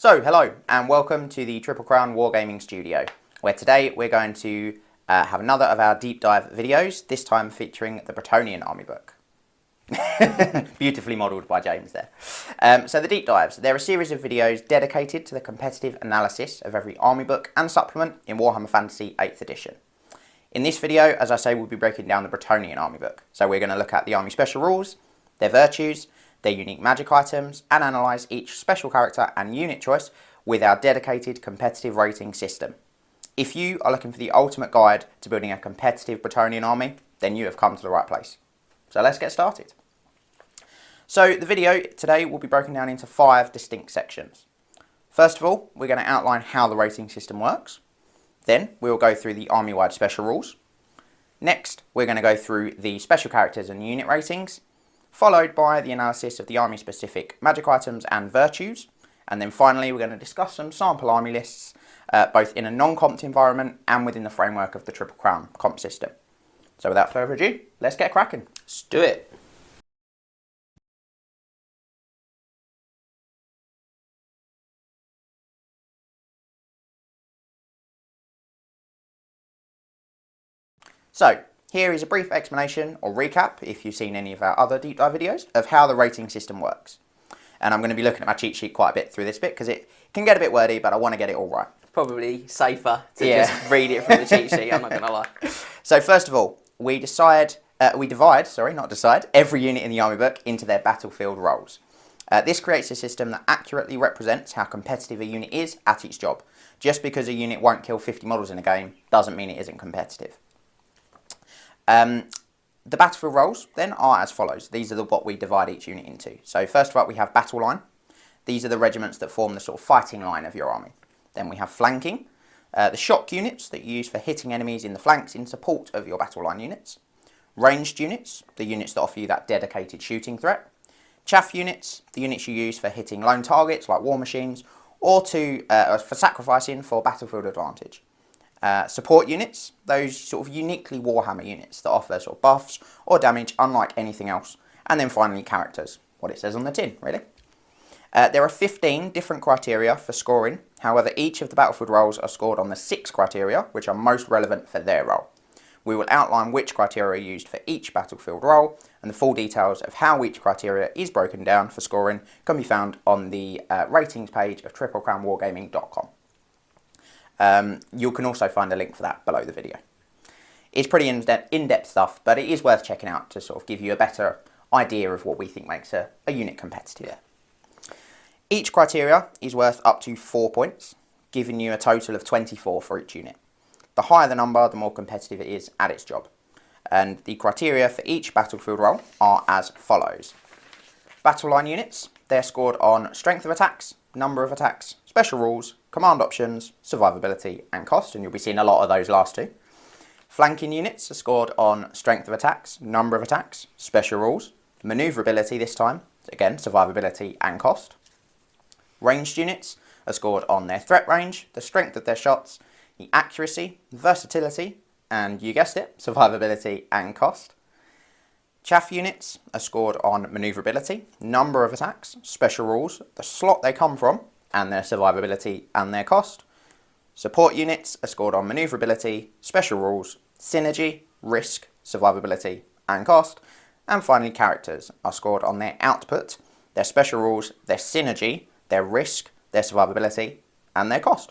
So, hello and welcome to the Triple Crown Wargaming Studio, where today we're going to have another of our deep dive videos, this time featuring the Bretonnian army book. Beautifully modelled by James there. So the deep dives, they're a series of videos dedicated to the competitive analysis of every army book and supplement in Warhammer Fantasy 8th edition. In this video, as I say, we'll be breaking down the Bretonnian army book. So we're going to look at the army special rules, their virtues, their unique magic items, and analyse each special character and unit choice with our dedicated competitive rating system. If you are looking for the ultimate guide to building a competitive Bretonnian army, then you have come to the right place. So let's get started. So the video today will be broken down into 5 distinct sections. First of all, we're going to outline how the rating system works. Then we'll go through the army-wide special rules. Next, we're going to go through the special characters and unit ratings, followed by the analysis of the army-specific magic items and virtues. And then finally, we're going to discuss some sample army lists, both in a non-comped environment and within the framework of the Triple Crown comp system. So without further ado, let's get cracking. Let's do it. So, here is a brief explanation or recap, if you've seen any of our other deep dive videos, of how the rating system works. And I'm going to be looking at my cheat sheet quite a bit through this bit because it can get a bit wordy, but I want to get it all right. Probably safer to just read it from the cheat sheet, I'm not going to lie. So first of all, we divide every unit in the army book into their battlefield roles. This creates a system that accurately represents how competitive a unit is at its job. Just because a unit won't kill 50 models in a game doesn't mean it isn't competitive. The battlefield roles then are as follows. These are what we divide each unit into. So first of all, we have battle line. These are the regiments that form the sort of fighting line of your army. Then we have flanking, the shock units that you use for hitting enemies in the flanks in support of your battle line units. Ranged units, the units that offer you that dedicated shooting threat. Chaff units, the units you use for hitting lone targets like war machines, or for sacrificing for battlefield advantage. Support units, those sort of uniquely Warhammer units that offer sort of buffs or damage unlike anything else. And then finally characters, what it says on the tin, really. There are 15 different criteria for scoring, however each of the battlefield roles are scored on the 6 criteria which are most relevant for their role. We will outline which criteria are used for each battlefield role, and the full details of how each criteria is broken down for scoring can be found on the ratings page of triplecrownwargaming.com. You can also find a link for that below the video. It's pretty in-depth stuff, but it is worth checking out to sort of give you a better idea of what we think makes a unit competitive. Yeah. Each criteria is worth up to 4 points, giving you a total of 24 for each unit. The higher the number, the more competitive it is at its job. And the criteria for each battlefield role are as follows. Battle line units, they're scored on strength of attacks, number of attacks, special rules, command options, survivability and cost, and you'll be seeing a lot of those last two. Flanking units are scored on strength of attacks, number of attacks, special rules, manoeuvrability this time, again survivability and cost. Ranged units are scored on their threat range, the strength of their shots, the accuracy, versatility, and you guessed it, survivability and cost. Chaff units are scored on manoeuvrability, number of attacks, special rules, the slot they come from, and their survivability and their cost. Support units are scored on manoeuvrability, special rules, synergy, risk, survivability and cost. And finally characters are scored on their output, their special rules, their synergy, their risk, their survivability and their cost.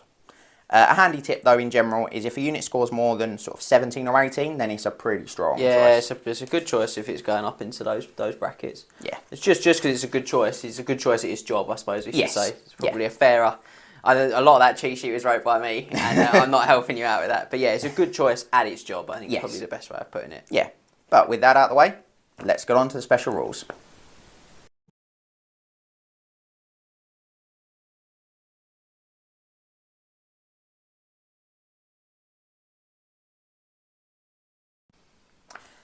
A handy tip though in general is if a unit scores more than sort of 17 or 18, then it's a pretty strong choice. It's a good choice if it's going up into those brackets. Yeah. It's just because it's a good choice. It's a good choice at its job, I suppose we should say. It's probably a fairer. A lot of that cheat sheet was wrote by me, and I'm not helping you out with that. But yeah, it's a good choice at its job. I think it's probably the best way of putting it. Yeah. But with that out of the way, let's get on to the special rules.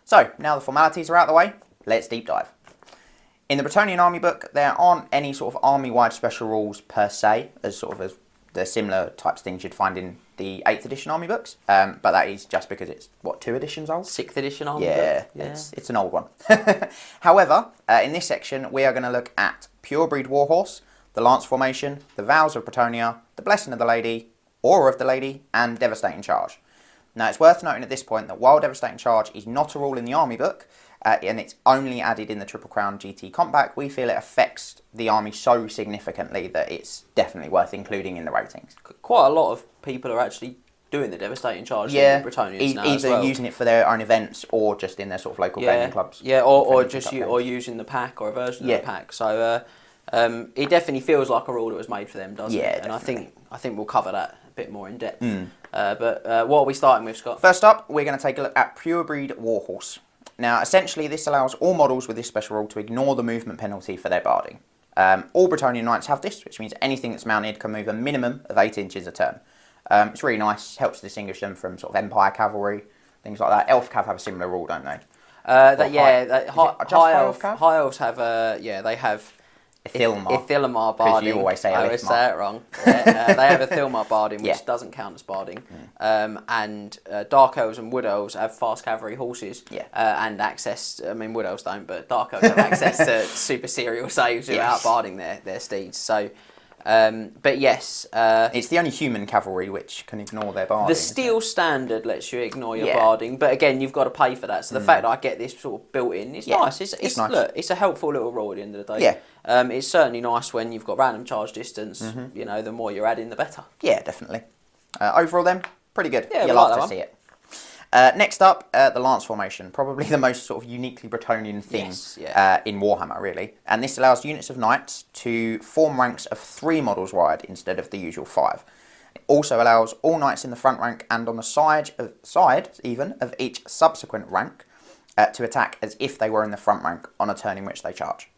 So, now the formalities are out of the way, let's deep dive. In the Bretonnian Army book, there aren't any sort of army-wide special rules per se, as the similar types of things you'd find in the 8th edition army books, but that is just because it's, 2 editions old? 6th edition army book? Yeah, it's an old one. However, in this section, we are going to look at Pure Breed Warhorse, the Lance Formation, the Vows of Bretonnia, the Blessing of the Lady, Aura of the Lady, and Devastating Charge. Now, it's worth noting at this point that while Devastating Charge is not a rule in the army book, and it's only added in the Triple Crown GT comp pack, we feel it affects the army so significantly that it's definitely worth including in the ratings. Quite a lot of people are actually doing the Devastating Charge in Bretonnias now as well. Either using it for their own events or just in their sort of local gaming clubs. Yeah, or just using the pack or a version of the pack. So it definitely feels like a rule that was made for them, doesn't it? And definitely. I think we'll cover that a bit more in depth. But what are we starting with, Scott? First up, we're going to take a look at Pure Breed Warhorse. Now, essentially, this allows all models with this special rule to ignore the movement penalty for their barding. All Bretonnian Knights have this, which means anything that's mounted can move a minimum of 8 inches a turn. It's really nice, helps distinguish them from sort of Empire Cavalry, things like that. Elf Cav have a similar rule, don't they? High Elves have, they have Ithilmar barding. Because you always say I always say it wrong. They have Ithilmar barding, which doesn't count as barding. And Dark Elves and Wood Elves have fast cavalry horses and access. I mean, Wood Elves don't, but Dark Elves have access to super serial saves without barding their steeds. So, but yes, it's the only human cavalry which can ignore their barding. The steel standard lets you ignore your barding, but again, you've got to pay for that. So the fact that I get this sort of built in is nice. It's nice. Look, it's a helpful little rule at the end of the day. Yeah. It's certainly nice when you've got random charge distance. You know, the more you're adding, the better. Yeah, definitely. Overall, then, pretty good. Yeah, you love to see it. Next up, the Lance Formation, probably the most sort of uniquely Bretonnian thing in Warhammer, really. And this allows units of knights to form ranks of 3 models wide instead of the usual 5. It also allows all knights in the front rank and on the side of each subsequent rank to attack as if they were in the front rank on a turn in which they charge.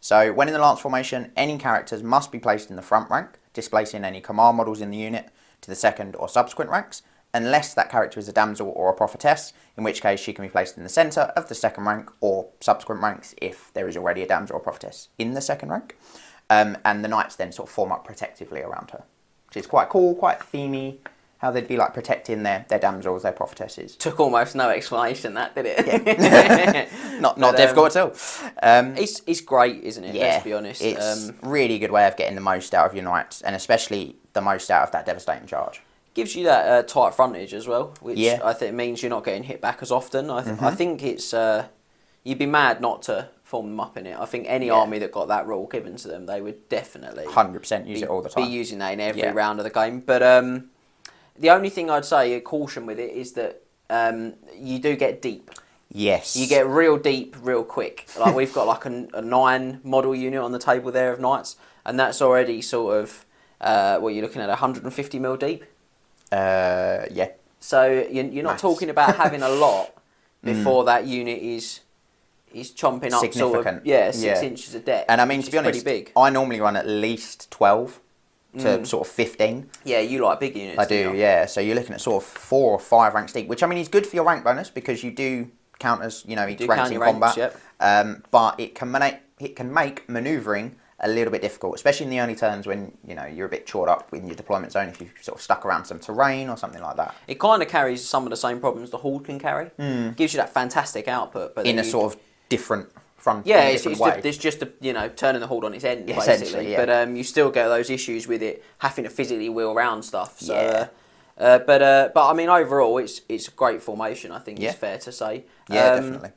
So when in the Lance Formation, any characters must be placed in the front rank, displacing any command models in the unit to the second or subsequent ranks, unless that character is a damsel or a prophetess, in which case she can be placed in the centre of the second rank or subsequent ranks if there is already a damsel or prophetess in the second rank. And the knights then sort of form up protectively around her, which is quite cool, quite themey, how they'd be like protecting their damsels, their prophetesses. Took almost no explanation, that, did it? Yeah. not difficult at all. It's great, isn't it? Let's be honest. It's really good way of getting the most out of your knights, and especially the most out of that Devastating Charge. Gives you that tight frontage as well, which I think means you're not getting hit back as often. I think it's you'd be mad not to form them up in it. I think any army that got that rule given to them, they would definitely 100% use it all the time. Be using that in every round of the game. But the only thing I'd say, a caution with it, is that you do get deep. Yes. You get real deep, real quick. Like we've got like a 9 model unit on the table there of knights, and that's already sort of what you're looking at, 150 mil deep. Yeah. So you're not talking about having a lot before that unit is chomping up sort of 6 inches of depth. And I mean, to be honest, big. I normally run at least 12 to sort of 15. Yeah, you like big units. I do, yeah. So you're looking at sort of 4 or 5 ranks deep, which I mean is good for your rank bonus because you do count as each rank in combat. But it can make manoeuvring a little bit difficult, especially in the early turns when you're a bit chawed up in your deployment zone if you've sort of stuck around some terrain or something like that. It kind of carries some of the same problems the Horde can carry. Gives you that fantastic output, but in a sort of different front. Yeah, it's just turning the Horde on its end basically. Yeah. But you still get those issues with it having to physically wheel around stuff. So, but I mean overall, it's a great formation. I think it's fair to say. Yeah, definitely.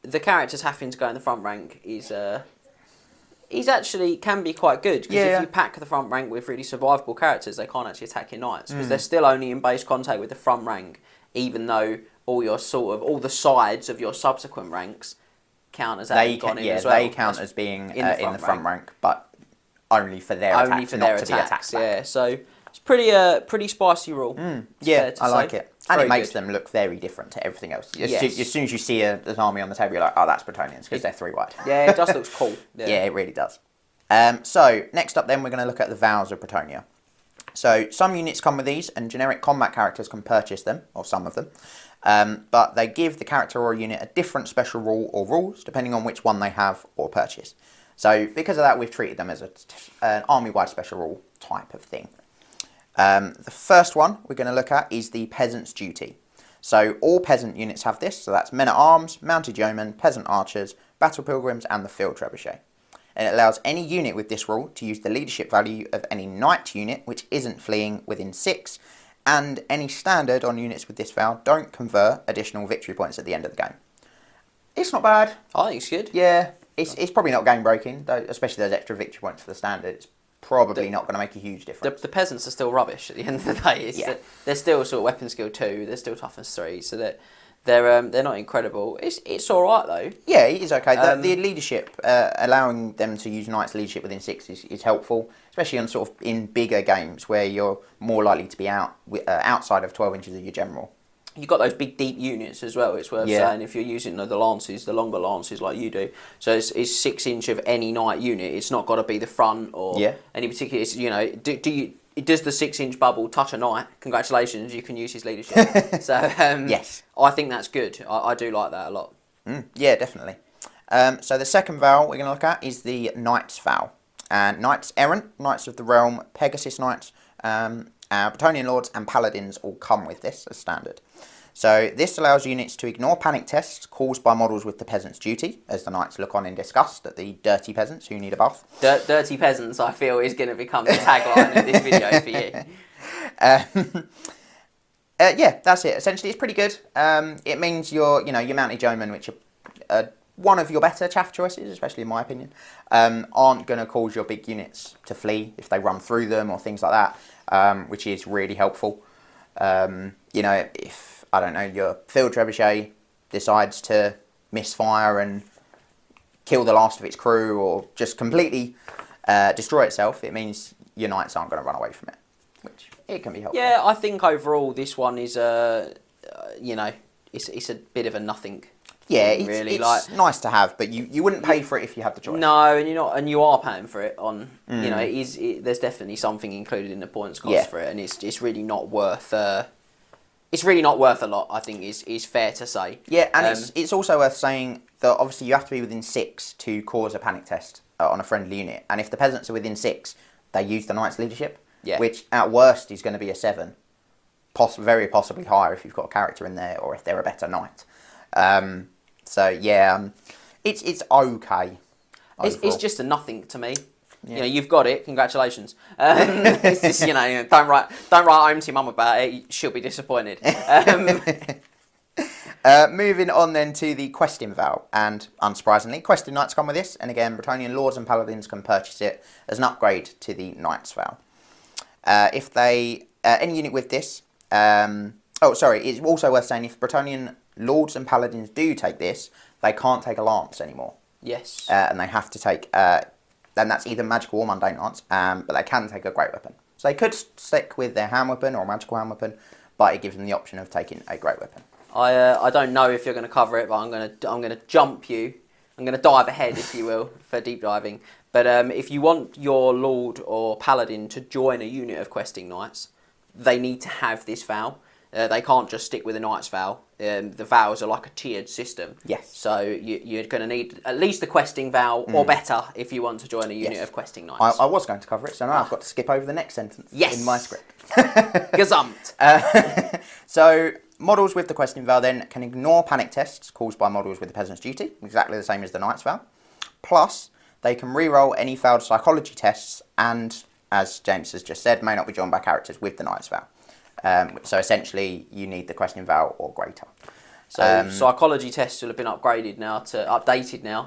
The characters having to go in the front rank is. He's actually can be quite good because if you pack the front rank with really survivable characters, they can't actually attack your knights because they're still only in base contact with the front rank, even though all the sides of your subsequent ranks count as having gone in as well. They count as being in the front rank, but only for their attacks, not to be attacked back. Yeah, so it's pretty spicy rule. Yeah, I like it. And it makes them look very different to everything else. As soon as you see an army on the table, you're like, oh, that's Bretonnians, because they're 3 wide. Yeah, it just looks cool. Yeah, it really does. So, next up then, we're going to look at the Vows of Bretonnia. So, some units come with these, and generic combat characters can purchase them, or some of them. But they give the character or unit a different special rule or rules, depending on which one they have or purchase. So, because of that, we've treated them as an army-wide special rule type of thing. The first one we're going to look at is the Peasant's Duty. So all peasant units have this, so that's men-at-arms, mounted yeomen, peasant archers, battle pilgrims and the field trebuchet. and it allows any unit with this rule to use the leadership value of any knight unit which isn't fleeing within 6, and any standard on units with this vow don't confer additional victory points at the end of the game. It's not bad. I think it's good. Yeah, it's probably not game breaking, though, especially those extra victory points for the standard. It's probably not going to make a huge difference. The peasants are still rubbish at the end of the day. They're still sort of weapon skill 2, they're still toughness 3, so they're not incredible. It's all right though. Yeah, it is okay. The leadership, allowing them to use knights leadership within 6 is helpful, especially on sort of in bigger games where you're more likely to be outside of 12 inches of your general. You've got those big deep units as well, it's worth saying, if you're using the lances, the longer lances like you do. So it's 6 inch of any knight unit. It's not got to be the front or any particular. It's, does the 6 inch bubble touch a knight? Congratulations, you can use his leadership. So yes, I think that's good. I do like that a lot. Yeah, definitely. So the second vow we're going to look at is the Knight's vow. And Knights Errant, Knights of the Realm, Pegasus Knights, Bretonnian Lords and Paladins all come with this as standard. So this allows units to ignore panic tests caused by models with the Peasant's Duty, as the Knights look on in disgust at the dirty peasants who need a bath. Dirty peasants, I feel, is going to become the tagline of this video for you. Yeah, that's it. Essentially, it's pretty good. It means your mounted yeomen, which are one of your better chaff choices, especially in my opinion, aren't going to cause your big units to flee if they run through them or things like that, which is really helpful. If, I don't know, your field trebuchet decides to misfire and kill the last of its crew or just completely destroy itself, it means your knights aren't going to run away from it, which it can be helpful. Yeah, I think overall this one is it's a bit of a nothing. Yeah, it's nice to have, but you wouldn't pay for it if you had the choice. No, and you're not, and you are paying for it on. There's definitely something included in the points cost for it, and it's really not worth. It's really not worth a lot, I think, is fair to say. Yeah, and it's also worth saying that obviously you have to be within 6 to cause a panic test on a friendly unit. And if the peasants are within 6, they use the knight's leadership, which at worst is going to be a 7. Very possibly higher if you've got a character in there or if they're a better knight. It's okay. It's just a nothing to me. Yeah. You've got it. Congratulations. It's just, don't write home to your mum about it. She'll be disappointed. Moving on then to the questing vow, and unsurprisingly, questing knights come with this. And again, Bretonnian lords and paladins can purchase it as an upgrade to the knight's vow. If they any unit with this, it's also worth saying if Bretonnian lords and paladins do take this, they can't take a lance anymore. Yes. And they have to take. Then that's either magical or mundane lance, but they can take a great weapon. So they could stick with their hand weapon or a magical hand weapon, but it gives them the option of taking a great weapon. I don't know if you're going to cover it, but I'm going to jump you. I'm going to dive ahead, if you will, for deep diving. But if you want your lord or paladin to join a unit of questing knights, they need to have this vow. They can't just stick with a knight's vow. The vows are like a tiered system. Yes. So you're going to need at least a questing vow or better if you want to join a unit of questing knights. I was going to cover it, so now I've got to skip over the next sentence in my script. Gazumped. So models with the questing vow then can ignore panic tests caused by models with the peasant's duty, exactly the same as the knight's vow. Plus, they can re-roll any failed psychology tests and, as James has just said, may not be joined by characters with the knight's vow. So essentially, you need the questing vow or greater. So psychology tests will have been updated now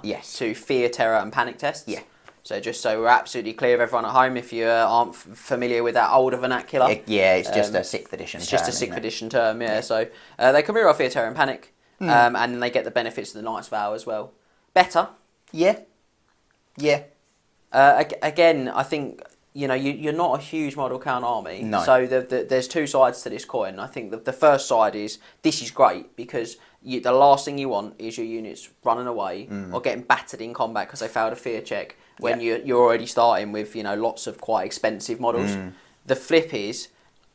Yes. to fear, terror, and panic tests. Yeah. So just so we're absolutely clear of everyone at home, if you aren't familiar with that older vernacular, it's just a 6th edition. It's just a 6th edition term. Yeah. So they can reroll fear, terror, and panic, and then they get the benefits of the knight's vow as well. Better. Yeah. Again, I think. You're not a huge model count army. No. So there's two sides to this coin. I think the first side is, this is great because the last thing you want is your units running away or getting battered in combat because they failed a fear check when you're already starting with lots of quite expensive models. The flip is,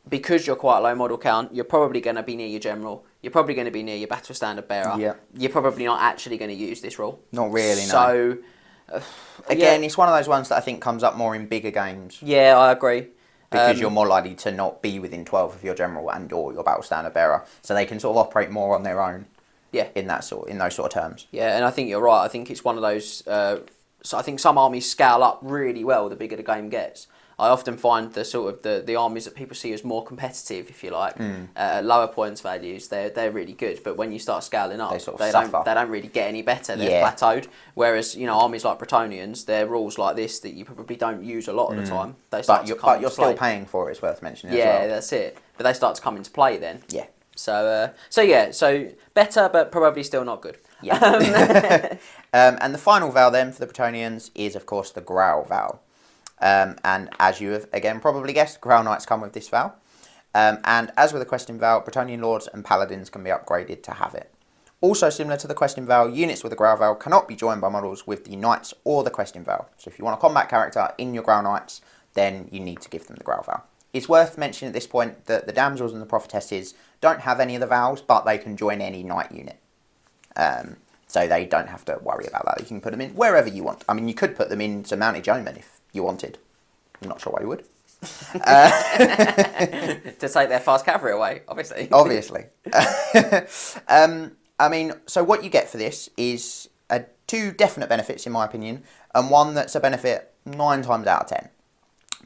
because you're quite a low model count, you're probably going to be near your general. You're probably going to be near your battle standard bearer. Yeah. You're probably not actually going to use this rule. Not really, no. So... Again, it's one of those ones that I think comes up more in bigger games. Yeah, I agree. Because you're more likely to not be within 12 of your general and or your battle standard bearer, so they can sort of operate more on their own. Yeah. In those sort of terms. Yeah, and I think you're right. I think it's one of those so I think some armies scale up really well the bigger the game gets. I often find the sort of the armies that people see as more competitive, if you like, lower points values, they're really good. But when you start scaling up, they don't really get any better. They're plateaued. Whereas armies like Bretonnians, they're rules like this that you probably don't use a lot of the time. They start but you're still paying for it. It's worth mentioning. Yeah, as well. That's it. But they start to come into play then. Yeah. So better, but probably still not good. Yeah. And the final Val then for the Bretonnians is of course the Growl Val. And as you have again probably guessed, Growl Knights come with this Val. And as with the Questing Val, Bretonnian Lords and Paladins can be upgraded to have it. Also similar to the Questing Val, units with the Growl Val cannot be joined by models with the Knights or the Questing Val. So if you want a combat character in your Growl Knights, then you need to give them the Growl Val. It's worth mentioning at this point that the Damsels and the Prophetesses don't have any of the Vals, but they can join any Knight unit. So they don't have to worry about that. You can put them in wherever you want. I mean, you could put them into Mounted Yeomen if you wanted. I'm not sure why you would. To take their fast cavalry away, obviously. Obviously. I mean, so what you get for this is two definite benefits, in my opinion, and one that's a benefit 9 times out of 10.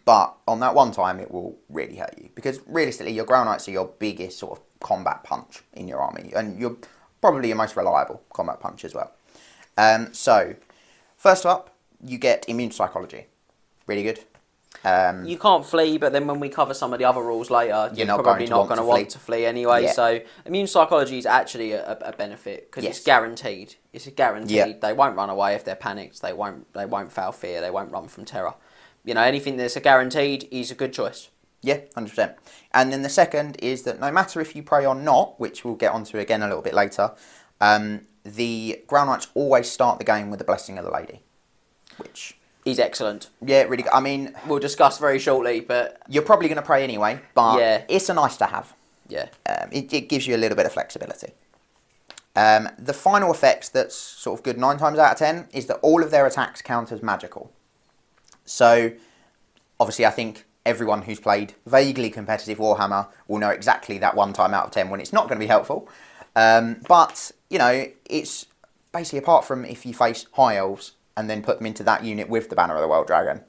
But on that one time, it will really hurt you. Because realistically, your Growl Knights are your biggest sort of combat punch in your army. And you're probably your most reliable combat punch as well. So, first up, you get Immune Psychology. Really good. You can't flee, but then when we cover some of the other rules later, you're probably not going to want to flee anyway. Yeah. So Immune Psychology is actually a benefit because it's guaranteed. It's guaranteed. Yeah. They won't run away if they're panicked. They won't fail fear. They won't run from terror. Anything that's a guaranteed is a good choice. Yeah, 100%. And then the second is that no matter if you pray or not, which we'll get onto again a little bit later, the Growl Knights always start the game with the Blessing of the Lady, which is excellent. Yeah, really good. I mean, we'll discuss very shortly, but you're probably going to pray anyway, but it's a nice to have. Yeah. It gives you a little bit of flexibility. The final effect that's sort of good 9 times out of 10 is that all of their attacks count as magical. So, obviously, I think everyone who's played vaguely competitive Warhammer will know exactly that 1 time out of 10 when it's not going to be helpful. But, it's basically apart from if you face High Elves and then put them into that unit with the Banner of the World Dragon,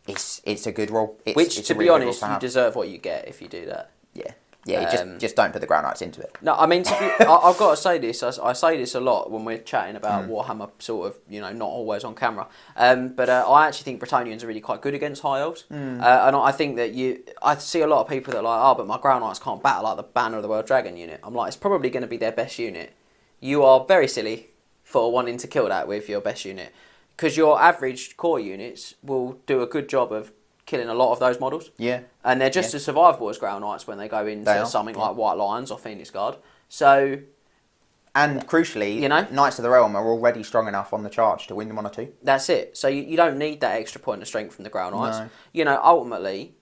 it's a good rule. Which, to be honest, you deserve what you get if you do that. Yeah. Yeah, just don't put the Growl Knights into it. No, I mean, I've got to say this. I say this a lot when we're chatting about Warhammer, sort of, not always on camera. But I actually think Bretonnians are really quite good against High Elves. And I think that I see a lot of people that are like, but my Growl Knights can't battle like the Banner of the World Dragon unit. I'm like, it's probably going to be their best unit. You are very silly for wanting to kill that with your best unit. Because your average core units will do a good job of killing a lot of those models. Yeah. And they're just as survivable as Growl Knights when they go into something like White Lions or Phoenix Guard. So... And crucially, Knights of the Realm are already strong enough on the charge to win them on a 2. That's it. So you don't need that extra point of strength from the Growl Knights. No. Ultimately,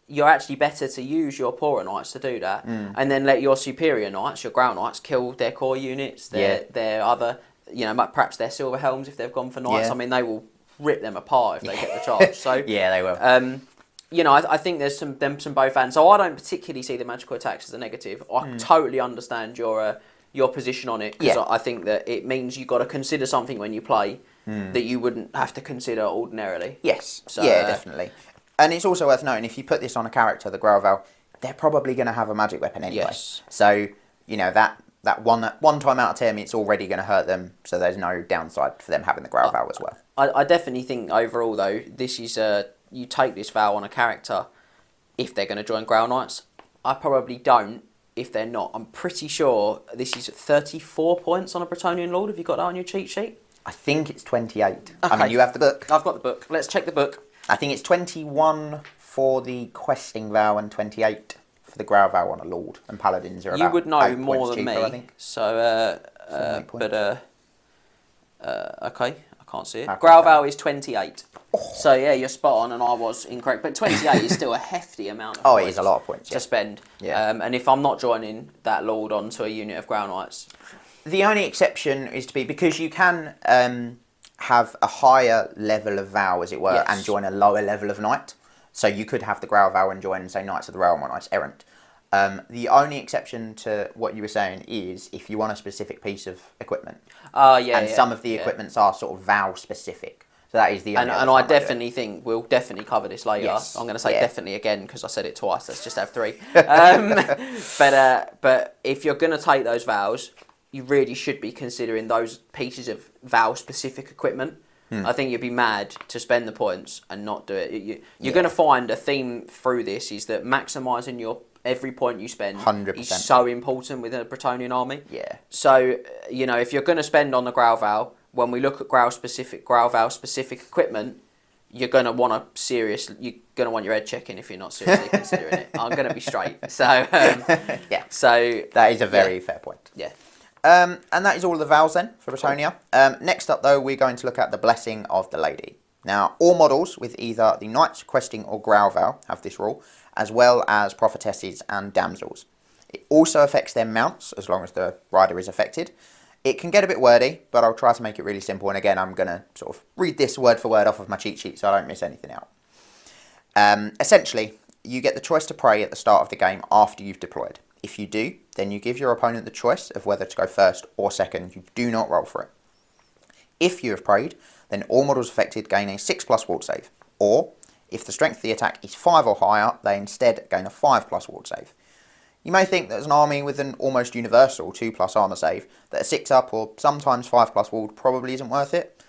you're actually better to use your poorer Knights to do that. And then let your superior Knights, your Growl Knights, kill their core units, their other... perhaps their Silver Helms if they've gone for Knights. I mean, they will rip them apart if they get the charge. So yeah, they will. I think there's some both ends. So I don't particularly see the magical attacks as a negative. I totally understand your position on it because I think that it means you've got to consider something when you play that you wouldn't have to consider ordinarily. Yes. So, definitely. And it's also worth noting if you put this on a character, the Growl Val, they're probably going to have a magic weapon anyway. Yes. So that one time out of 10, it's already going to hurt them, so there's no downside for them having the Growl Val as well. I definitely think overall, though, this is you take this Val on a character if they're going to join Growl Knights. I probably don't if they're not. I'm pretty sure this is 34 points on a Bretonnian Lord. Have you got that on your cheat sheet? I think it's 28. Okay. I mean, you have the book. I've got the book. Let's check the book. I think it's 21 for the Questing Val and 28 for the Growl Val on a Lord, and Paladins are about you would know 8 more points than cheaper, me. I think. So, okay, I can't see it. Growl Val is 28. So yeah, you're spot on, and I was incorrect. But 28 is still a hefty amount of points. It is a lot of points to spend. Yeah. And if I'm not joining that Lord onto a unit of Growl Knights, the only exception is to be because you can have a higher level of Val, as it were, and join a lower level of Knight. So you could have the Growl Val and join, say, Knights of the Realm or Knights Errant. The only exception to what you were saying is if you want a specific piece of equipment. And some of the equipments are sort of Val specific. So that is the only and I definitely think we'll definitely cover this later. Yes. I'm going to say definitely again because I said it twice. Let's just have 3. But if you're going to take those vows, you really should be considering those pieces of vow-specific equipment. I think you'd be mad to spend the points and not do it. You're going to find a theme through this is that maximising your every point you spend 100%. is so important with a Bretonnian army. Yeah. So, if you're going to spend on the Grail Vow, when we look at Grail Vow specific equipment, you're going to want your head checking if you're not seriously considering it. I'm going to be straight. So, yeah. So that is a very fair point. Yeah. And that is all the vows then for Bretonnia. Next up though, we're going to look at the Blessing of the Lady. Now, all models with either the Knights, Questing or Grail Vow have this rule, as well as Prophetesses and Damsels. It also affects their mounts, as long as the rider is affected. It can get a bit wordy, but I'll try to make it really simple. And again, I'm going to sort of read this word for word off of my cheat sheet so I don't miss anything out. Essentially, you get the choice to pray at the start of the game after you've deployed. If you do, then you give your opponent the choice of whether to go first or second. You do not roll for it. If you have prayed, then all models affected gain a 6+ ward save. Or, if the strength of the attack is 5 or higher, they instead gain a 5+ ward save. You may think that as an army with an almost universal 2+ armour save, that a 6+ or sometimes 5+ ward probably isn't worth it.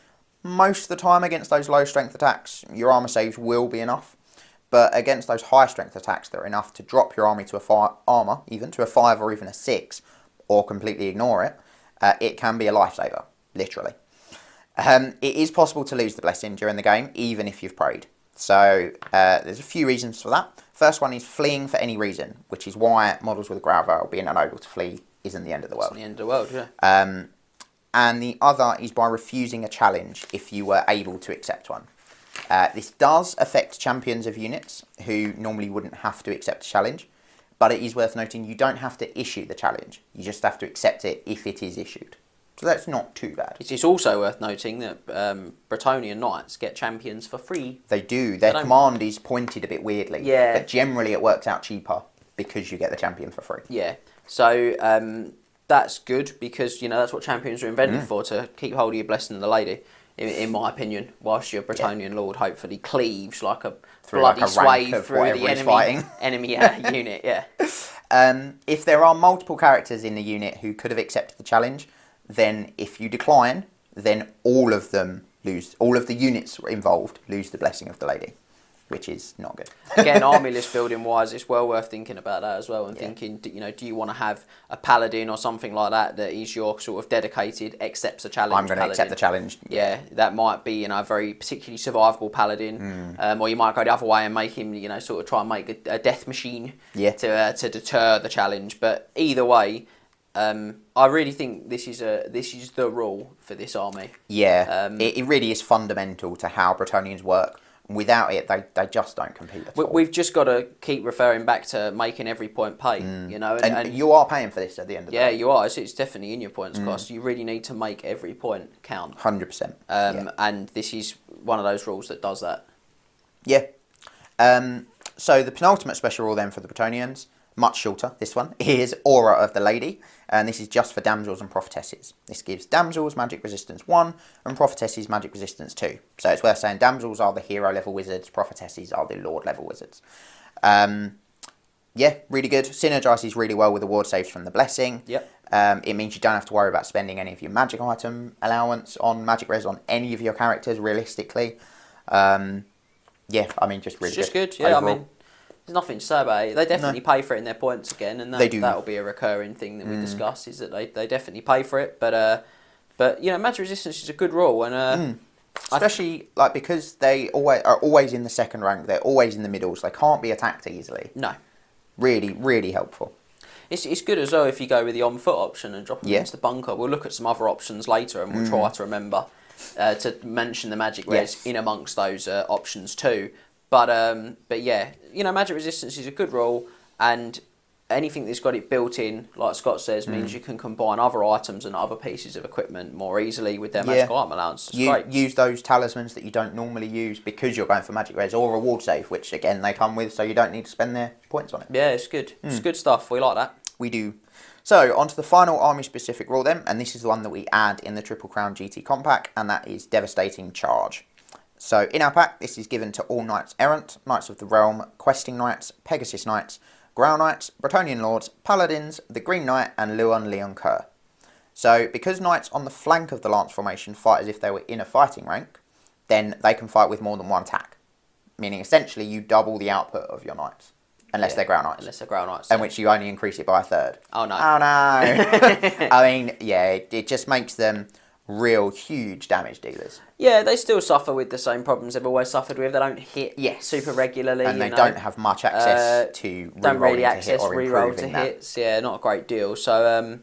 Most of the time against those low strength attacks, your armour saves will be enough. But against those high strength attacks that are enough to drop your army to a armour, even to a 5 or even a 6, or completely ignore it, it can be a lifesaver, literally. It is possible to lose the blessing during the game, even if you've prayed. So there's a few reasons for that. First one is fleeing for any reason, which is why models with Grail Vow being unable to flee isn't the end of the world. It's the end of the world, yeah. And the other is by refusing a challenge if you were able to accept one. This does affect champions of units who normally wouldn't have to accept a challenge, but it is worth noting you don't have to issue the challenge. You just have to accept it if it is issued. So that's not too bad. It's also worth noting that Bretonnian Knights get champions for free. They do. Their command is pointed a bit weirdly. Yeah. But generally it works out cheaper because you get the champion for free. Yeah. So that's good because, that's what champions are invented for, to keep hold of your Blessing of the Lady, in my opinion, whilst your Bretonnian Lord hopefully cleaves like a bloody swathe through the enemy unit. Yeah. If there are multiple characters in the unit who could have accepted the challenge, then if you decline, then all of them lose. All of the units involved lose the Blessing of the Lady, which is not good. Again, army list building wise, it's well worth thinking about that as well, and thinking, do you want to have a paladin or something like that is your sort of dedicated, accepts a challenge. I'm going to accept the challenge. Yeah, that might be a very particularly survivable paladin, or you might go the other way and make him sort of try and make a death machine to deter the challenge. But either way, I really think this is the rule for this army. Yeah, it really is fundamental to how Bretonnians work. Without it, they just don't compete at all. We've just got to keep referring back to making every point pay, And you are paying for this at the end of the day. Yeah, you are. It's definitely in your points cost. You really need to make every point count. 100%. And this is one of those rules that does that. Yeah. So the penultimate special rule then for the Bretonnians, much shorter, this one, is Aura of the Lady. And this is just for Damsels and Prophetesses. This gives Damsels magic resistance 1 and Prophetesses magic resistance 2. So it's worth saying Damsels are the hero level wizards, Prophetesses are the lord level wizards. Yeah, really good. Synergises really well with the ward saves from the Blessing. Yep. It means you don't have to worry about spending any of your magic item allowance on magic res on any of your characters realistically. Yeah, I mean, just really good. It's just good, yeah. Overall. I mean, there's nothing to say about it. They definitely pay for it in their points again, and that'll be a recurring thing that we discuss, is that they definitely pay for it. But magic resistance is a good rule, and especially because they are always in the second rank. They're always in the middle, so they can't be attacked easily. No, really, really helpful. It's good as well if you go with the on foot option and drop them into the bunker. We'll look at some other options later, and we'll try to remember to mention the magic res in amongst those options too. But yeah, magic resistance is a good rule, and anything that's got it built in, like Scott says, means you can combine other items and other pieces of equipment more easily with their magical item allowance. It's great. Use those talismans that you don't normally use because you're going for magic res, or reward save, which again they come with, so you don't need to spend their points on it. Yeah, it's good. It's good stuff. We like that. We do. So, on to the final army-specific rule then, and this is the one that we add in the Triple Crown GT Compact, and that is Devastating Charge. So in our pack, this is given to all Knights Errant, Knights of the Realm, Questing Knights, Pegasus Knights, Grail Knights, Bretonnian Lords, Paladins, the Green Knight, and Leon Kerr. So because Knights on the flank of the Lance formation fight as if they were in a fighting rank, then they can fight with more than one attack. Meaning essentially you double the output of your Knights. Unless they're Grail Knights. Unless they're Grail Knights. And which you only increase it by a third. Oh no. Oh no. I mean, yeah, it just makes them real huge damage dealers. Yeah, they still suffer with the same problems they've always suffered with. They don't hit super regularly. And they don't have much access to don't really access reroll to hits. Yeah, not a great deal. So,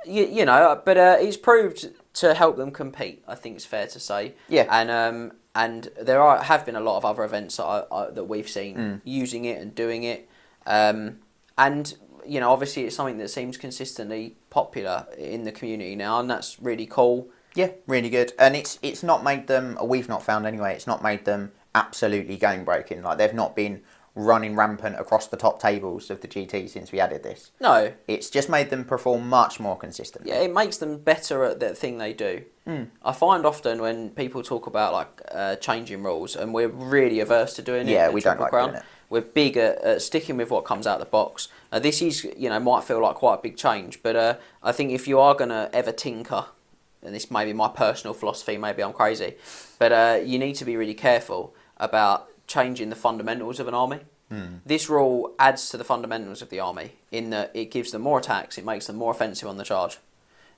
you know, but it's proved to help them compete, I think it's fair to say. Yeah. And there have been a lot of other events that we've seen using it and doing it. And, you know, obviously it's something that seems consistently popular in the community now, and that's really cool. Yeah, really good. And it's not made them, or we've not found anyway, it's not made them absolutely game breaking. Like, they've not been running rampant across the top tables of the GT since we added this. No. It's just made them perform much more consistently. Yeah, it makes them better at the thing they do. I find often when people talk about like changing rules, and we're really averse to doing it. Yeah, we don't like doing it. We're big at sticking with what comes out of the box. This is, you know, might feel like quite a big change, but I think if you are going to ever tinker, and this may be my personal philosophy, maybe I'm crazy, but you need to be really careful about changing the fundamentals of an army. This rule adds to the fundamentals of the army in that it gives them more attacks, it makes them more offensive on the charge.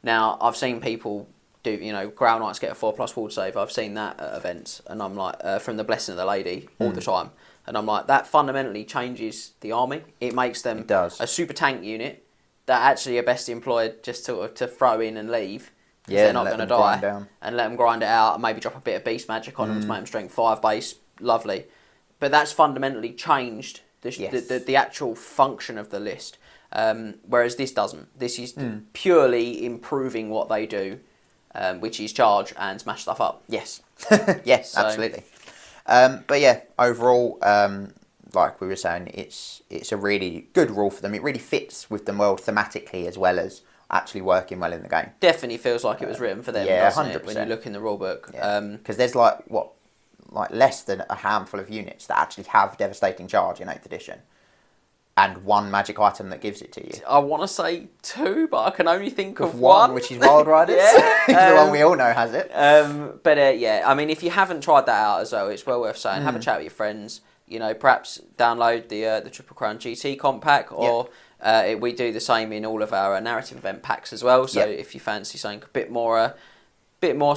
Now, I've seen people do, you know, Grail Knights get a 4+ ward save. I've seen that at events, and I'm like, from the Blessing of the Lady all the time. And I'm like, that fundamentally changes the army. It makes them a super tank unit that actually are best employed just to throw in and leave. Because they're not going to die. And let them grind it out and maybe drop a bit of beast magic on them to make them strength 5 base. Lovely. But that's fundamentally changed the actual function of the list. Whereas this doesn't. This is purely improving what they do, which is charge and smash stuff up. Yes. Yes, so, absolutely. But yeah, overall, like we were saying, it's a really good rule for them. It really fits with them well thematically as well as actually working well in the game. Definitely feels like it was written for them, doesn't 100%. It, when you look in the rulebook. Because there's like less than a handful of units that actually have devastating charge in 8th edition. And one magic item that gives it to you. I want to say 2, but I can only think of one. Which is Wild Riders. The one we all know has it. But yeah, I mean, if you haven't tried that out as well, it's well worth saying. Have a chat with your friends. You know, perhaps download the Triple Crown GT comp pack, or we do the same in all of our narrative event packs as well. So if you fancy something a bit more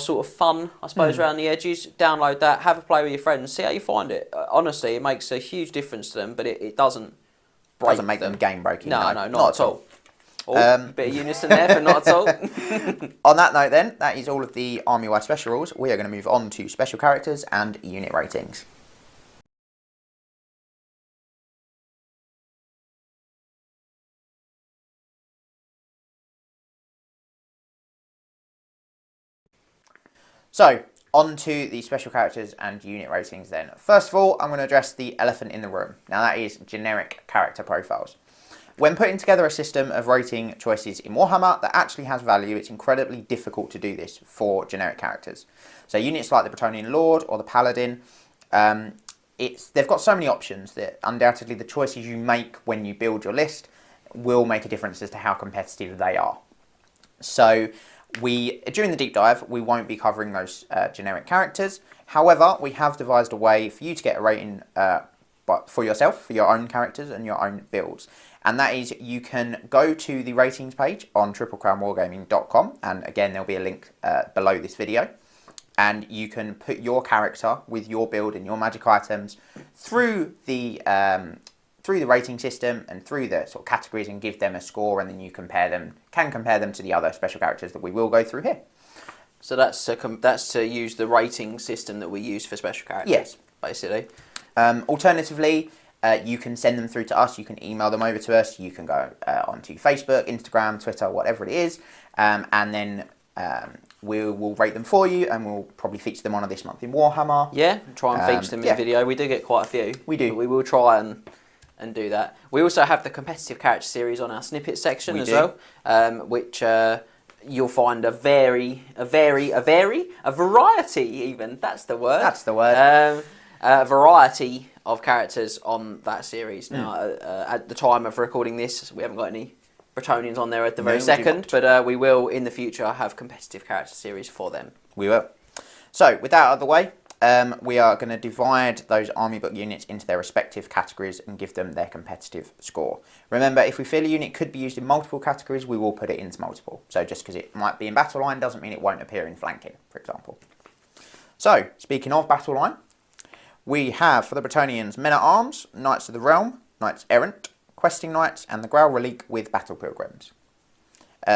sort of fun, I suppose, around the edges, download that, have a play with your friends, see how you find it. Honestly, it makes a huge difference to them, but it doesn't make them game breaking. No, not at all. Bit of unison there, but not at all. On that note then, that is all of the army-wide special rules. We are going to move on to special characters and unit ratings. So, on to the special characters and unit ratings then. First of all, I'm going to address the elephant in the room. Now that is generic character profiles. When putting together a system of rating choices in Warhammer that actually has value, it's incredibly difficult to do this for generic characters. So units like the Bretonnian Lord or the Paladin, they've got so many options that undoubtedly the choices you make when you build your list will make a difference as to how competitive they are. So during the deep dive, we won't be covering those generic characters. However, we have devised a way for you to get a rating for yourself, for your own characters and your own builds. And that is, you can go to the ratings page on triplecrownwargaming.com, and again, there'll be a link below this video. And you can put your character with your build and your magic items through the rating system and through the sort of categories and give them a score, and then you can compare them to the other special characters that we will go through here. So that's to use the rating system that we use for special characters. Yes, basically. Alternatively, you can send them through to us. You can email them over to us. You can go onto Facebook, Instagram, Twitter, whatever it is, and then we will rate them for you, and we'll probably feature them on This Month in Warhammer. Yeah, try and feature them in the video. We do get quite a few. We do. We will try and do that. We also have the competitive character series on our snippet section as well, which you'll find a variety even. That's the word. That's the word. A variety of characters on that series. Now, at the time of recording this, we haven't got any Bretonnians on there at the very second, but we will in the future have competitive character series for them. We will. So, with that out of the way, we are going to divide those army book units into their respective categories and give them their competitive score. Remember, if we feel a unit could be used in multiple categories, we will put it into multiple. So just because it might be in battle line doesn't mean it won't appear in flanking, for example. So, speaking of battle line, we have for the Bretonnians Men-at-Arms, Knights of the Realm, Knights Errant, Questing Knights, and the Grail Relique with Battle Pilgrims.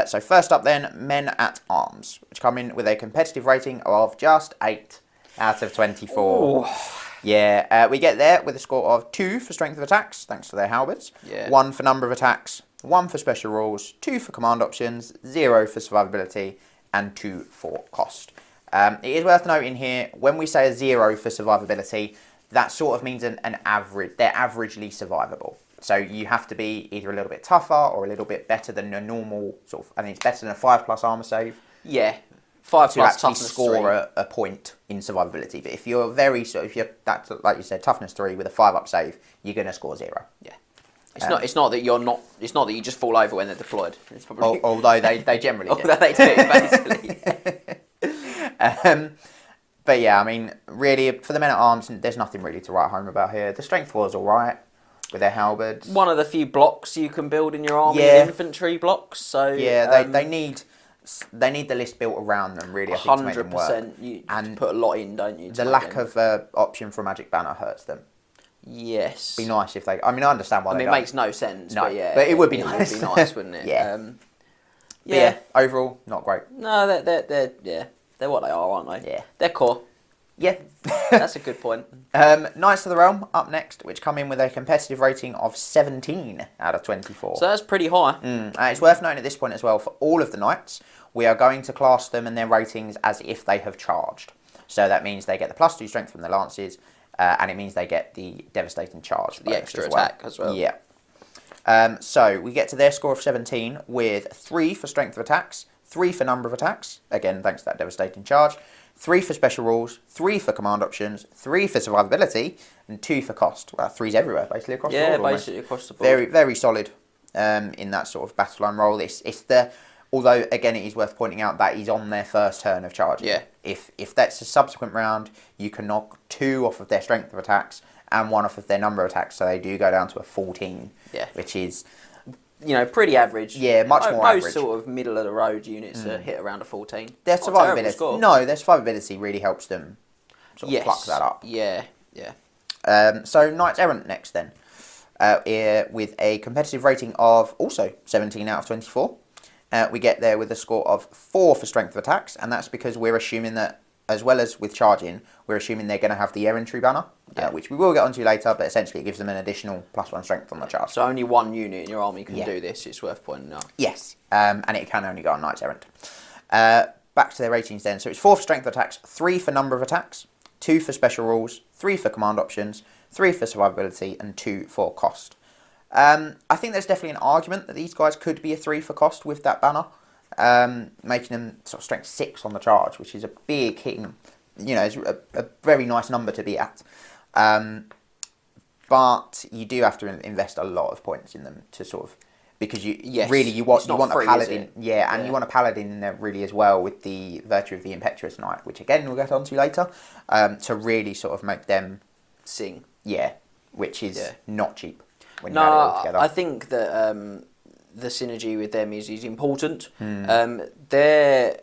So first up then, Men-at-Arms, which come in with a competitive rating of just 8 out of 24. Ooh. Yeah, we get there with a score of 2 for strength of attacks, thanks to their halberds. Yeah. 1 for number of attacks, 1 for special rules, 2 for command options, 0 for survivability, and 2 for cost. It is worth noting here, when we say a 0 for survivability, that sort of means an average. They're averagely survivable. So you have to be either a little bit tougher or a little bit better than a normal sort of. I think it's better than a 5+ armor save. Yeah, 5+ to actually toughness score a point in survivability. But if you're if you're that, like you said, toughness 3 with a 5+ save, you're going to score 0. Yeah. It's not that you're not. It's not that you just fall over when they're deployed. It's probably although they generally do. Although they do, basically. But yeah, I mean, really, for the Men-at-Arms, there's nothing really to write home about here. The strength was all right with their halberds. One of the few blocks you can build in your army, infantry blocks. So yeah, they need the list built around them, really. 100%. You put a lot in, don't you? The lack of option for Magic Banner hurts them. Yes. Be nice if they. I mean, I understand why. I mean, it makes no sense. No, but yeah, but it would be nice. It would be nice, wouldn't it? Yeah. Yeah. Overall, not great. No, they're what they are, aren't they? Yeah. They're core. Yeah. That's a good point. Knights of the Realm up next, which come in with a competitive rating of 17 out of 24. So that's pretty high. It's worth noting at this point as well, for all of the knights, we are going to class them and their ratings as if they have charged. So that means they get the +2 strength from the lances, and it means they get the devastating charge. The extra attack as well. Yeah. So we get to their score of 17 with 3 for strength of attacks, 3 for number of attacks, again thanks to that devastating charge, 3 for special rules, 3 for command options, 3 for survivability, and 2 for cost. Well, 3's everywhere, basically, across the board. Yeah, basically across the board. Very, very solid in that sort of battle line role. Although, again, it is worth pointing out that he's on their first turn of charging. Yeah. If that's a subsequent round, you can knock 2 off of their strength of attacks and 1 off of their number of attacks, so they do go down to a 14. Yeah. Which is... pretty average. Yeah, much more average. Most sort of middle of the road units hit around a 14. Their survivability. No, their survivability really helps them sort of pluck that up. Yeah. So Knights Errant next then, with a competitive rating of also 17 out of 24. We get there with a score of 4 for strength of attacks, and that's because we're assuming that, as well as with charging, we're assuming they're going to have the errantry banner, which we will get onto later, but essentially it gives them an additional +1 strength on the charge. So only one unit in your army can do this, it's worth pointing out. Yes, and it can only go on Knights Errant. Back to their ratings then. So it's 4 for strength of attacks, 3 for number of attacks, 2 for special rules, 3 for command options, 3 for survivability, and 2 for cost. I think there's definitely an argument that these guys could be a 3 for cost with that banner, making them sort of strength 6 on the charge, which is a big hitting, it's a very nice number to be at. But you do have to invest a lot of points in them to sort of, because you want a paladin, and you want a paladin in there really as well with the virtue of the impetuous knight, which again we'll get onto later, to really sort of make them sing. Yeah, which is not cheap. When you add it all together. I think that the synergy with them is important. They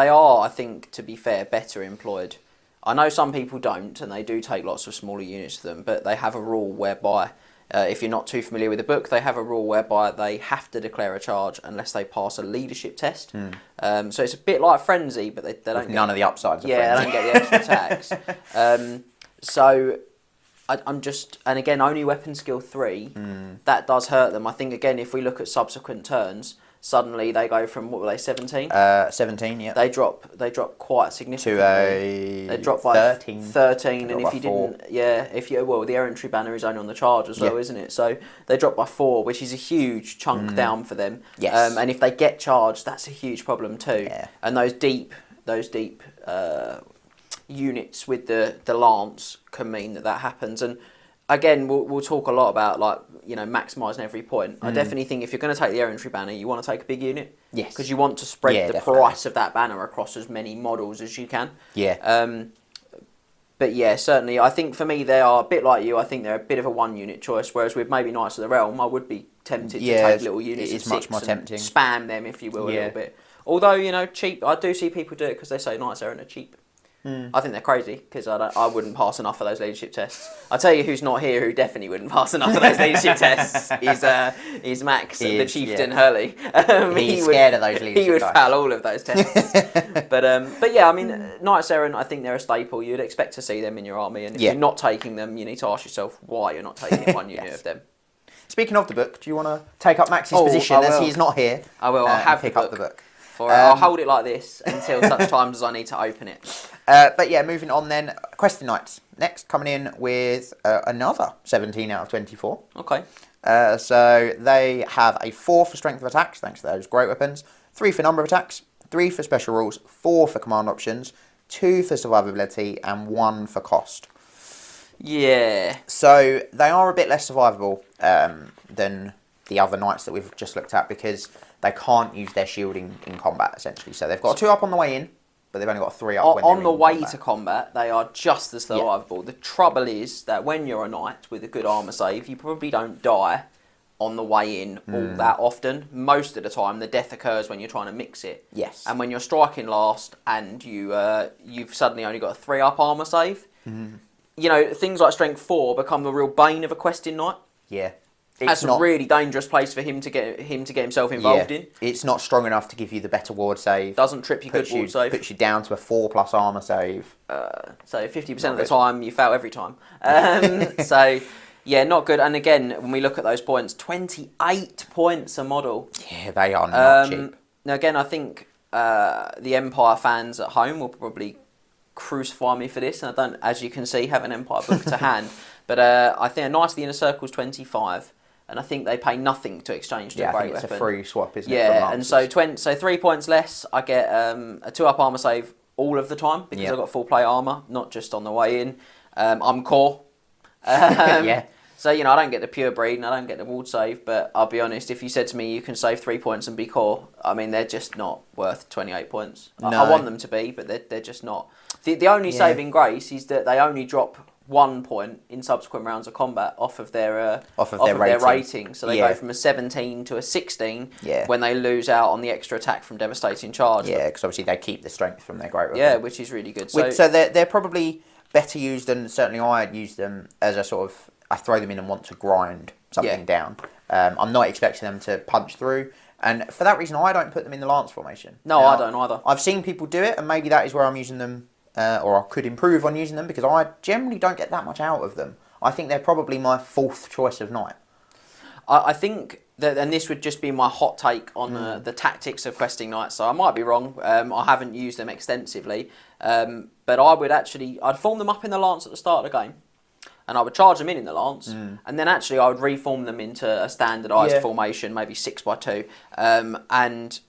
are, I think, to be fair, better employed. I know some people don't, and they do take lots of smaller units to them, but they have a rule whereby, if you're not too familiar with the book, they have a rule whereby they have to declare a charge unless they pass a leadership test. So it's a bit like Frenzy, but they don't get none of the upsides of Frenzy. Frenzy. They don't get the extra attacks. So I'm just, and again, only weapon skill 3, that does hurt them. I think, again, if we look at subsequent turns, suddenly they go from, what were they, 17? 17, yeah. They drop quite significantly. They drop by 13. 13, and if you didn't, well, the air entry banner is only on the charge as well, isn't it? So they drop by 4, which is a huge chunk down for them. Yes. And if they get charged, that's a huge problem too. Yeah. And those deep units with the lance can mean that happens. And again, we'll talk a lot about, like, you know, maximising every point. I definitely think if you're going to take the air entry banner, you want to take a big unit. Yes. Because you want to spread the definitely. price of that banner across as many models as you can. Yeah. But yeah, certainly, I think for me they are a bit like you. I think they're a bit of a one unit choice. Whereas with maybe Knights of the Realm, I would be tempted to take little units. It is much more tempting. Spam them, if you will, a little bit. Although, you know, cheap. I do see people do it because they say Knights Errant are cheap. I think they're crazy because I wouldn't pass enough of those leadership tests. I'll tell you who's not here who definitely wouldn't pass enough of those leadership tests is Max, the Chieftain Hurley. He's scared of those leadership He would guys. fail all of those tests. But yeah, I mean, Knights Errant, I think they're a staple. You'd expect to see them in your army, and if you're not taking them, you need to ask yourself why you're not taking one unit of them. Speaking of the book, do you want to take up Max's position as he's not here? I will. I'll have pick up the book. I'll hold it like this until such times as I need to open it. But yeah, moving on then. Questing Knights. Next, coming in with another 17 out of 24. Okay. So they have a 4 for strength of attacks, thanks to those great weapons. 3 for number of attacks. 3 for special rules. 4 for command options. 2 for survivability. And 1 for cost. Yeah. So they are a bit less survivable than the other knights that we've just looked at because they can't use their shielding in combat, essentially. So they've got a 2 up on the way in, but they've only got a 3 up when they're on the way combat. to combat. They are just as survivable. The trouble is that when you're a knight with a good armour save, you probably don't die on the way in all that often. Most of the time, the death occurs when you're trying to mix it. Yes. And when you're striking last and you've suddenly only got a 3 up armour save, you know, things like strength 4 become the real bane of a questing knight. Yeah. That's a really dangerous place for him to get himself involved in. It's not strong enough to give you the better ward save. Doesn't trip your good ward save. Puts you down to a 4+ armour save. So 50% of the time, you fail every time. So, yeah, not good. And again, when we look at those points, 28 points a model. Yeah, they are not cheap. Now, again, I think the Empire fans at home will probably crucify me for this. And I don't, as you can see, have an Empire book to hand. But I think a Knights of the Inner Circle is 25. And I think they pay nothing to exchange to a great weapon. It's a free swap, isn't it? Yeah, and so 3 points less, I get a 2 up armour save all of the time because I've got full plate armour, not just on the way in. I'm core. So, you know, I don't get the pure breed and I don't get the ward save, but I'll be honest, if you said to me you can save 3 points and be core, I mean, they're just not worth 28 points. No. I want them to be, but they're just not. The only saving grace is that they only drop 1 point in subsequent rounds of combat off of their rating. So they go from a 17 to a 16 when they lose out on the extra attack from devastating charge. Yeah, because obviously they keep the strength from their great weapon. Yeah, which is really good. So they're probably better used than certainly I use them as a sort of, I throw them in and want to grind something down. I'm not expecting them to punch through. And for that reason, I don't put them in the lance formation. No, I don't either. I've seen people do it, and maybe that is where I'm using them. Or I could improve on using them because I generally don't get that much out of them. I think they're probably my 4th choice of knight. I think that, and this would just be my hot take on the tactics of questing knights. So I might be wrong. I haven't used them extensively, but I'd form them up in the lance at the start of the game, and I would charge them in the lance, and then actually I would reform them into a standardised formation, maybe 6x2, and.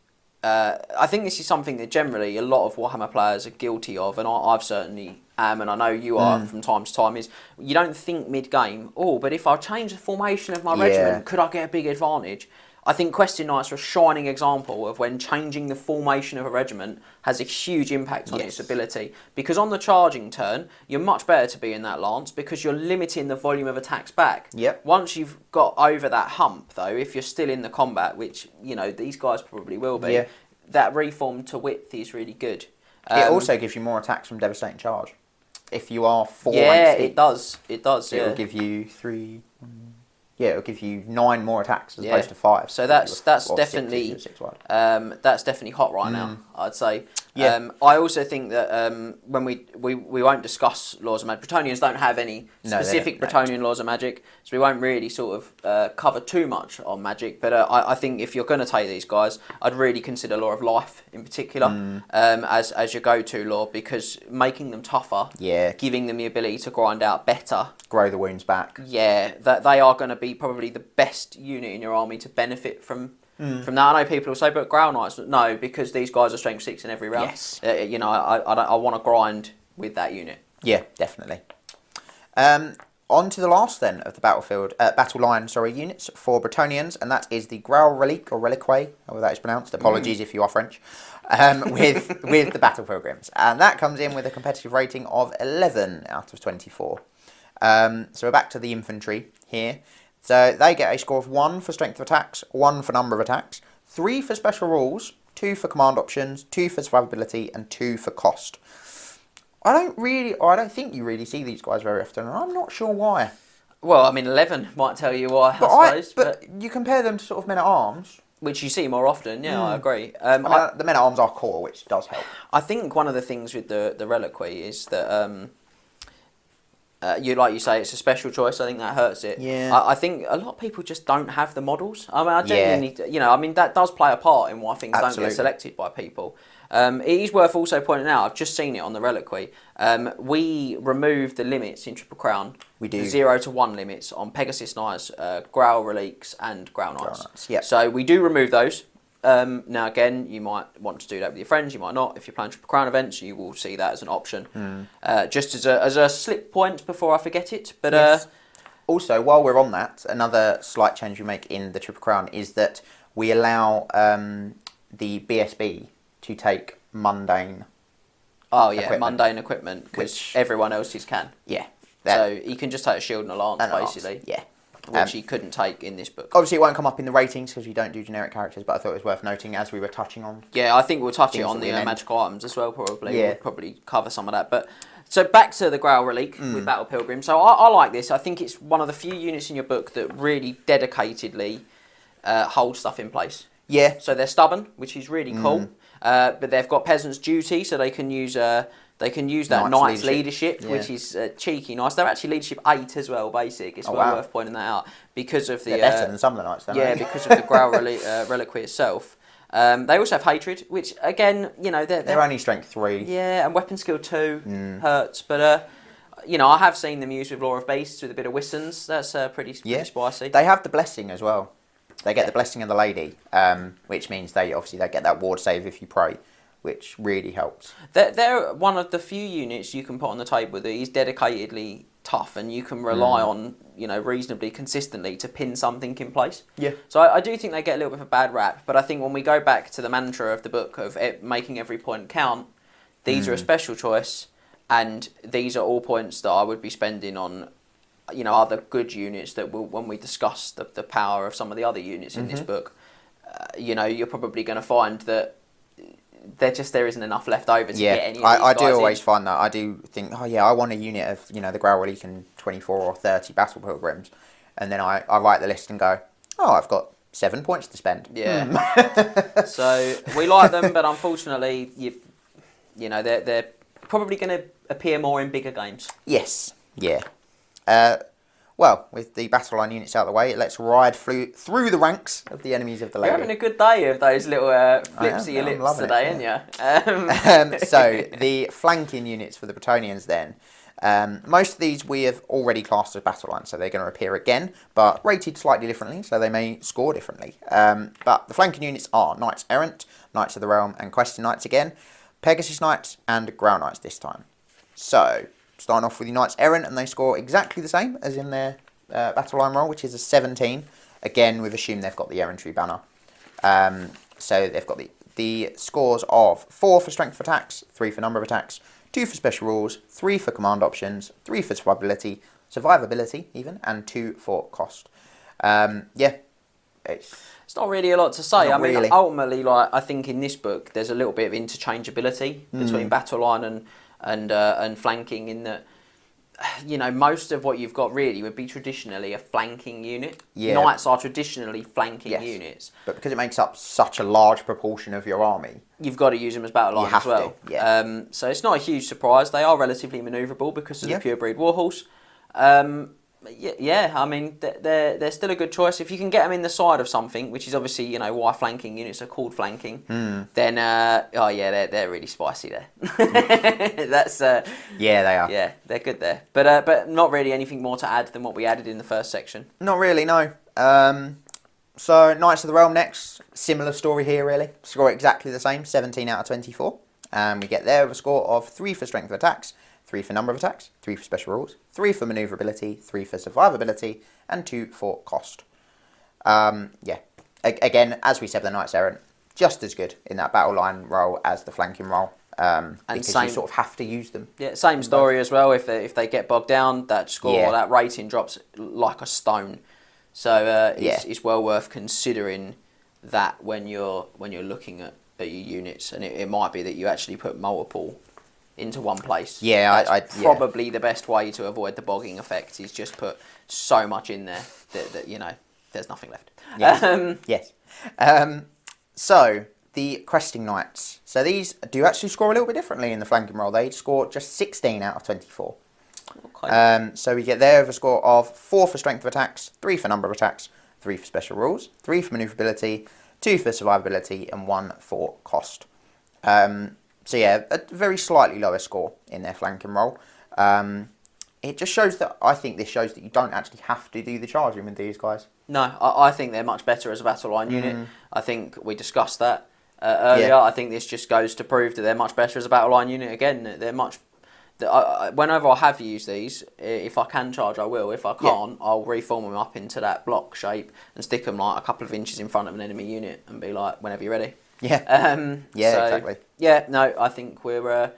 I think this is something that generally a lot of Warhammer players are guilty of, and I've certainly am, and I know you are from time to time, is you don't think mid-game, but if I change the formation of my regiment, could I get a big advantage? I think Questing Knights are a shining example of when changing the formation of a regiment has a huge impact on its ability. Because on the charging turn, you're much better to be in that lance because you're limiting the volume of attacks back. Yep. Once you've got over that hump, though, if you're still in the combat, which, you know, these guys probably will be, that reform to width is really good. It also gives you more attacks from devastating charge. If you are 4 ranks deep. It does. It will give you 3... Yeah, it'll give you 9 more attacks as opposed to 5. So that's definitely that's definitely hot right now, I'd say. Yeah. I also think that when we won't discuss laws of magic. Bretonnians don't have any specific Bretonnian laws of magic, so we won't really sort of cover too much on magic. But I think if you're going to take these guys, I'd really consider Law of Life in particular as your go-to law, because making them tougher, giving them the ability to grind out better, grow the wounds back. Yeah, that they are going to be probably the best unit in your army to benefit from that. I know people will say, but Grail Knights, no, because these guys are strength 6 in every round. Yes. I want to grind with that unit. Yeah, definitely. On to the last then of the battle line units for Bretonnians, and that is the Grail Relique or Reliquae, however that is pronounced. Apologies if you are French. With the Battle Pilgrims, and that comes in with a competitive rating of 11 out of 24. So we're back to the infantry here. So they get a score of 1 for strength of attacks, 1 for number of attacks, 3 for special rules, 2 for command options, 2 for survivability, and 2 for cost. I don't think you really see these guys very often, and I'm not sure why. Well, I mean, 11 might tell you why, I suppose. But you compare them to sort of men-at-arms, which you see more often, I agree. the men-at-arms are core, which does help. I think one of the things with the Reliquae is that like you say, it's a special choice. I think that hurts it. Yeah. I think a lot of people just don't have the models. I mean, I genuinely, that does play a part in why things don't get selected by people. It is worth also pointing out, I've just seen it on the Reliquae, we remove the limits in Triple Crown. We do. 0 to 1 limits on Pegasus Knights, Grail Reliques and Grail Knights. Yeah. So we do remove those. Now again, you might want to do that with your friends, you might not. If you're playing Triple Crown events, you will see that as an option. Just as a slip point before I forget it. But yes. Also, while we're on that, another slight change we make in the Triple Crown is that we allow the BSB to take mundane. Mundane equipment, because everyone else's can. Yeah. So he can just take a shield and a lance, basically. Yeah. Which he couldn't take in this book. Obviously, it won't come up in the ratings because we don't do generic characters, but I thought it was worth noting as we were touching on. Yeah, I think we'll touch it on the magical items as well, probably. Yeah. We'll probably cover some of that. But so back to the Grail Relique with Battle Pilgrim. So I like this. I think it's one of the few units in your book that really dedicatedly hold stuff in place. Yeah. So they're stubborn, which is really cool. But they've got Peasant's Duty, so they can use that Knight's leadership, which is cheeky nice. They're actually leadership 8 as well, basic. It's worth pointing that out because of the. They're better than some of the Knights, don't they? Because of the Grail Reliquae itself. They also have Hatred, which again, they're only strength 3. Yeah, and weapon skill 2 hurts, but I have seen them used with Law of Beasts with a bit of Wissons. That's pretty spicy. They have the blessing as well. They get the blessing of the lady, which means they get that ward save if you pray, which really helps. They're one of the few units you can put on the table that is dedicatedly tough, and you can rely on, reasonably consistently to pin something in place. Yeah. So I do think they get a little bit of a bad rap, but I think when we go back to the mantra of the book of making every point count, these are a special choice, and these are all points that I would be spending on other good units that will, when we discuss the power of some of the other units in this book, you're probably going to find that there isn't enough left over to get any of these I do guys always in. find that. I do think, I want a unit of, the Grail Relique and 24 or 30 Battle Pilgrims. And then I write the list and go, I've got 7 points to spend. Yeah. So we like them, but unfortunately, they're probably going to appear more in bigger games. Yes. Yeah. Well, with the battle line units out of the way, let's ride through the ranks of the enemies of the lady. You're having a good day of those little flips of your lips today, aren't you? So, the flanking units for the Bretonnians then. Most of these we have already classed as battle lines, so they're going to appear again, but rated slightly differently, so they may score differently. But the flanking units are Knights Errant, Knights of the Realm, and Questing Knights again, Pegasus Knights, and Grail Knights this time. So, starting off with the Knights Errant, and they score exactly the same as in their battle line roll, which is a 17. Again, we've assumed they've got the Errantry banner. So they've got the scores of 4 for strength of attacks, 3 for number of attacks, 2 for special rules, 3 for command options, 3 for survivability even, and 2 for cost. It's not really a lot to say. Really. Ultimately, I think in this book there's a little bit of interchangeability between battle line and flanking, in that you know, most of what you've got really would be traditionally a flanking unit. Yeah. Knights are traditionally flanking units. But because it makes up such a large proportion of your army, you've got to use them as battle line as well. So it's not a huge surprise. They are relatively manoeuvrable because of the pure breed warhorse. I mean, they're still a good choice. If you can get them in the side of something, which is obviously, you know, why flanking units are called flanking, then, they're really spicy there. That's yeah, they are. Yeah, they're good there. But not really anything more to add than what we added in the first section. Not really, no. So, Knights of the Realm next. Similar story here, really. Score exactly the same, 17 out of 24. We get there with a score of 3 for strength of attacks, 3 for number of attacks, 3 for special rules, 3 for manoeuvrability, 3 for survivability, and 2 for cost. Again, as we said, the Knights Errant, just as good in that battle line role as the flanking role. Because you sort of have to use them. Yeah, same story as well. If they get bogged down, that score, that rating drops like a stone. So it's well worth considering that when you're looking at your units, and it might be that you actually put multiple into one place. Yeah, That's probably the best way to avoid the bogging effect is just put so much in there that you know there's nothing left. Yes. So the Cresting Knights. So these do actually score a little bit differently in the flanking role. They score just 16 out of 24. Okay. So we get there with a score of 4 for strength of attacks, 3 for number of attacks, 3 for special rules, 3 for manoeuvrability, 2 for survivability, and 1 for cost. So yeah, a very slightly lower score in their flanking role. It just shows that, I think this shows that you don't actually have to do the charging with these guys. No, I think they're much better as a battle line unit. I think we discussed that earlier. Yeah. I think this just goes to prove that they're much better as a battle line unit. Again, they're much... whenever I have used these, if I can charge, I will. If I can't, I'll reform them up into that block shape and stick them like a couple of inches in front of an enemy unit and be like, whenever you're ready. Yeah. Exactly. Yeah, no, I think we're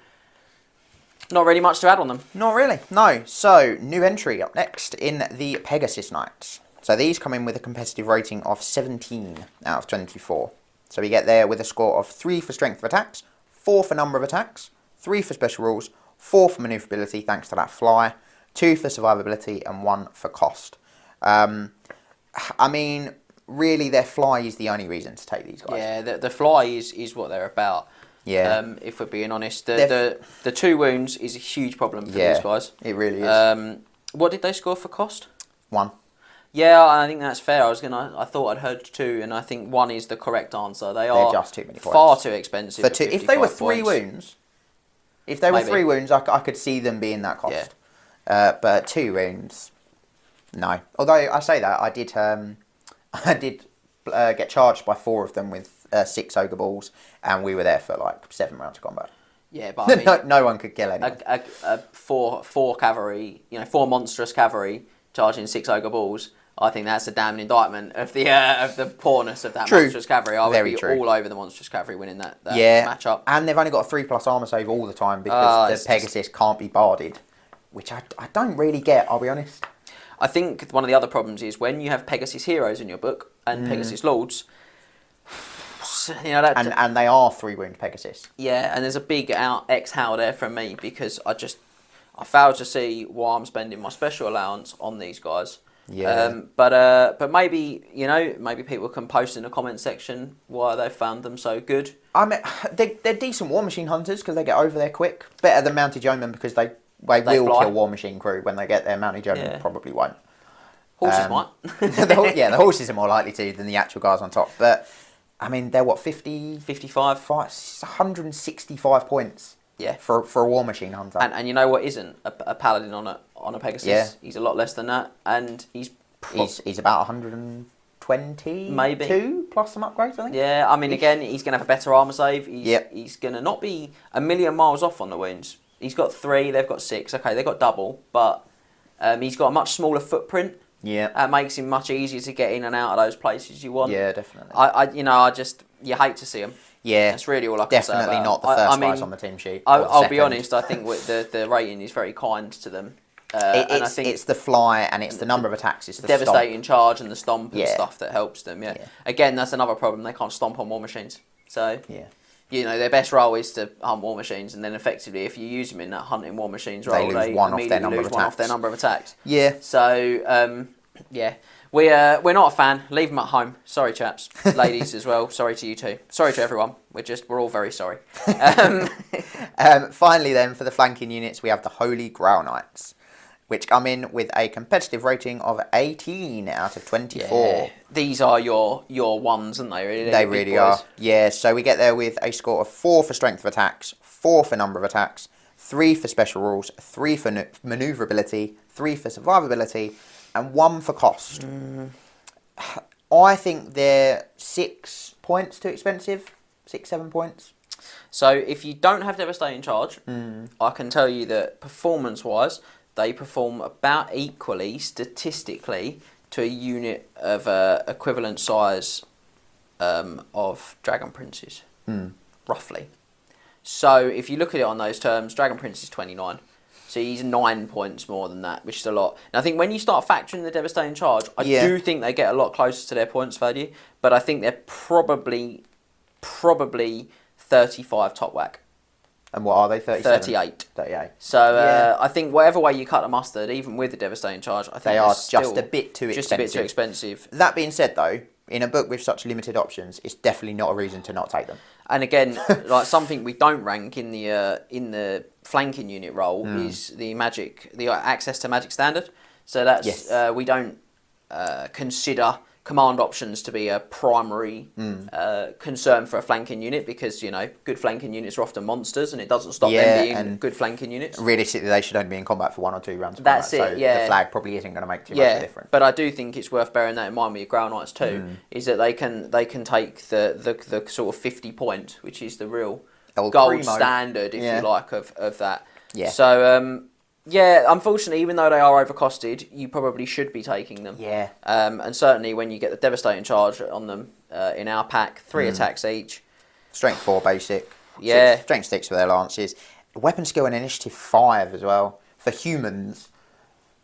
not really much to add on them. Not really, no. So, new entry up next in the Pegasus Knights. So these come in with a competitive rating of 17 out of 24. So we get there with a score of 3 for strength of attacks, 4 for number of attacks, 3 for special rules, 4 for manoeuvrability thanks to that fly, 2 for survivability, and 1 for cost. I mean, really, their fly is the only reason to take these guys. Yeah, the fly is what they're about. Yeah. If we're being honest, the 2 wounds is a huge problem for these guys. It really is. What did they score for cost? 1. Yeah, I think that's fair. I thought I'd heard 2, and I think 1 is the correct answer. They're just too many points. Far too expensive. For 2, if they were 3 wounds, I could see them being that cost. Yeah. But 2 wounds, no. Although I say that I did get charged by 4 of them with 6 ogre balls, and we were there for like 7 rounds of combat. Yeah, but I mean, no one could kill anyone. 4 cavalry, 4 monstrous cavalry charging 6 ogre balls. I think that's a damn indictment of the poorness of that monstrous cavalry. I would be all over the monstrous cavalry winning that matchup. And they've only got a 3+ armor save all the time because the Pegasus can't be barded, which I don't really get, I'll be honest. I think one of the other problems is when you have Pegasus heroes in your book and Pegasus lords, and they are 3 wound Pegasus. Yeah, and there's a big X-howl there from me because I fail to see why I'm spending my special allowance on these guys. Yeah. But maybe maybe people can post in the comment section why they found them so good. I mean, they're decent War Machine hunters because they get over there quick. Better than Mounted Yeomen because they will kill War Machine crew when they get there. Mounted Yeomen probably won't. Horses might. The horses are more likely to than the actual guys on top. But I mean, they're what 55, 165 points. Yeah, for a War Machine hunter. And you know what isn't a paladin on a Pegasus? Yeah. He's a lot less than that, and he's about 120, maybe 2 plus some upgrades, I think. Yeah, I mean, again, he's going to have a better armor save. He's going to not be a million miles off on the wounds. He's got 3, they've got 6. Okay, they've got double, but he's got a much smaller footprint. Yeah, that makes him much easier to get in and out of those places you want. Yeah, definitely. You hate to see him. Yeah, that's really all I can say. Definitely not the first guys on the team sheet. I'll be honest. I think the rating is very kind to them. And I think it's the fly and it's the number of attacks. It's the devastating stomp. charge and the stomp and stuff that helps them. Yeah. Again, that's another problem. They can't stomp on War Machines. So you know, their best role is to hunt war machines, and then effectively, if you use them in that hunting war machines role, they lose one off their number of attacks. Yeah. So, yeah. We're not a fan. Leave them at home. Sorry, chaps. Ladies as well. Sorry to you too. Sorry to everyone. We're all very sorry. Finally then, for the flanking units, we have the Holy Grail Knights, which come in with a competitive rating of 18 out of 24. Yeah. These are your ones, aren't they? Really? They really are. Yeah, so we get there with a score of 4 for strength of attacks, 4 for number of attacks, 3 for special rules, 3 for maneuverability, 3 for survivability, and 1 for cost. I think they're 6 points too expensive. 6-7 points. So if you don't have Devastating Charge, I can tell you that performance-wise, they perform about equally, statistically, to a unit of equivalent size of Dragon Princes, roughly. So if you look at it on those terms, Dragon Prince is 29. So he's 9 points more than that, which is a lot. And I think when you start factoring the Devastating Charge, I do think they get a lot closer to their points value, but I think they're probably 35 top whack. And what are they? 37? 38. 38. So I think whatever way you cut the mustard, even with the Devastating Charge, I think they are just a bit too expensive. Just a bit too expensive. That being said, though, in a book with such limited options, it's definitely not a reason to not take them. And again, like something we don't rank in the flanking unit role is the access to magic standard. So that's we don't consider command options to be a primary concern for a flanking unit, because, you know, good flanking units are often monsters, and it doesn't stop them being good flanking units. Realistically, they should only be in combat for 1 or 2 rounds of That's combat, it, so the flag probably isn't going to make too much of a difference. But I do think it's worth bearing that in mind with your Grail Knights too, is that they can take the sort of 50 point, which is the real gold standard, if you like, of that. Yeah. So, unfortunately, even though they are overcosted, you probably should be taking them. Yeah. And certainly when you get the Devastating Charge on them in our pack, 3 attacks each. Strength 4 basic. Yeah. Strength 6 for their lances. Weapon skill and initiative 5 as well. For humans,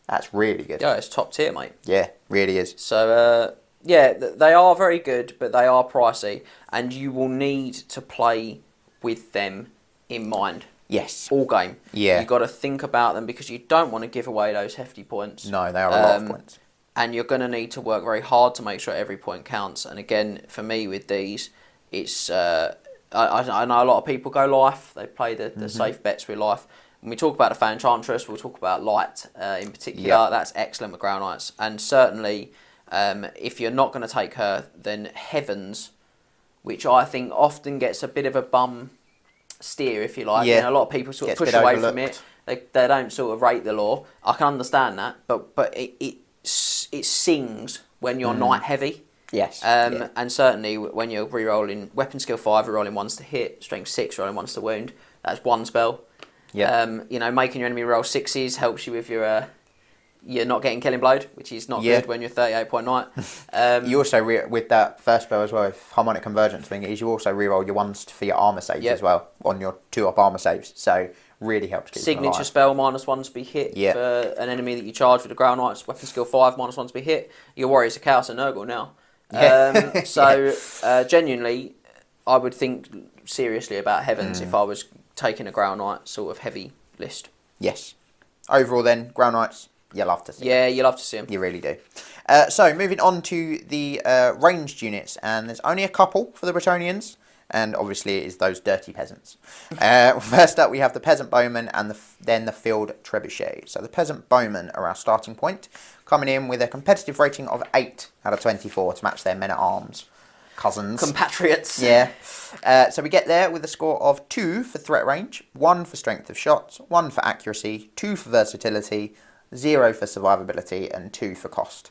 that's really good. Yeah, it's top tier, mate. Yeah, really is. So, they are very good, but they are pricey, and you will need to play with them in mind. Yes. All game. Yeah. You've got to think about them, because you don't want to give away those hefty points. No, they are a lot of points. And you're going to need to work very hard to make sure every point counts. And again, for me with these, it's I know a lot of people go life. They play the safe bets with life. When we talk about the Fan Enchantress, we'll talk about light in particular. Yep. That's excellent with Grail Knights. And certainly, if you're not going to take her, then Heavens, which I think often gets a bit of a bum steer, if you like. Yeah. You know, a lot of people sort of push away from it. They don't sort of rate the lore. I can understand that, but it sings when you're knight heavy. Yes. And certainly when you're re-rolling weapon skill 5, you're rolling 1s to hit, strength 6, rolling 1s to wound. That's 1 spell. Yeah. You know, making your enemy roll 6s helps you with your you're not getting killing blowed, which is not good when you're 38 knight. You also, with that first spell as well, if harmonic convergence thing is, you also reroll your 1s for your armour saves as well, on your 2-up armour saves, so really helps keep Signature them alive. spell, -1 to be hit for an enemy that you charge with the Grail Knights, weapon skill 5, -1 to be hit. Your warriors are Chaos and Nurgle now. Genuinely, I would think seriously about Heavens if I was taking a Grail Knight sort of heavy list. Yes. Overall then, Grail Knights, you love to see them. Yeah, you love to see them. You really do. So, moving on to the ranged units, and there's only a couple for the Bretonnians, and obviously it is those dirty peasants. First up, we have the Peasant Bowmen, and then the Field Trebuchet. So the Peasant Bowmen are our starting point, coming in with a competitive rating of 8 out of 24 to match their men-at-arms cousins. Compatriots. Yeah. So we get there with a score of 2 for threat range, 1 for strength of shots, 1 for accuracy, 2 for versatility, 0 for survivability, and 2 for cost.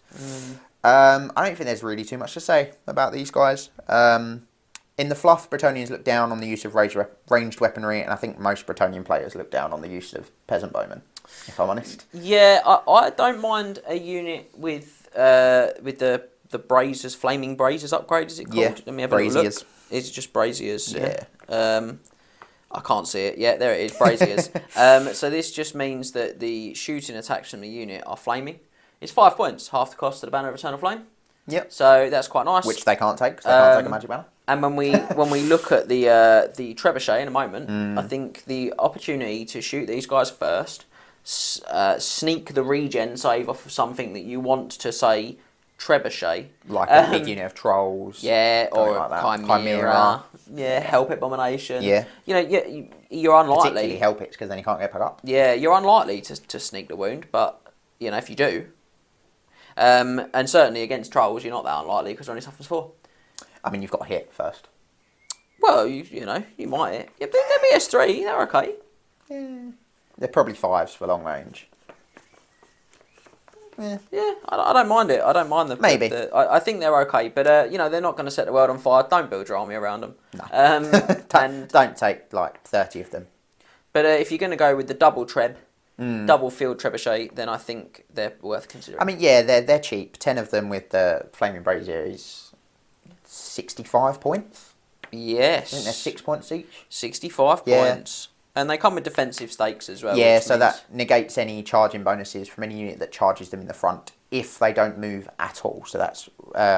I don't think there's really too much to say about these guys. In the fluff, Bretonnians look down on the use of ranged weaponry, and I think most Bretonnian players look down on the use of Peasant Bowmen, if I'm honest. Yeah, I don't mind a unit with the braziers, flaming braziers upgrade, is it called? Yeah, Let me have a look. Is it just braziers? Yeah. I can't see it. Yeah, there it is, braziers. So this just means that the shooting attacks from the unit are flaming. It's 5 points, half the cost of the Banner of Eternal Flame. Yep. So that's quite nice. Which they can't take, because they can't take a magic banner. And when we look at the trebuchet in a moment, I think the opportunity to shoot these guys first, sneak the regen save off of something that you want to say trebuchet, like a big unit of trolls, or like that. chimera, help abomination, yeah. You're unlikely. Particularly help it because then you can't get back up. Yeah, you're unlikely to sneak the wound, but if you do, and certainly against trolls, you're not that unlikely because they're only toughness 4. I mean, you've got to hit first. Well, you might hit. Yeah, but they're BS3. They're okay. Yeah. They're probably 5s for long range. Yeah, I don't mind it. I don't mind them. Maybe. I think they're okay, but they're not going to set the world on fire. Don't build your army around them. No. Don't take like 30 of them. But if you're going to go with the double double field trebuchet, then I think they're worth considering. I mean, yeah, they're cheap. 10 of them with the flaming brazier is 65 points. Yes. I think they're 6 points each. 65 points. And they come with defensive stakes as well. Yeah, so that negates any charging bonuses from any unit that charges them in the front if they don't move at all. So that's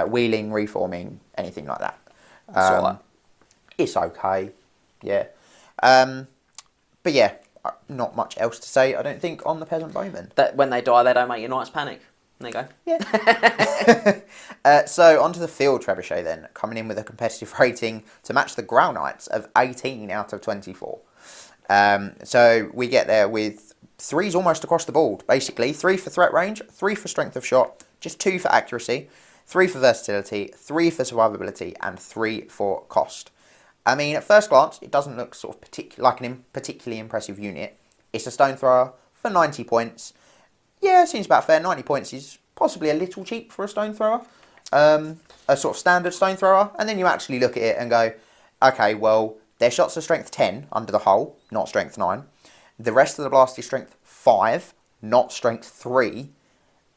wheeling, reforming, anything like that. It's okay. Yeah. But yeah, not much else to say, I don't think, on the Peasant Bowmen. That when they die, they don't make your knights panic. There you go. Yeah. So onto the field trebuchet then, coming in with a competitive rating to match the Grau Knights of 18 out of 24. So we get there with 3s almost across the board, basically. 3 for threat range, 3 for strength of shot, just 2 for accuracy, 3 for versatility, 3 for survivability, and 3 for cost. I mean, at first glance, it doesn't look sort of like a particularly impressive unit. It's a stone thrower for 90 points. Yeah, seems about fair. 90 points is possibly a little cheap for a stone thrower. A sort of standard stone thrower. And then you actually look at it and go, okay, well, their shots are strength 10 under the hull, not strength 9. The rest of the blast is strength 5, not strength 3.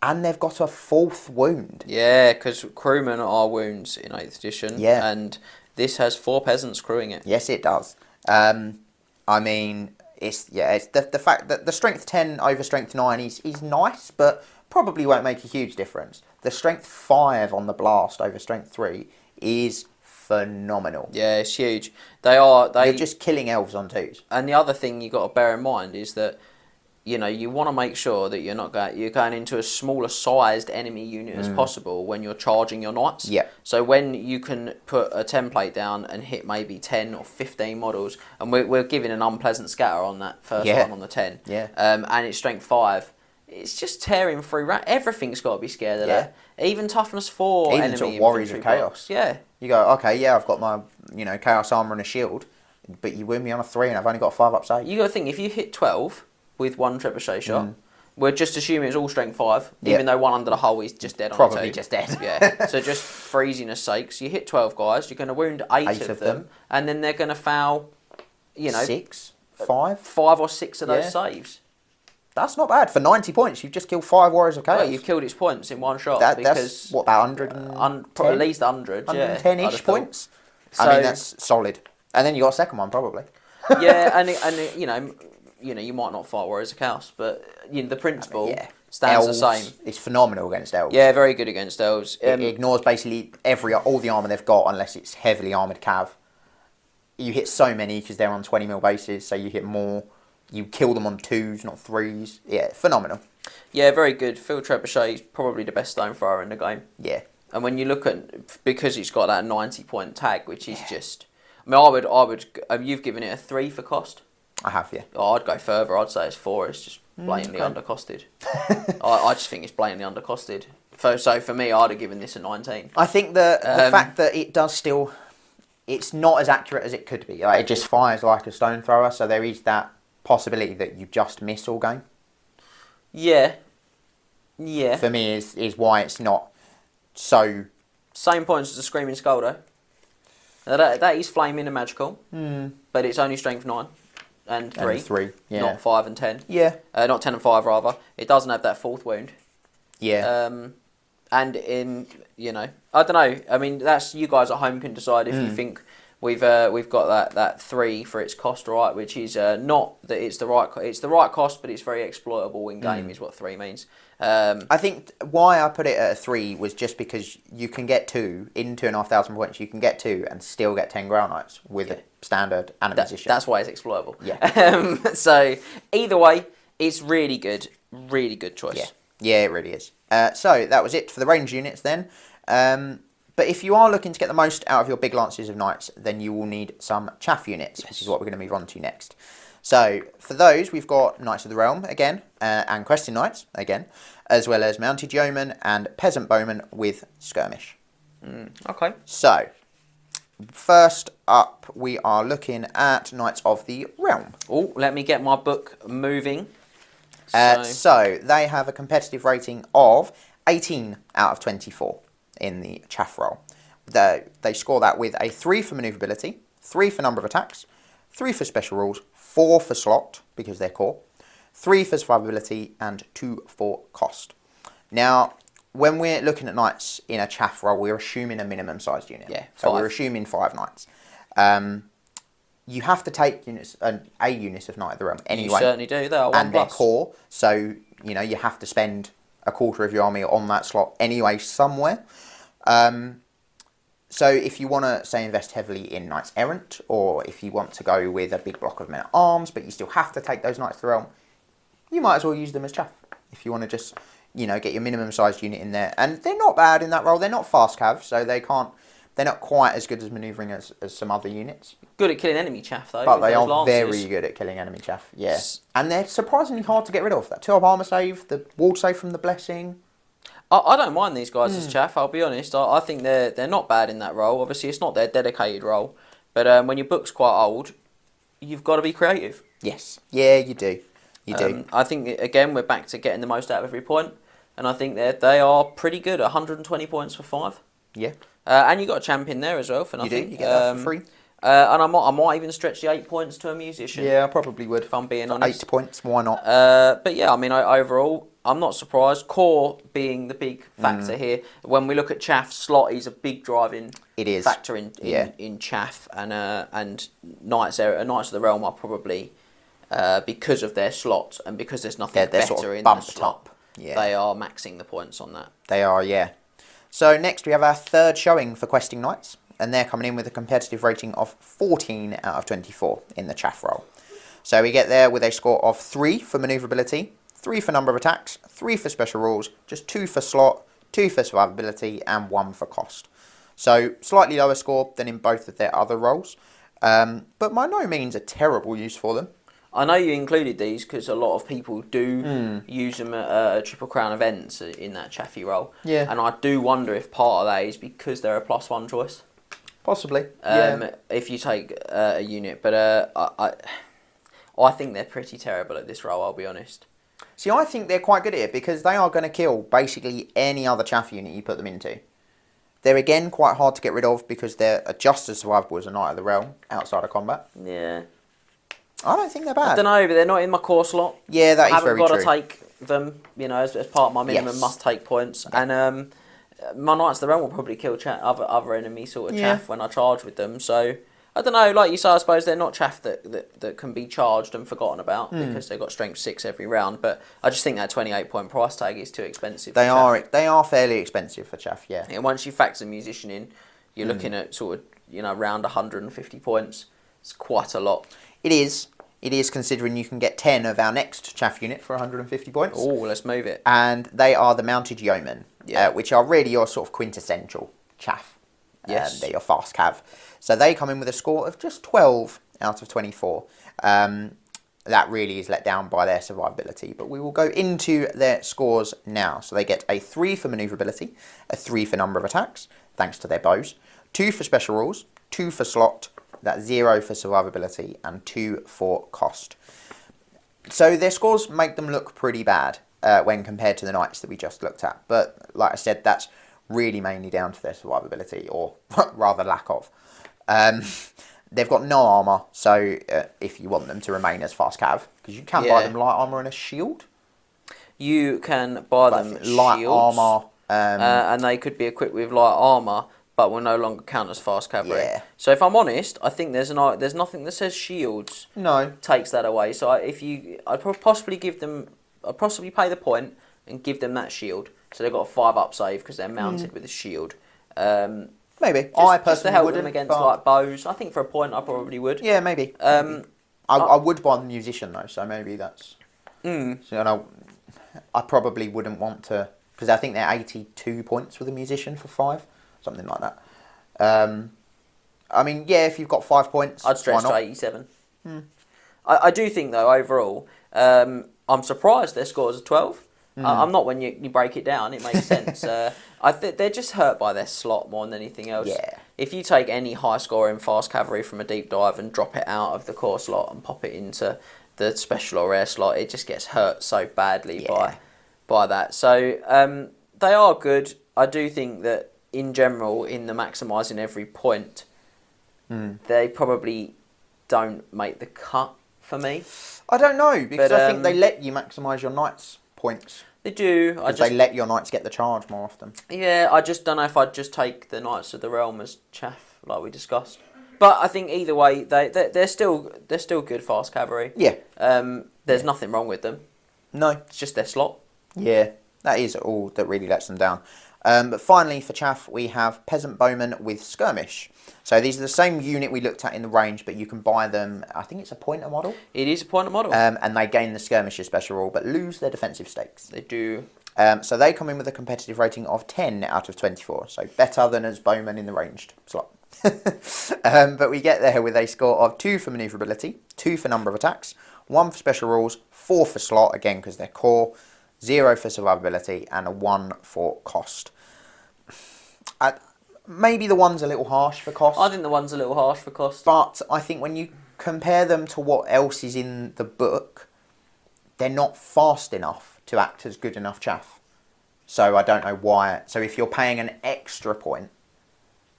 And they've got a 4th wound. Yeah, because crewmen are wounds in 8th edition. Yeah. And this has 4 peasants crewing it. Yes, it does. I mean, it's the fact that the strength 10 over strength 9 is nice, but probably won't make a huge difference. The strength 5 on the blast over strength 3 is phenomenal. Yeah, it's huge. They're just killing elves on 2s. And the other thing you got to bear in mind is that you want to make sure that you're going into as small a sized enemy unit as possible when you're charging your knights. Yeah. So when you can put a template down and hit maybe 10 or 15 models, and we're giving an unpleasant scatter on that first one on the 10. Yeah. And it's strength 5. It's just tearing through. Everything's got to be scared of that. Even toughness 4. Even enemy sort of warriors of chaos. Box. Yeah. You go, okay, yeah, I've got my chaos armor and a shield, but you win me on a 3 and I've only got 5 up save. You got to think, if you hit 12 with 1 trebuchet shot, we're just assuming it's all strength 5, even though 1 under the hull is just dead on Probably the 2. just dead. Yeah. So just for easiness sakes, you hit 12 guys, you're going to wound 8 of them, and then they're going to foul, 6, 5? 5 or 6 of those saves. That's not bad. For 90 points, you've just killed 5 warriors of chaos. Well, you've killed its points in one shot. That's, what, about 100? At least 100, 110-ish points. So, I mean, that's solid. And then you got a second one, probably. Yeah, and you might not fight warriors of chaos, but the principle stands elves, the same. It's phenomenal against elves. Yeah, very good against elves. It ignores basically all the armour they've got unless it's heavily armoured cav. You hit so many because they're on 20 mil bases, so you hit more. You kill them on 2s, not 3s. Yeah, phenomenal. Yeah, very good. Field Trebuchet is probably the best stone thrower in the game. Yeah. And when you look at, because it's got that 90-point tag, which is just, I mean, I would. You've given it a 3 for cost. I have, yeah. Oh, I'd go further. I'd say it's 4. It's just blatantly undercosted. I just think it's blatantly undercosted. So for me, I'd have given this a 19. I think the fact that it does still, it's not as accurate as it could be. Like, it just fires like a stone thrower, so there is that possibility that you just miss all game. Yeah. Yeah. For me, is why it's not so. Same points as the Screaming Skull, though. That is flaming and magical, but it's only strength 9 and 3. And 3, yeah. Not 5 and 10. Yeah. Not 10 and 5, rather. It doesn't have that 4th wound. Yeah. And in, I don't know. I mean, that's, you guys at home can decide if you think we've got that 3 for its cost, right? Which is not that it's the right cost, but it's very exploitable in game. Is what 3 means. I think why I put it at a 3 was just because you can get 2 in 2,500 points. You can get 2 and still get 10 Grail Knights with a standard and a magician. That's why it's exploitable. Yeah. So either way, it's really good choice. Yeah. Yeah, it really is. So that was it for the range units then. But if you are looking to get the most out of your big lances of knights, then you will need some chaff units, which is what we're going to move on to next. So for those, we've got Knights of the Realm again, and Questing Knights again, as well as Mounted Yeomen and Peasant Bowmen with Skirmish. Okay. So first up, we are looking at Knights of the Realm. Oh, let me get my book moving. So they have a competitive rating of 18 out of 24 in the chaff roll. They score that with a 3 for manoeuvrability, 3 for number of attacks, 3 for special rules, 4 for slot, because they're core, 3 for survivability, and 2 for cost. Now, when we're looking at knights in a chaff roll, we're assuming a minimum sized unit. Yeah, so we're assuming 5 knights. You have to take units, a unit of Knight of the Realm anyway. You certainly do. They are 1+. And they're core, so you have to spend a quarter of your army on that slot anyway somewhere. So if you want to, say, invest heavily in Knights Errant, or if you want to go with a big block of men-at-arms, but you still have to take those Knights of the Realm, you might as well use them as chaff. If you want to just, get your minimum-sized unit in there. And they're not bad in that role. They're not fast cav, so they're not quite as good as manoeuvring as some other units. Good at killing enemy chaff, though. But they are very good at killing enemy chaff, yeah. And they're surprisingly hard to get rid of. That 2-up armour save, the ward save from the Blessing. I don't mind these guys as chaff, I'll be honest. I think they're not bad in that role. Obviously, it's not their dedicated role. But when your book's quite old, you've got to be creative. Yes. Yeah, you do. You do. I think, again, we're back to getting the most out of every point. And I think they are pretty good. 120 points for 5. Yeah. And you got a champion there as well for nothing. You do. You get that for free. And I might even stretch the 8 points to a musician. Yeah, I probably would. If I'm being for honest. 8 points, why not? But yeah, I mean, overall, I'm not surprised. Core being the big factor here. When we look at chaff, slot is a big driving factor in chaff. And Knights of the Realm are probably, because of their slot and because there's nothing better sort of in the slot, yeah. They are maxing the points on that. They are, yeah. So next we have our third showing for Questing Knights, and they're coming in with a competitive rating of 14 out of 24 in the chaff roll. So we get there with a score of 3 for manoeuvrability, 3 for number of attacks, 3 for special rules, just 2 for slot, 2 for survivability, and 1 for cost. So slightly lower score than in both of their other roles, but by no means a terrible use for them. I know you included these because a lot of people do use them at Triple Crown events in that chaffy role. Yeah. And I do wonder if part of that is because they're a +1 choice. Possibly. If you take a unit. But I think they're pretty terrible at this role, I'll be honest. See, I think they're quite good at it because they are going to kill basically any other chaff unit you put them into. They're again quite hard to get rid of because they're just as survivable as a Knight of the Realm outside of combat. Yeah. I don't think they're bad. I don't know, but they're not in my core slot. Yeah, that is very true. I haven't got to take them, as part of my minimum must-take points. Yeah. And my Knights of the Realm will probably kill other enemy sort of chaff when I charge with them. So, I don't know, like you say, I suppose they're not chaff that can be charged and forgotten about because they've got strength 6 every round. But I just think that 28-point price tag is too expensive. They are fairly expensive for chaff, yeah. And once you factor the musician in, you're looking at sort of, around 150 points. It's quite a lot. It is. It is, considering you can get 10 of our next chaff unit for 150 points. Oh, let's move it. And they are the Mounted Yeomen, which are really your sort of quintessential chaff. Yes. They're your fast cav. So they come in with a score of just 12 out of 24. That really is let down by their survivability. But we will go into their scores now. So they get a 3 for manoeuvrability, a 3 for number of attacks, thanks to their bows, 2 for special rules, 2 for slot, that's 0 for survivability, and 2 for cost. So their scores make them look pretty bad when compared to the knights that we just looked at. But like I said, that's really mainly down to their survivability, or rather lack of. They've got no armour, so if you want them to remain as fast cav, because you can buy them light armour and a shield. You can buy them light shields, armour. and they could be equipped with light armour. but will no longer count as fast cavalry. Yeah. So if I'm honest, I think there's nothing that says shields. No. Takes that away. So I'd possibly give them, I'd possibly pay the point and give them that shield. So they've got a 5-up save because they're mounted with a shield. Maybe. Just to help them against like bows. I think for a point I probably would. Yeah, maybe. I would buy the musician though, so maybe that's. So I probably wouldn't want to, because I think they're 82 points for the musician for 5, something like that. I mean, yeah, if you've got 5 points, I'd stretch to 87. I do think though overall, I'm surprised their scores are 12. I'm not when you break it down. It makes sense. I think they're just hurt by their slot more than anything else. Yeah. If you take any high scoring fast cavalry from a deep dive and drop it out of the core slot and pop it into the special or rare slot, it just gets hurt so badly by that. So they are good. I do think that in general, in the maximising every point, they probably don't make the cut for me. I don't know, because I think they let you maximise your knights points. They do. They let your knights get the charge more often. Yeah, I just don't know if I'd just take the Knights of the Realm as chaff, like we discussed. But I think either way, they're still good fast cavalry. Yeah. There's nothing wrong with them. No. It's just their slot. Yeah, that is all that really lets them down. But finally, for chaff, we have Peasant Bowmen with Skirmish. So these are the same unit we looked at in the range, but you can buy them, I think it's a pointer model. It is a pointer model. And they gain the Skirmisher special rule, but lose their defensive stakes. They do. So they come in with a competitive rating of 10 out of 24, so better than as bowmen in the ranged slot. But we get there with a score of 2 for manoeuvrability, 2 for number of attacks, 1 for special rules, 4 for slot, again because they're core, 0 for survivability, and a 1 for cost. Maybe the 1's a little harsh for cost. I think the 1's a little harsh for cost. But I think when you compare them to what else is in the book, they're not fast enough to act as good enough chaff. So I don't know why. So if you're paying an extra point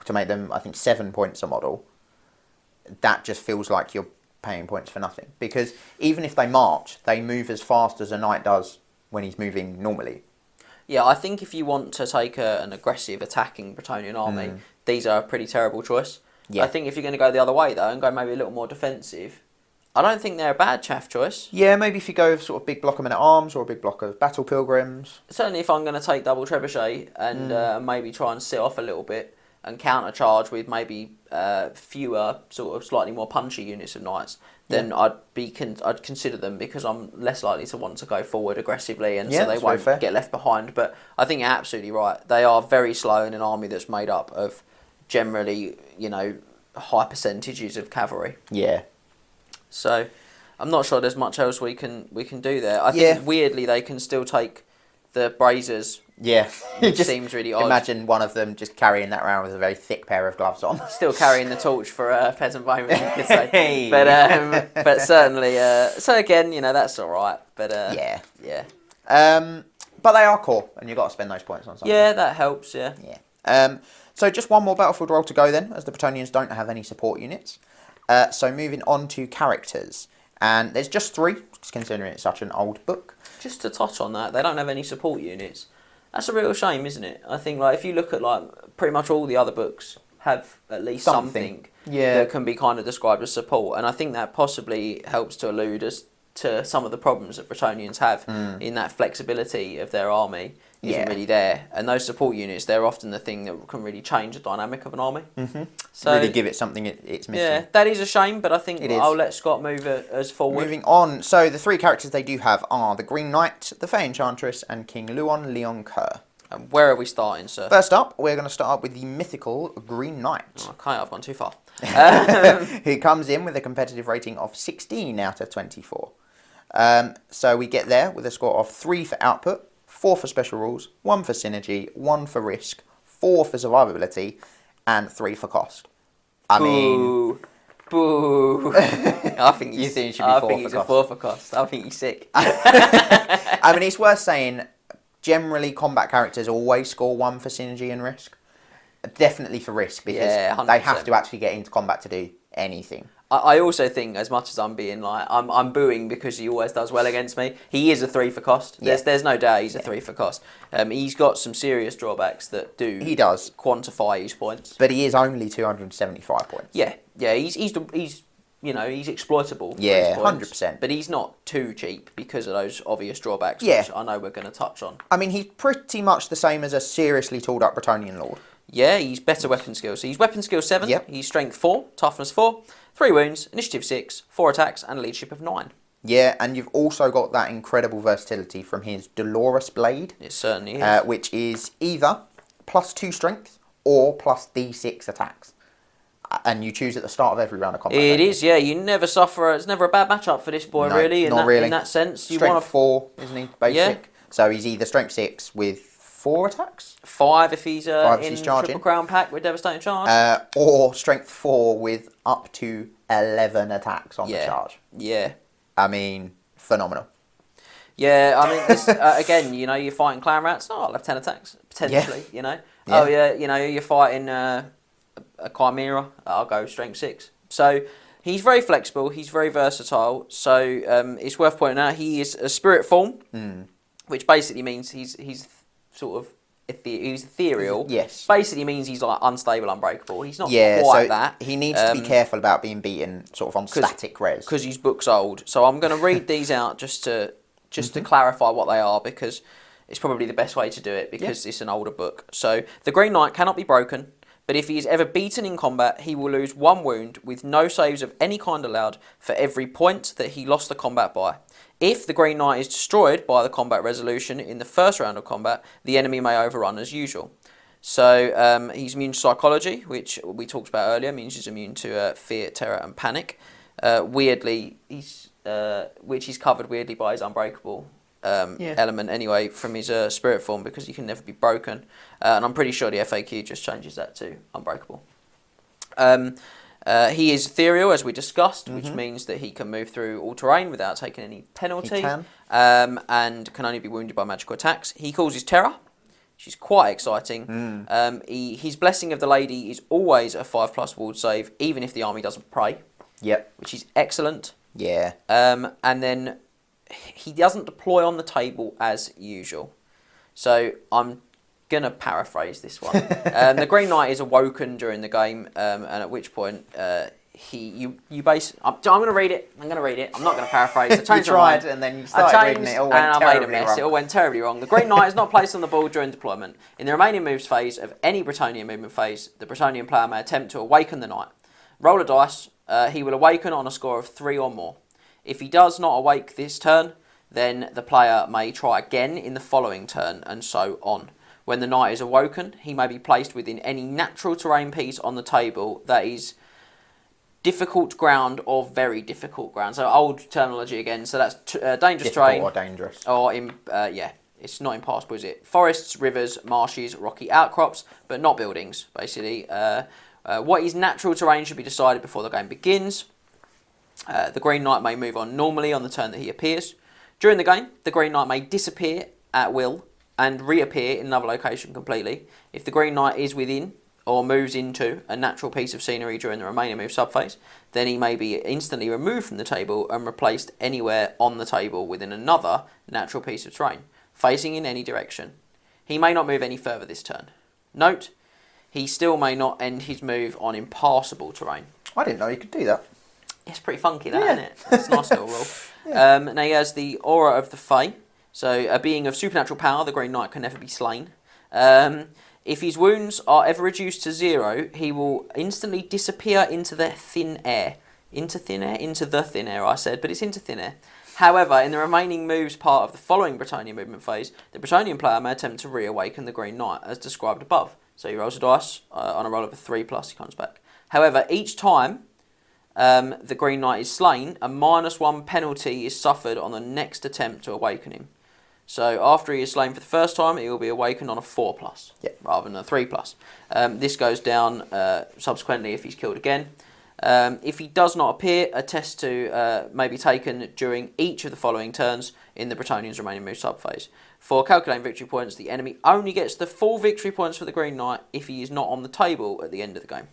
to make them, I think, 7 points a model, that just feels like you're paying points for nothing. Because even if they march, they move as fast as a knight does when he's moving normally. Yeah, I think if you want to take an aggressive attacking Bretonnian army, these are a pretty terrible choice. Yeah. I think if you're going to go the other way though and go maybe a little more defensive, I don't think they're a bad chaff choice. Yeah, maybe if you go with sort of big block of men at arms or a big block of battle pilgrims. Certainly if I'm going to take double trebuchet and maybe try and sit off a little bit and counter charge with maybe fewer sort of slightly more punchy units of knights, then I'd consider them because I'm less likely to want to go forward aggressively, and so they won't get left behind. But I think you're absolutely right. They are very slow in an army that's made up of generally, high percentages of cavalry. Yeah. So I'm not sure there's much else we can do there. I think weirdly they can still take the brazers. Yeah, it just seems really odd. Imagine one of them just carrying that around with a very thick pair of gloves on. Still carrying the torch for Peasant Bowmen, you could say. But certainly, so again, that's all right. But yeah. But they are core, and you've got to spend those points on something. Yeah, that helps. Yeah. So just one more battlefield roll to go then, as the Bretonnians don't have any support units. So moving on to characters, and there's just 3, considering it's such an old book. Just to touch on that, they don't have any support units. That's a real shame, isn't it? I think if you look at pretty much all the other books have at least something that can be kind of described as support, and I think that possibly helps to allude us to some of the problems that Bretonnians have in that flexibility of their army isn't really there, and those support units, they're often the thing that can really change the dynamic of an army. So really give it something it's missing. Yeah, that is a shame, but I think I'll let Scott move us forward. Moving on, so the 3 characters they do have are the Green Knight, the Fey Enchantress, and King Luon Leon Kerr. And where are we starting, sir? First up, we're going to start up with the mythical Green Knight. Okay, I've gone too far. Who comes in with a competitive rating of 16 out of 24. So we get there with a score of 3 for output, 4 for special rules, 1 for synergy, 1 for risk, 4 for survivability, and 3 for cost. Boo. I think you think it should be 4 for cost. I think he's a 4 for cost. I think he's sick. I mean, it's worth saying, generally combat characters always score 1 for synergy and risk. Definitely for risk, because they have to actually get into combat to do anything. I also think, as much as I'm being like, I'm booing because he always does well against me, he is a 3 for cost. There's no doubt he's a 3 for cost. He's got some serious drawbacks that do quantify his points. But he is only 275 points. Yeah, he's exploitable. Yeah, 100%. But he's not too cheap because of those obvious drawbacks, which I know we're going to touch on. I mean, he's pretty much the same as a seriously tooled up Bretonnian Lord. Yeah, he's better weapon skill. So he's weapon skill 7, he's strength 4, toughness 4, 3 wounds, initiative 6, 4 attacks, and a leadership of 9. Yeah, and you've also got that incredible versatility from his Dolorous Blade. It certainly is. Which is either +2 strength or +d6 attacks. And you choose at the start of every round of combat. It is, yeah. You never suffer. It's never a bad matchup for this boy, really. In that sense, you strength 4, isn't he? Basic. Yeah. So he's either strength 6 with 4 attacks. 5 if he's in Triple Crown pack with Devastating Charge. Or strength 4 with up to 11 attacks on the charge. Yeah. I mean, phenomenal. Yeah, I mean, this, again, you're fighting clan rats. Oh, I'll have 10 attacks, potentially, Yeah. Oh, yeah, you're fighting a Chimera. I'll go strength 6. So he's very flexible. He's very versatile. So it's worth pointing out he is a spirit form, which basically means he's sort of he's ethereal. Yes. Basically means he's like unstable, unbreakable. He's not quite that. He needs to be careful about being beaten sort of on static res. Because his book's old. So I'm going to read these out just to clarify what they are, because it's probably the best way to do it, because it's an older book. So the Green Knight cannot be broken, but if he is ever beaten in combat, he will lose 1 wound with no saves of any kind allowed for every point that he lost the combat by. If the Green Knight is destroyed by the combat resolution in the first round of combat, the enemy may overrun as usual. So he's immune to psychology, which we talked about earlier, means he's immune to fear, terror and panic. Weirdly, which is covered weirdly by his unbreakable element anyway from his spirit form, because he can never be broken. And I'm pretty sure the FAQ just changes that to unbreakable. He is ethereal, as we discussed, which means that he can move through all terrain without taking any penalty. He can. And can only be wounded by magical attacks. He causes terror, which is quite exciting. His Blessing of the Lady is always a 5+ ward save, even if the army doesn't pray. Yep. Which is excellent. Yeah. And then he doesn't deploy on the table as usual. So I'm going to paraphrase this one. The Green Knight is awoken during the game, and at which point I'm going to read it. I'm not going to paraphrase. I changed you tried, and then you started reading it. It all went terribly made a mess. wrong. It all went terribly wrong. The Green Knight is not placed on the board during deployment. In the remaining moves phase of any Bretonnian movement phase, the Bretonnian player may attempt to awaken the Knight. Roll a dice. He will awaken on a score of 3 or more. If he does not awake this turn, then the player may try again in the following turn, and so on. When the Knight is awoken, he may be placed within any natural terrain piece on the table that is difficult ground or very difficult ground. So old terminology again. So that's dangerous difficult terrain. Or dangerous. Or, it's not impassable, is it? Forests, rivers, marshes, rocky outcrops, but not buildings, basically. What is natural terrain should be decided before the game begins. The Green Knight may move on normally on the turn that he appears. During the game, the Green Knight may disappear at will and reappear in another location completely. If the Green Knight is within or moves into a natural piece of scenery during the remaining move subphase, then he may be instantly removed from the table and replaced anywhere on the table within another natural piece of terrain, facing in any direction. He may not move any further this turn. Note, he still may not end his move on impassable terrain. I didn't know you could do that. It's pretty funky, that, isn't it? It's a nice little rule. Now he has the Aura of the Fae. So, a being of supernatural power, the Green Knight can never be slain. If his wounds are ever reduced to 0, he will instantly disappear into the thin air. Into thin air? Into the thin air, I said, but it's into thin air. However, in the remaining moves part of the following Bretonnian movement phase, the Bretonnian player may attempt to reawaken the Green Knight, as described above. So he rolls a dice, on a roll of a 3+, he comes back. However, each time the Green Knight is slain, a -1 penalty is suffered on the next attempt to awaken him. So after he is slain for the first time, he will be awakened on a 4+, rather than a 3+. This goes down subsequently if he's killed again. If he does not appear, a test may be taken during each of the following turns in the Bretonnian's remaining move subphase. For calculating victory points, the enemy only gets the full victory points for the Green Knight if he is not on the table at the end of the game.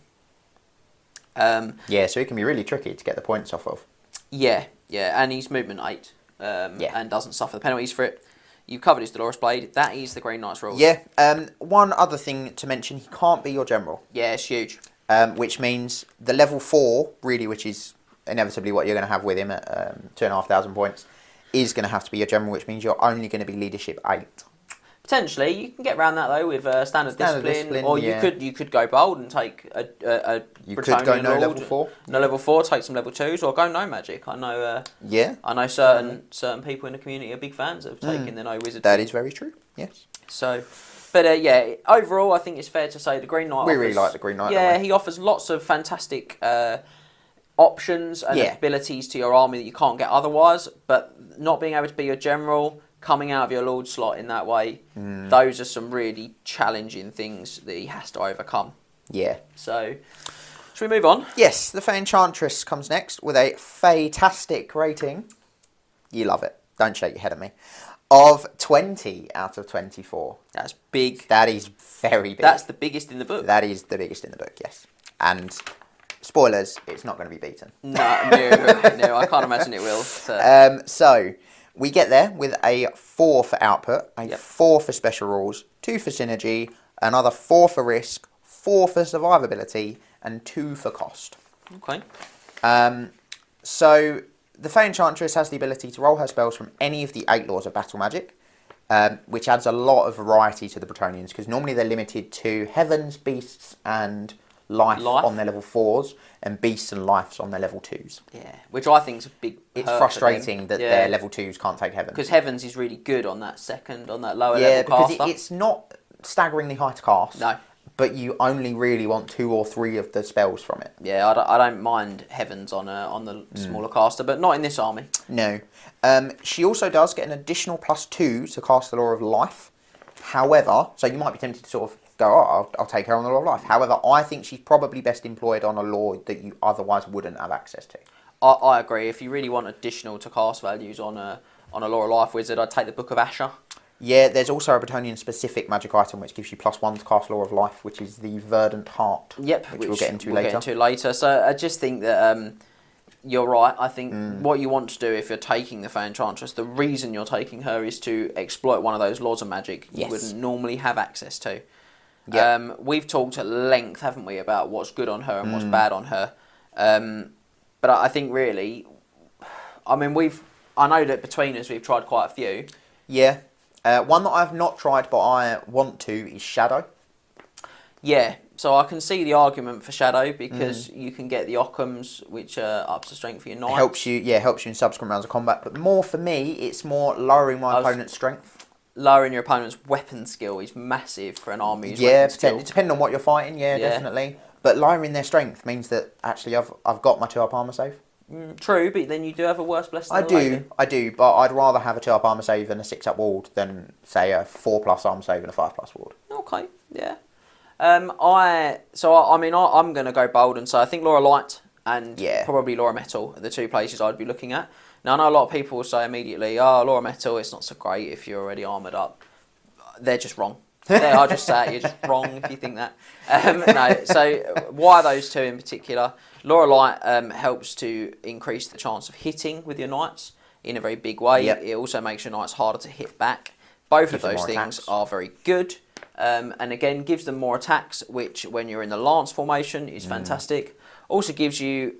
Yeah, so it can be really tricky to get the points off of. Yeah, and he's movement 8, and doesn't suffer the penalties for it. You've covered his Dolores Blade. That is the Green Knight's rules. Yeah. One other thing to mention: he can't be your general. Yeah, it's huge. Which means the level 4, really, which is inevitably what you're going to have with him at 2,500 points, is going to have to be your general, which means you're only going to be leadership 8. Potentially, you can get around that though with standard discipline, or you could go bold and take a You Bretonnian could go no Lord, level 4. No level 4, take some level 2s, or go no magic. I know. I know certain people in the community are big fans of taking the no wizard. That is very true. Yes. So, but overall, I think it's fair to say the Green Knight. We really like the Green Knight. Yeah, he offers lots of fantastic options and abilities to your army that you can't get otherwise. But not being able to be your general, coming out of your Lord slot in that way, those are some really challenging things that he has to overcome. Yeah. So, should we move on? Yes, the Fey Enchantress comes next with a fantastic rating. You love it. Don't shake your head at me. Of 20 out of 24. That's big. That is very big. That's the biggest in the book. That is the biggest in the book, yes. And spoilers, it's not going to be beaten. No, I can't imagine it will. So. So we get there with a 4 for output, a 4 for special rules, 2 for synergy, another 4 for risk, 4 for survivability, and 2 for cost. Okay. So the Fey Enchantress has the ability to roll her spells from any of the 8 laws of battle magic, which adds a lot of variety to the Bretonnians, because normally they're limited to heavens, beasts, and life on their level 4s, and beasts and lives on their level 2s. Yeah, which I think is a big. It's frustrating that their level 2s can't take heavens. Because heavens is really good on that lower level caster. Yeah, because it's not staggeringly high to cast. No. But you only really want 2 or 3 of the spells from it. Yeah, I don't mind heavens on the smaller caster, but not in this army. No. She also does get an additional +2 to cast the Law of Life. However, so you might be tempted to sort of go, I'll take her on the Law of Life. However, I think she's probably best employed on a law that you otherwise wouldn't have access to. I agree. If you really want additional to cast values on a Law of Life wizard, I'd take the Book of Asher. Yeah, there's also a Bretonnian specific magic item which gives you +1 to cast Law of Life, which is the Verdant Heart. Yep, which we'll get into later. So I just think that you're right. I think what you want to do if you're taking the Fey Enchantress, the reason you're taking her is to exploit one of those laws of magic you wouldn't normally have access to. Yep. We've talked at length, haven't we, about what's good on her and what's bad on her. But I think really, I mean, I know that between us we've tried quite a few. Yeah. One that I've not tried but I want to is Shadow. Yeah, so I can see the argument for Shadow because you can get the Occams, which ups the strength for your knights. Helps you in subsequent rounds of combat. But more for me, it's more lowering my opponent's strength. Lowering your opponent's weapon skill is massive for an army's weapon skill. Depending on what you're fighting, definitely. But lowering their strength means that actually I've got my 2-up armor save. True, but then you do have a worse blessing. I do, but I'd rather have a 2-up armor save and a 6-up ward than say a 4+ armor save and a 5+ ward. Okay, yeah. I'm going to go bold and say I think Laura Light and probably Laura Metal are the 2 places I'd be looking at. Now I know a lot of people will say immediately, Laura Metal, it's not so great if you're already armoured up. They're just wrong. I'll just say it, you're just wrong if you think that. No, so why those 2 in particular? Laura Light helps to increase the chance of hitting with your knights in a very big way. Yep. It also makes your knights harder to hit back. Both of those things are very good. And again, gives them more attacks, which when you're in the lance formation is fantastic. Also gives you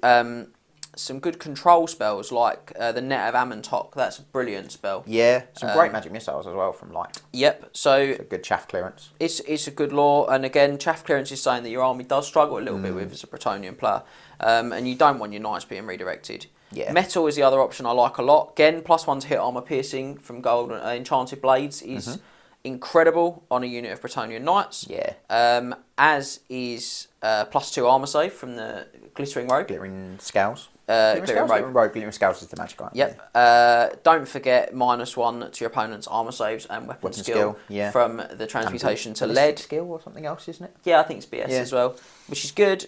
some good control spells like the Net of Amontok. That's a brilliant spell. Yeah, some great magic missiles as well from Light. Yep, so it's a good chaff clearance. It's a good law, and again, chaff clearance is something that your army does struggle a little bit with as a Bretonnian player, and you don't want your knights being redirected. Yeah. Metal is the other option I like a lot. Again, +1 to hit armor piercing from gold enchanted blades is incredible on a unit of Bretonnian knights. Yeah. As is +2 armor save from the Glittering Rogue. Glittering Scales. Glittering Scales is the magic item. Yep. Don't forget -1 to your opponent's armor saves and weapon skill from the transmutation to lead. Skill or something else, isn't it? Yeah, I think it's BS as well, which is good.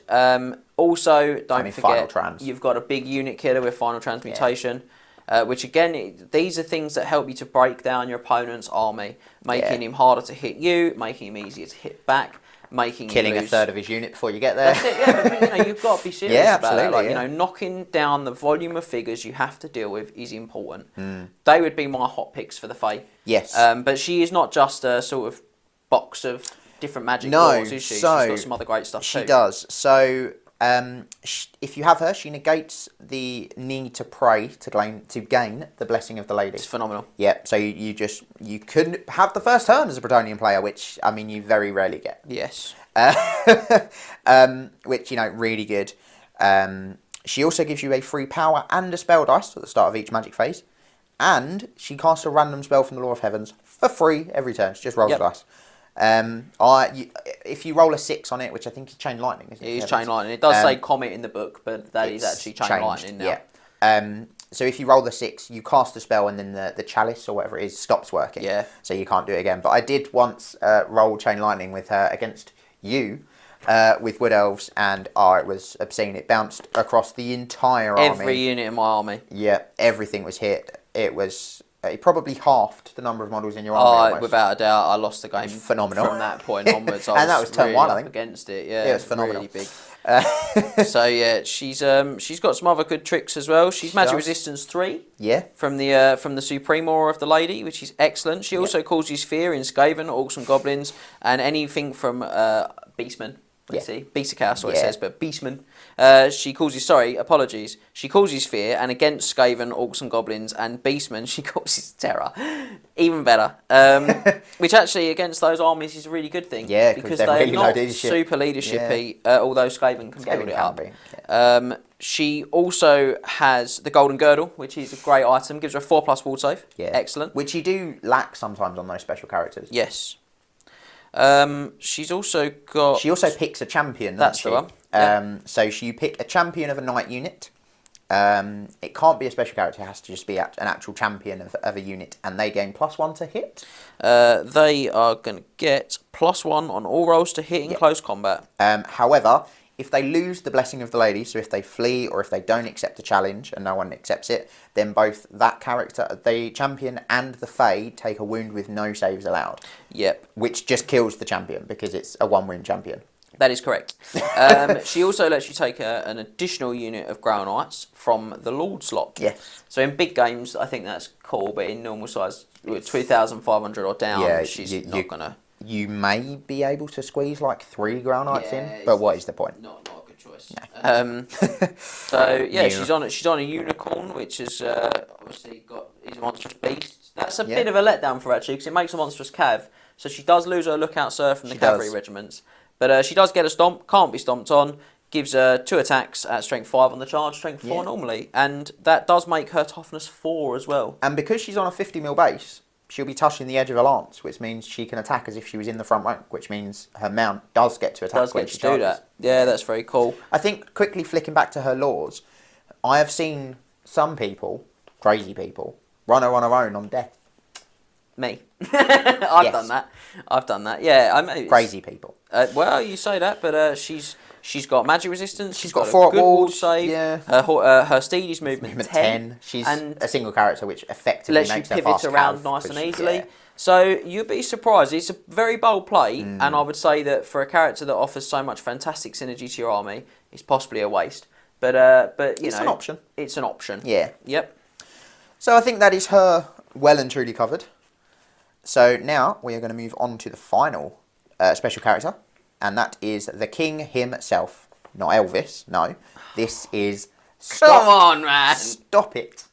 Also, don't forget you've got a big unit killer with final transmutation. Which again, these are things that help you to break down your opponent's army, making him harder to hit you, making him easier to hit back, killing a third of his unit before you get there. That's it, yeah, but you've got to be serious Yeah, about that. absolutely, Like, knocking down the volume of figures you have to deal with is important. They would be my hot picks for the Fae. Yes. But she is not just a sort of box of different magic laws, is she? She's got some other great stuff too. She does. So, if you have her, she negates the need to pray to gain the blessing of the lady. It's phenomenal. Yeah, so you couldn't have the first turn as a Bretonnian player, which, I mean, you very rarely get. Yes. Which, really good. She also gives you a free power and a spell dice at the start of each magic phase. And she casts a random spell from the Law of Heavens for free every turn. She just rolls dice. If you roll a 6 on it, which I think is Chain Lightning, isn't it? It is Chain Lightning. It does say Comet in the book, but that is actually Chain Lightning now. Yeah. So if you roll the 6, you cast a spell, and then the chalice or whatever it is stops working. Yeah. So you can't do it again. But I did once roll Chain Lightning with her against you. With Wood Elves, and it was obscene. It bounced across the entire army. Every unit in my army. Yeah, everything was hit. It was it probably halved the number of models in your army. Without a doubt, I lost the game. Phenomenal. From that point onwards. And that was turn really 1, I think. Against it, yeah. It was phenomenal. Really big. So yeah, she's got some other good tricks as well. She's magic resistance 3. Yeah. From the Supreme Aura of the Lady, which is excellent. She also causes fear in Skaven, Orcs and Goblins, and anything from Beastmen. Let's see. Beast of Chaos, what it says, but Beastman. She causes fear, and against Skaven, Orcs and Goblins, and Beastmen, she causes terror. Even better. Which actually, against those armies, is a really good thing. Yeah, because they're they're really not leadership. super leadershipy, although Skaven can build it up. Yeah. She also has the Golden Girdle, which is a great item. Gives her a 4+ wall save. Yeah. Excellent. Which you do lack sometimes on those special characters. Yes. She's also got... She also picks a champion, That's the one. So you pick a champion of a knight unit. It can't be a special character. It has to just be an actual champion of a unit. And they gain +1 to hit. They are going to get +1 on all rolls to hit in close combat. However, if they lose the blessing of the lady, so if they flee or if they don't accept a challenge and no one accepts it, then both that character, the champion and the Fae, take a wound with no saves allowed. Yep. Which just kills the champion because it's a 1-wound champion. That is correct. She also lets you take an additional unit of Grey Knights from the Lord slot. Yes. So in big games, I think that's cool, but in normal size, with 2,500 or down, she's not going to... You may be able to squeeze like 3 Grey Knights in, but what is the point? Not a good choice. No. So yeah, she's on a unicorn, which is obviously is a monstrous beast. That's a bit of a letdown for her actually, because it makes a monstrous cav. So she does lose her lookout sir from the cavalry regiments, but she does get a stomp. Can't be stomped on. Gives her 2 attacks at strength 5 on the charge, strength 4 normally, and that does make her toughness 4 as well. And because she's on a 50 mil base, she'll be touching the edge of a lance, which means she can attack as if she was in the front rank, which means her mount does get to attack when she charges. Do that. Yeah, that's very cool. I think, quickly flicking back to her laws, I have seen some people, crazy people, run her on her own on death. Me. I've done that. Yeah, I mean, crazy people. Well, you say that, but she's got magic resistance. She's got 4 walls. Save. Yeah. Her steed is movement 10. She's a single character, which effectively lets makes you her pivot fast around nice and easily. So you'd be surprised. It's a very bold play, and I would say that for a character that offers so much fantastic synergy to your army, it's possibly a waste. But it's an option. It's an option. Yeah. Yep. So I think that is her well and truly covered. So now we are going to move on to the final special character, and that is the king himself. Not Elvis, no. This is... Come on, man! Stop it.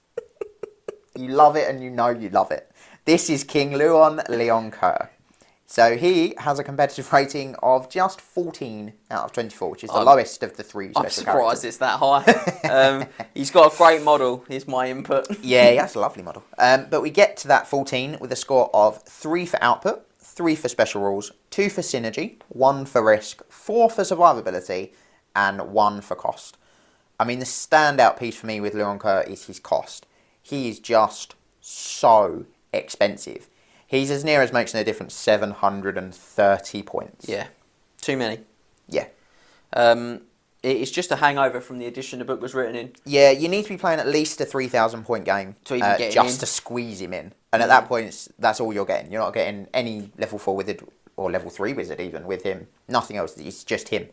You love it and you know you love it. This is King Luon Leon Kerr. So he has a competitive rating of just 14 out of 24, which is the lowest of the 3 special characters. I'm surprised it's that high. He's got a great model, is my input. Yeah, he has a lovely model. But we get to that 14 with a score of 3 for output, 3 for special rules, 2 for synergy, 1 for risk, 4 for survivability, and 1 for cost. I mean, the standout piece for me with Leon Kerr is his cost. He is just so expensive. He's as near as making a difference 730 points. Yeah, too many. Yeah. It's just a hangover from the edition the book was written in. Yeah, you need to be playing at least a 3,000 point game to even get just to squeeze him in. And at that point, that's all you're getting. You're not getting any level 4 withered or level 3 wizard even with him. Nothing else. It's just him.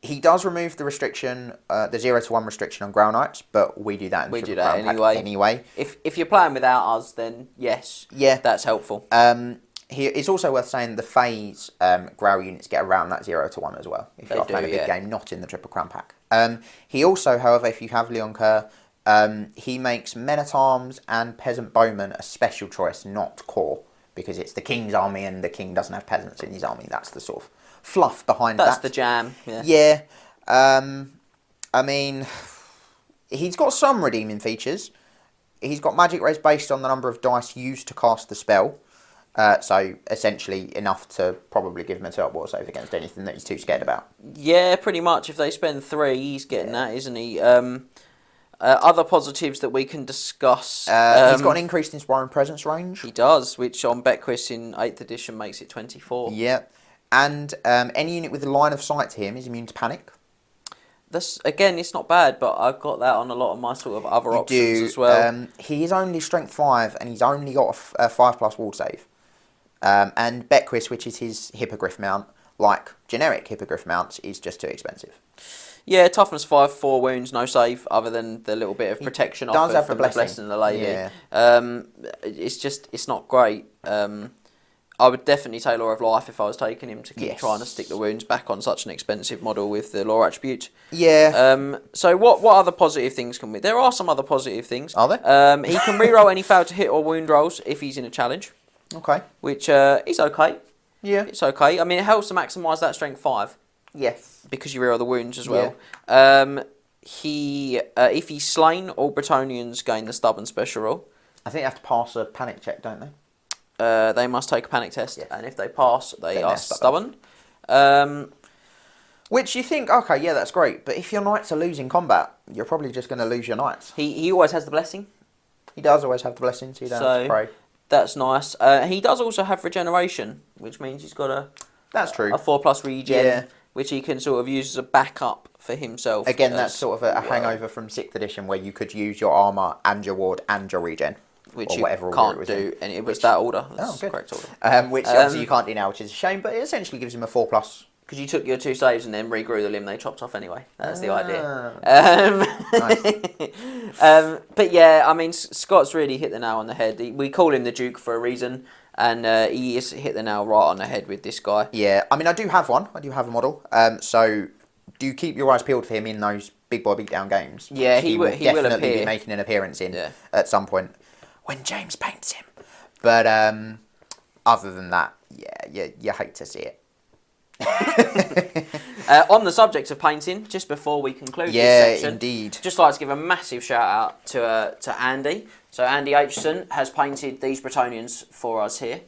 He does remove the restriction, the 0-1 restriction on Grail Knights, but we do that in we the do Triple that Crown anyway. pack. If you're playing without us, then yes, that's helpful. It's also worth saying the phase Grail units get around that 0-1 as well. If you're playing a big game, not in the Triple Crown pack. He also, however, if you have Leon Kerr, he makes Men-at-Arms and Peasant Bowmen a special choice, not core, because it's the King's army and the King doesn't have peasants in his army. That's the sort of fluff behind that. That's the jam. Yeah. I mean, he's got some redeeming features. He's got magic raise based on the number of dice used to cast the spell. So essentially enough to probably give him a 12 war save against anything that he's too scared about. Yeah, pretty much. If they spend 3, he's getting that, isn't he? Other positives that we can discuss. He's got an increased Inspiring Presence range. He does, which on BetQuest in 8th edition makes it 24. Yeah. And any unit with a line of sight to him is immune to panic. That's, again, it's not bad, but I've got that on a lot of my sort of other options as well. He is only strength 5 and he's only got a 5+ wall save. And BetQuest, which is his Hippogriff mount, like generic Hippogriff mounts, is just too expensive. Yeah, toughness 5, 4 wounds, no save, other than the little bit of protection offered from the blessing of the lady. Yeah. It's not great. I would definitely take Law of Life if I was taking him to keep trying to stick the wounds back on such an expensive model with the Law attribute. Yeah. So what other positive things can we... There are some other positive things. Are there? He can reroll any fail to hit or wound rolls if he's in a challenge. Okay. Which is okay. Yeah. It's okay. I mean, it helps to maximise that strength 5. Yes. Because you reroll the wounds as well. Yeah. If he's slain, all Bretonnians gain the stubborn special roll. I think they have to pass a panic check, don't they? They must take a panic test, and if they pass, they are stubborn. Which you think, okay, yeah, that's great, but if your knights are losing combat, you're probably just going to lose your knights. He always has the blessing. He does always have the blessing, so you don't have to pray. That's nice. He does also have regeneration, which means he's got a 4+ regen, which he can sort of use as a backup for himself. Again, that's sort of a hangover from 6th edition, where you could use your armour and your ward and your regen. Which or you whatever can't order it was do, in. and it was that order. That's the correct order. Which obviously you can't do now, which is a shame, but it essentially gives him a 4+. Because you took your 2 saves and then regrew the limb they chopped off anyway. That's the idea. Nice. But yeah, I mean, Scott's really hit the nail on the head. We call him the Duke for a reason, and he has hit the nail right on the head with this guy. Yeah, I mean, I do have one. I do have a model. So do keep your eyes peeled for him in those big boy beatdown games. Yeah, he will definitely appear. Be making an appearance in at some point when James paints him. But other than that, yeah, you hate to see it. On the subject of painting, just before we conclude this section, indeed, just like to give a massive shout out to Andy. So Andy Aitchison has painted these Bretonnians for us here.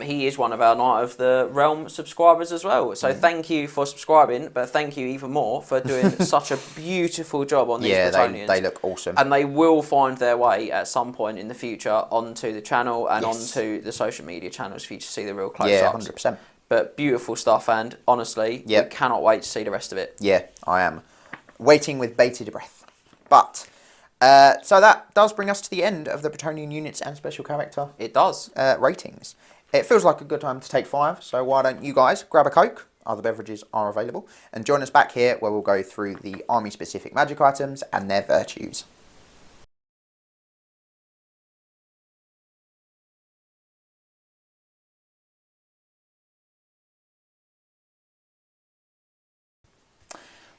He is one of our Knight of the Realm subscribers as well. So thank you for subscribing, but thank you even more for doing such a beautiful job on these Bretonnians. They look awesome. And they will find their way at some point in the future onto the channel and onto the social media channels for you to see the real close-ups. Yeah, 100%. But beautiful stuff, and honestly, we cannot wait to see the rest of it. Yeah, I am waiting with bated breath. But so that does bring us to the end of the Bretonnian units and special character. It does. Ratings. It feels like a good time to take 5. So why don't you guys grab a Coke? Other beverages are available, and join us back here where we'll go through the army-specific magic items and their virtues.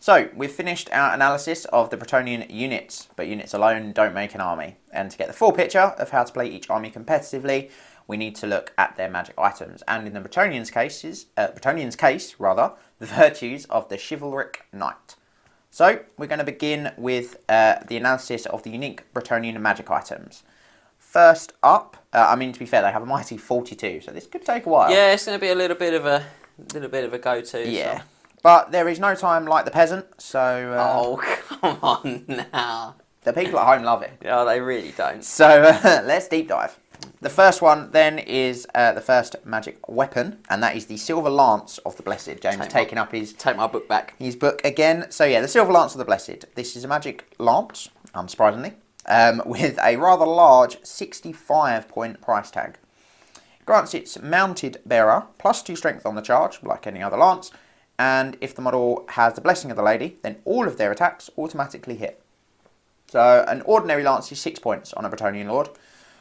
So, we've finished our analysis of the Bretonnian units, but units alone don't make an army. And to get the full picture of how to play each army competitively, we need to look at their magic items. And in the Bretonnian's case, the virtues of the chivalric knight. So, we're going to begin with the analysis of the unique Bretonnian magic items. First up, I mean, to be fair, they have a mighty 42, so this could take a while. Yeah, it's going to be a little bit of a go-to. Yeah. So. But there is no time like the peasant, so... oh, come on now. The people at home love it. Yeah, they really don't. So, let's deep dive. The first one, then, is the first magic weapon, and that is the Silver Lance of the Blessed. James taking up his... Take my book back. His book again. So, yeah, the Silver Lance of the Blessed. This is a magic lance, unsurprisingly, with a rather large 65-point price tag. Grants its mounted bearer +2 strength on the charge, like any other lance, and if the model has the blessing of the lady, then all of their attacks automatically hit. So an ordinary lance is 6 points on a Bretonnian Lord.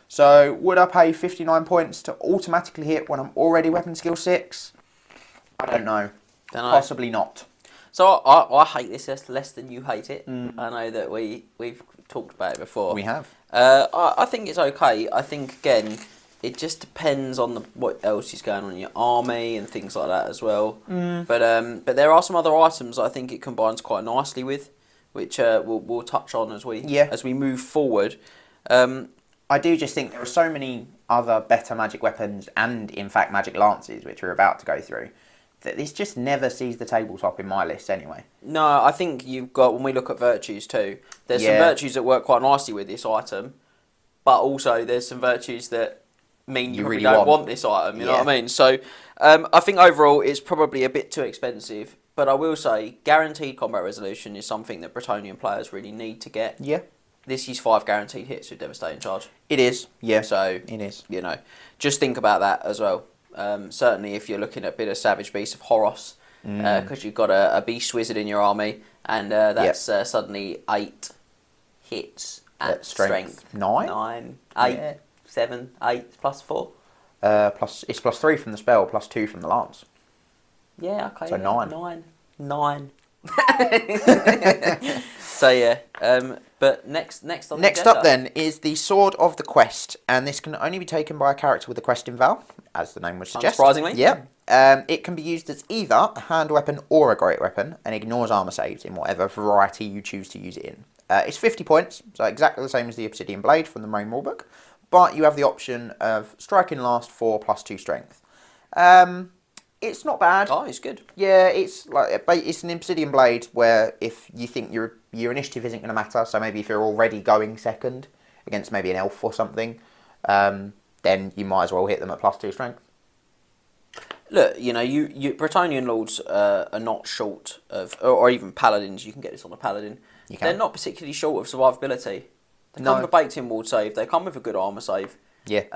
So would I pay 59 points to automatically hit when I'm already weapon skill 6? I don't know. Possibly not. So I hate this less than you hate it. I know that we've talked about it before. We have. I think it's okay. I think, again, it just depends on what else is going on in your army and things like that as well. But there are some other items I think it combines quite nicely with, which we'll touch on as we move forward. I do just think there are so many other better magic weapons and, in fact, magic lances, which we're about to go through, that this just never sees the tabletop in my list anyway. No, I think you've got, when we look at virtues too, there's some virtues that work quite nicely with this item, but also there's some virtues that mean you really don't want this item, you know what I mean? So I think overall it's probably a bit too expensive, but I will say guaranteed combat resolution is something that Bretonnian players really need to get. Yeah. This is 5 guaranteed hits with Devastating Charge. It is, yeah. So, it is. You know, just think about that as well. Certainly if you're looking at a bit of Savage Beast of Horus, because you've got a Beast Wizard in your army, and that's suddenly 8 hits at strength. 9? 8, 7, 8, plus 4. It's +3 from the spell, +2 from the lance. Yeah, okay. So 9. 9. So yeah, but next on the Next agenda. up then is the Sword of the Quest, and this can only be taken by a character with a quest in Val, as the name would suggest. Unsurprisingly. Yeah. It can be used as either a hand weapon or a great weapon, and ignores armor saves in whatever variety you choose to use it in. It's 50 points, so exactly the same as the Obsidian Blade from the main rulebook, but you have the option of striking last for +2 strength. It's not bad. Oh, it's good. Yeah, it's an Obsidian Blade where if you think your initiative isn't going to matter, so maybe if you're already going second against maybe an elf or something, then you might as well hit them at +2 strength. Look, you know, you Bretonnian lords are not short of, or even paladins. You can get this on a paladin. They're not particularly short of survivability. They come with a baked-in ward save. They come with a good armor save. Yeah.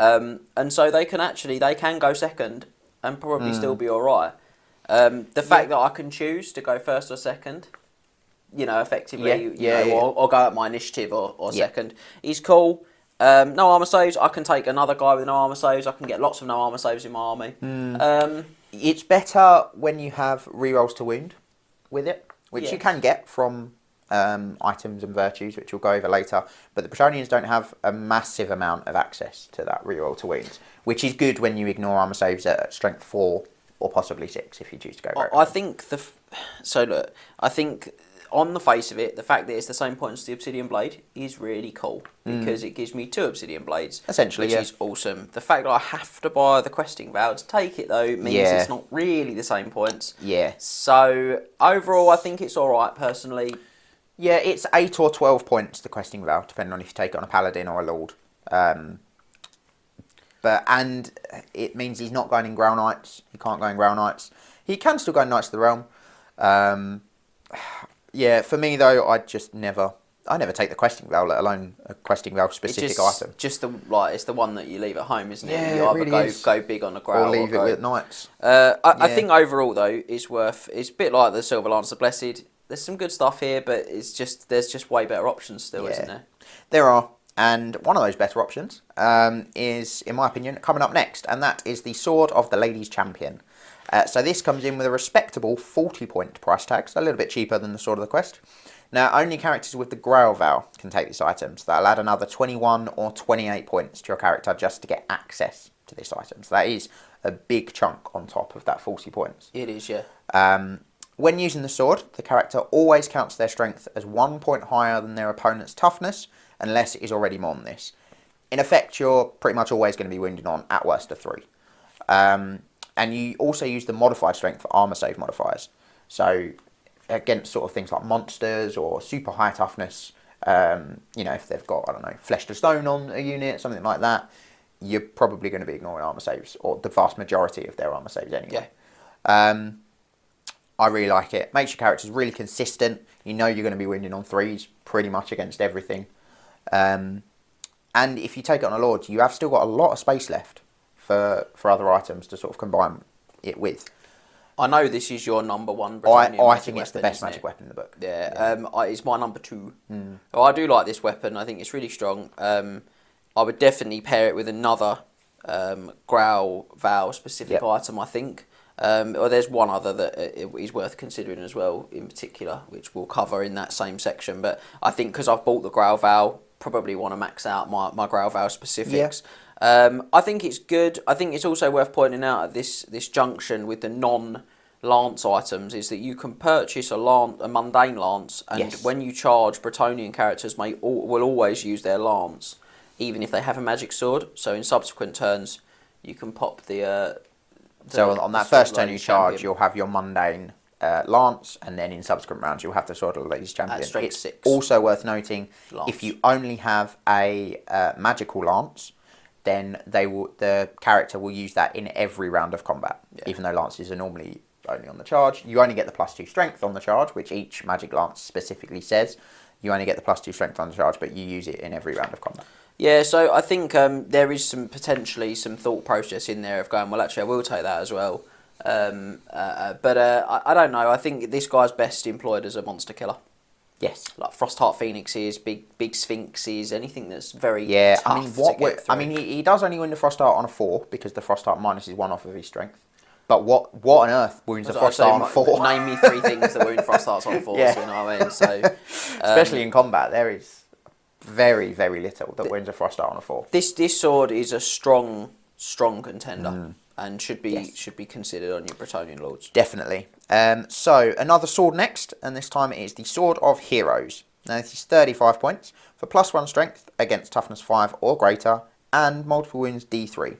And so they can go second and probably still be all right. The fact that I can choose to go first or second, you know, effectively, or go at my initiative or second, is cool. No armor saves. I can take another guy with no armor saves. I can get lots of no armor saves in my army. It's better when you have rerolls to wound with it, which you can get from items and virtues, which we'll go over later. But the Bretonnians don't have a massive amount of access to that reroll to wounds, which is good when you ignore armor saves at strength 4 or possibly 6 if you choose to go. I think I think on the face of it, the fact that it's the same points as the Obsidian Blade is really cool because it gives me 2 Obsidian Blades, essentially, which is awesome. The fact that I have to buy the questing vow to take it though means it's not really the same points. Yeah. So overall, I think it's all right personally. Yeah, it's 8 or 12 points, the questing vow, depending on if you take it on a paladin or a lord. And it means he's not going in Grail Knights. He can't go in Grail Knights. He can still go in Knights of the Realm. Yeah, for me though, I never take the questing vow, let alone a questing vow specific item. Just it's the one that you leave at home, isn't it? Yeah, you either really go big on the Grail or leave it with Knights. I think overall though, it's a bit like the Silver Lance of Blessed. There's some good stuff here, but there's just way better options still, isn't there? There are, and one of those better options is, in my opinion, coming up next, and that is the Sword of the Ladies Champion. So this comes in with a respectable 40-point price tag, so a little bit cheaper than the Sword of the Quest. Now, only characters with the Grail Vow can take this item, so that'll add another 21 or 28 points to your character just to get access to this item. So that is a big chunk on top of that 40 points. It is, yeah. When using the sword, the character always counts their strength as 1 point higher than their opponent's toughness, unless it is already more than this. In effect, you're pretty much always going to be wounded on at worst a 3. And you also use the modified strength for armor save modifiers. So against sort of things like monsters or super high toughness, if they've got, I don't know, flesh to stone on a unit, something like that, you're probably going to be ignoring armor saves, or the vast majority of their armor saves anyway. Yeah. I really like it. Makes your characters really consistent. You know you're going to be winning on 3s pretty much against everything. And if you take it on a Lord, you have still got a lot of space left for other items to sort of combine it with. I know this is your number one Bretonnia I think it's the best magic weapon in the book. Yeah, it's my number 2. Oh, I do like this weapon. I think it's really strong. I would definitely pair it with another Growl Vow specific item, I think. Or there's one other that is worth considering as well, in particular, which we'll cover in that same section. But I think because I've bought the Growl Vow, probably want to max out my Growl Vow specifics. I think it's good. I think it's also worth pointing out at this junction with the non-lance items is that you can purchase a mundane lance, and when you charge, Bretonian characters will always use their lance, even if they have a magic sword. So in subsequent turns, you can pop so on that first turn you charge, you'll have your mundane lance, and then in subsequent rounds you'll have the Sword of the Ladies Champion. At strength it's 6. Also worth noting, if you only have a magical lance, then the character will use that in every round of combat. Even though lances are normally only on the charge, you only get the +2 strength on the charge, which each magic lance specifically says. You only get the +2 strength on the charge, but you use it in every round of combat. Yeah, so I think there is potentially some thought process in there of going, well, actually, I will take that as well. But I don't know. I think this guy's best employed as a monster killer. Yes. Like Frostheart Phoenixes, big Sphinxes, anything that's very tough I mean, he does only win the Frostheart on a 4 because the Frostheart minuses 1 off of his strength. But what on earth wounds a Frostheart on a 4? Name me 3 things that wound Frosthearts on 4, so you know what I mean? So, especially in combat, there is very, very little that wins a Frostheart on a 4. This sword is a strong contender. And should be considered on your Bretonnian Lords. Definitely. So, another sword next, and this time it is the Sword of Heroes. Now, this is 35 points for +1 strength against toughness 5 or greater, and multiple wounds D3.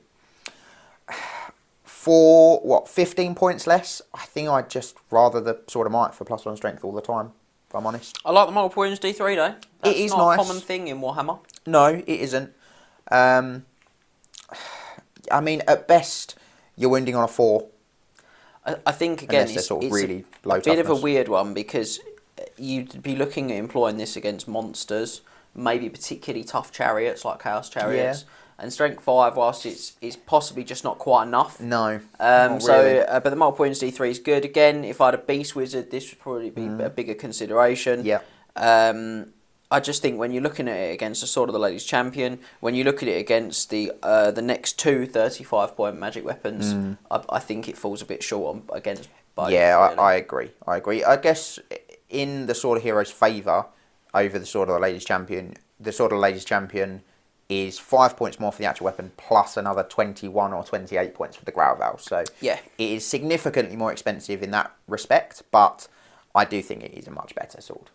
For, 15 points less? I think I'd just rather the Sword of Might for +1 strength all the time, if I'm honest. I like the multiple wounds D3, though. That's it is not nice. A common thing in Warhammer. No, it isn't. I mean, at best, you're wounding on a 4. I think, again, it's sort of really low bit of a weird one, because you'd be looking at employing this against monsters, maybe particularly tough chariots like Chaos Chariots. And strength 5, whilst it's possibly just not quite enough. No. Not really. But the multiple wounds D3 is good. Again, if I had a Beast Wizard, this would probably be a bigger consideration. Yeah. I just think when you're looking at it against the Sword of the Ladies Champion, when you look at it against the next 2 35-point magic weapons, I think it falls a bit short against both. Yeah, really. I agree. I guess in the Sword of Heroes' favour over the Sword of the Ladies Champion, the Sword of the Ladies Champion is 5 points more for the actual weapon, plus another 21 or 28 points for the Growl Valve. So yeah, it is significantly more expensive in that respect, but I do think it is a much better sword.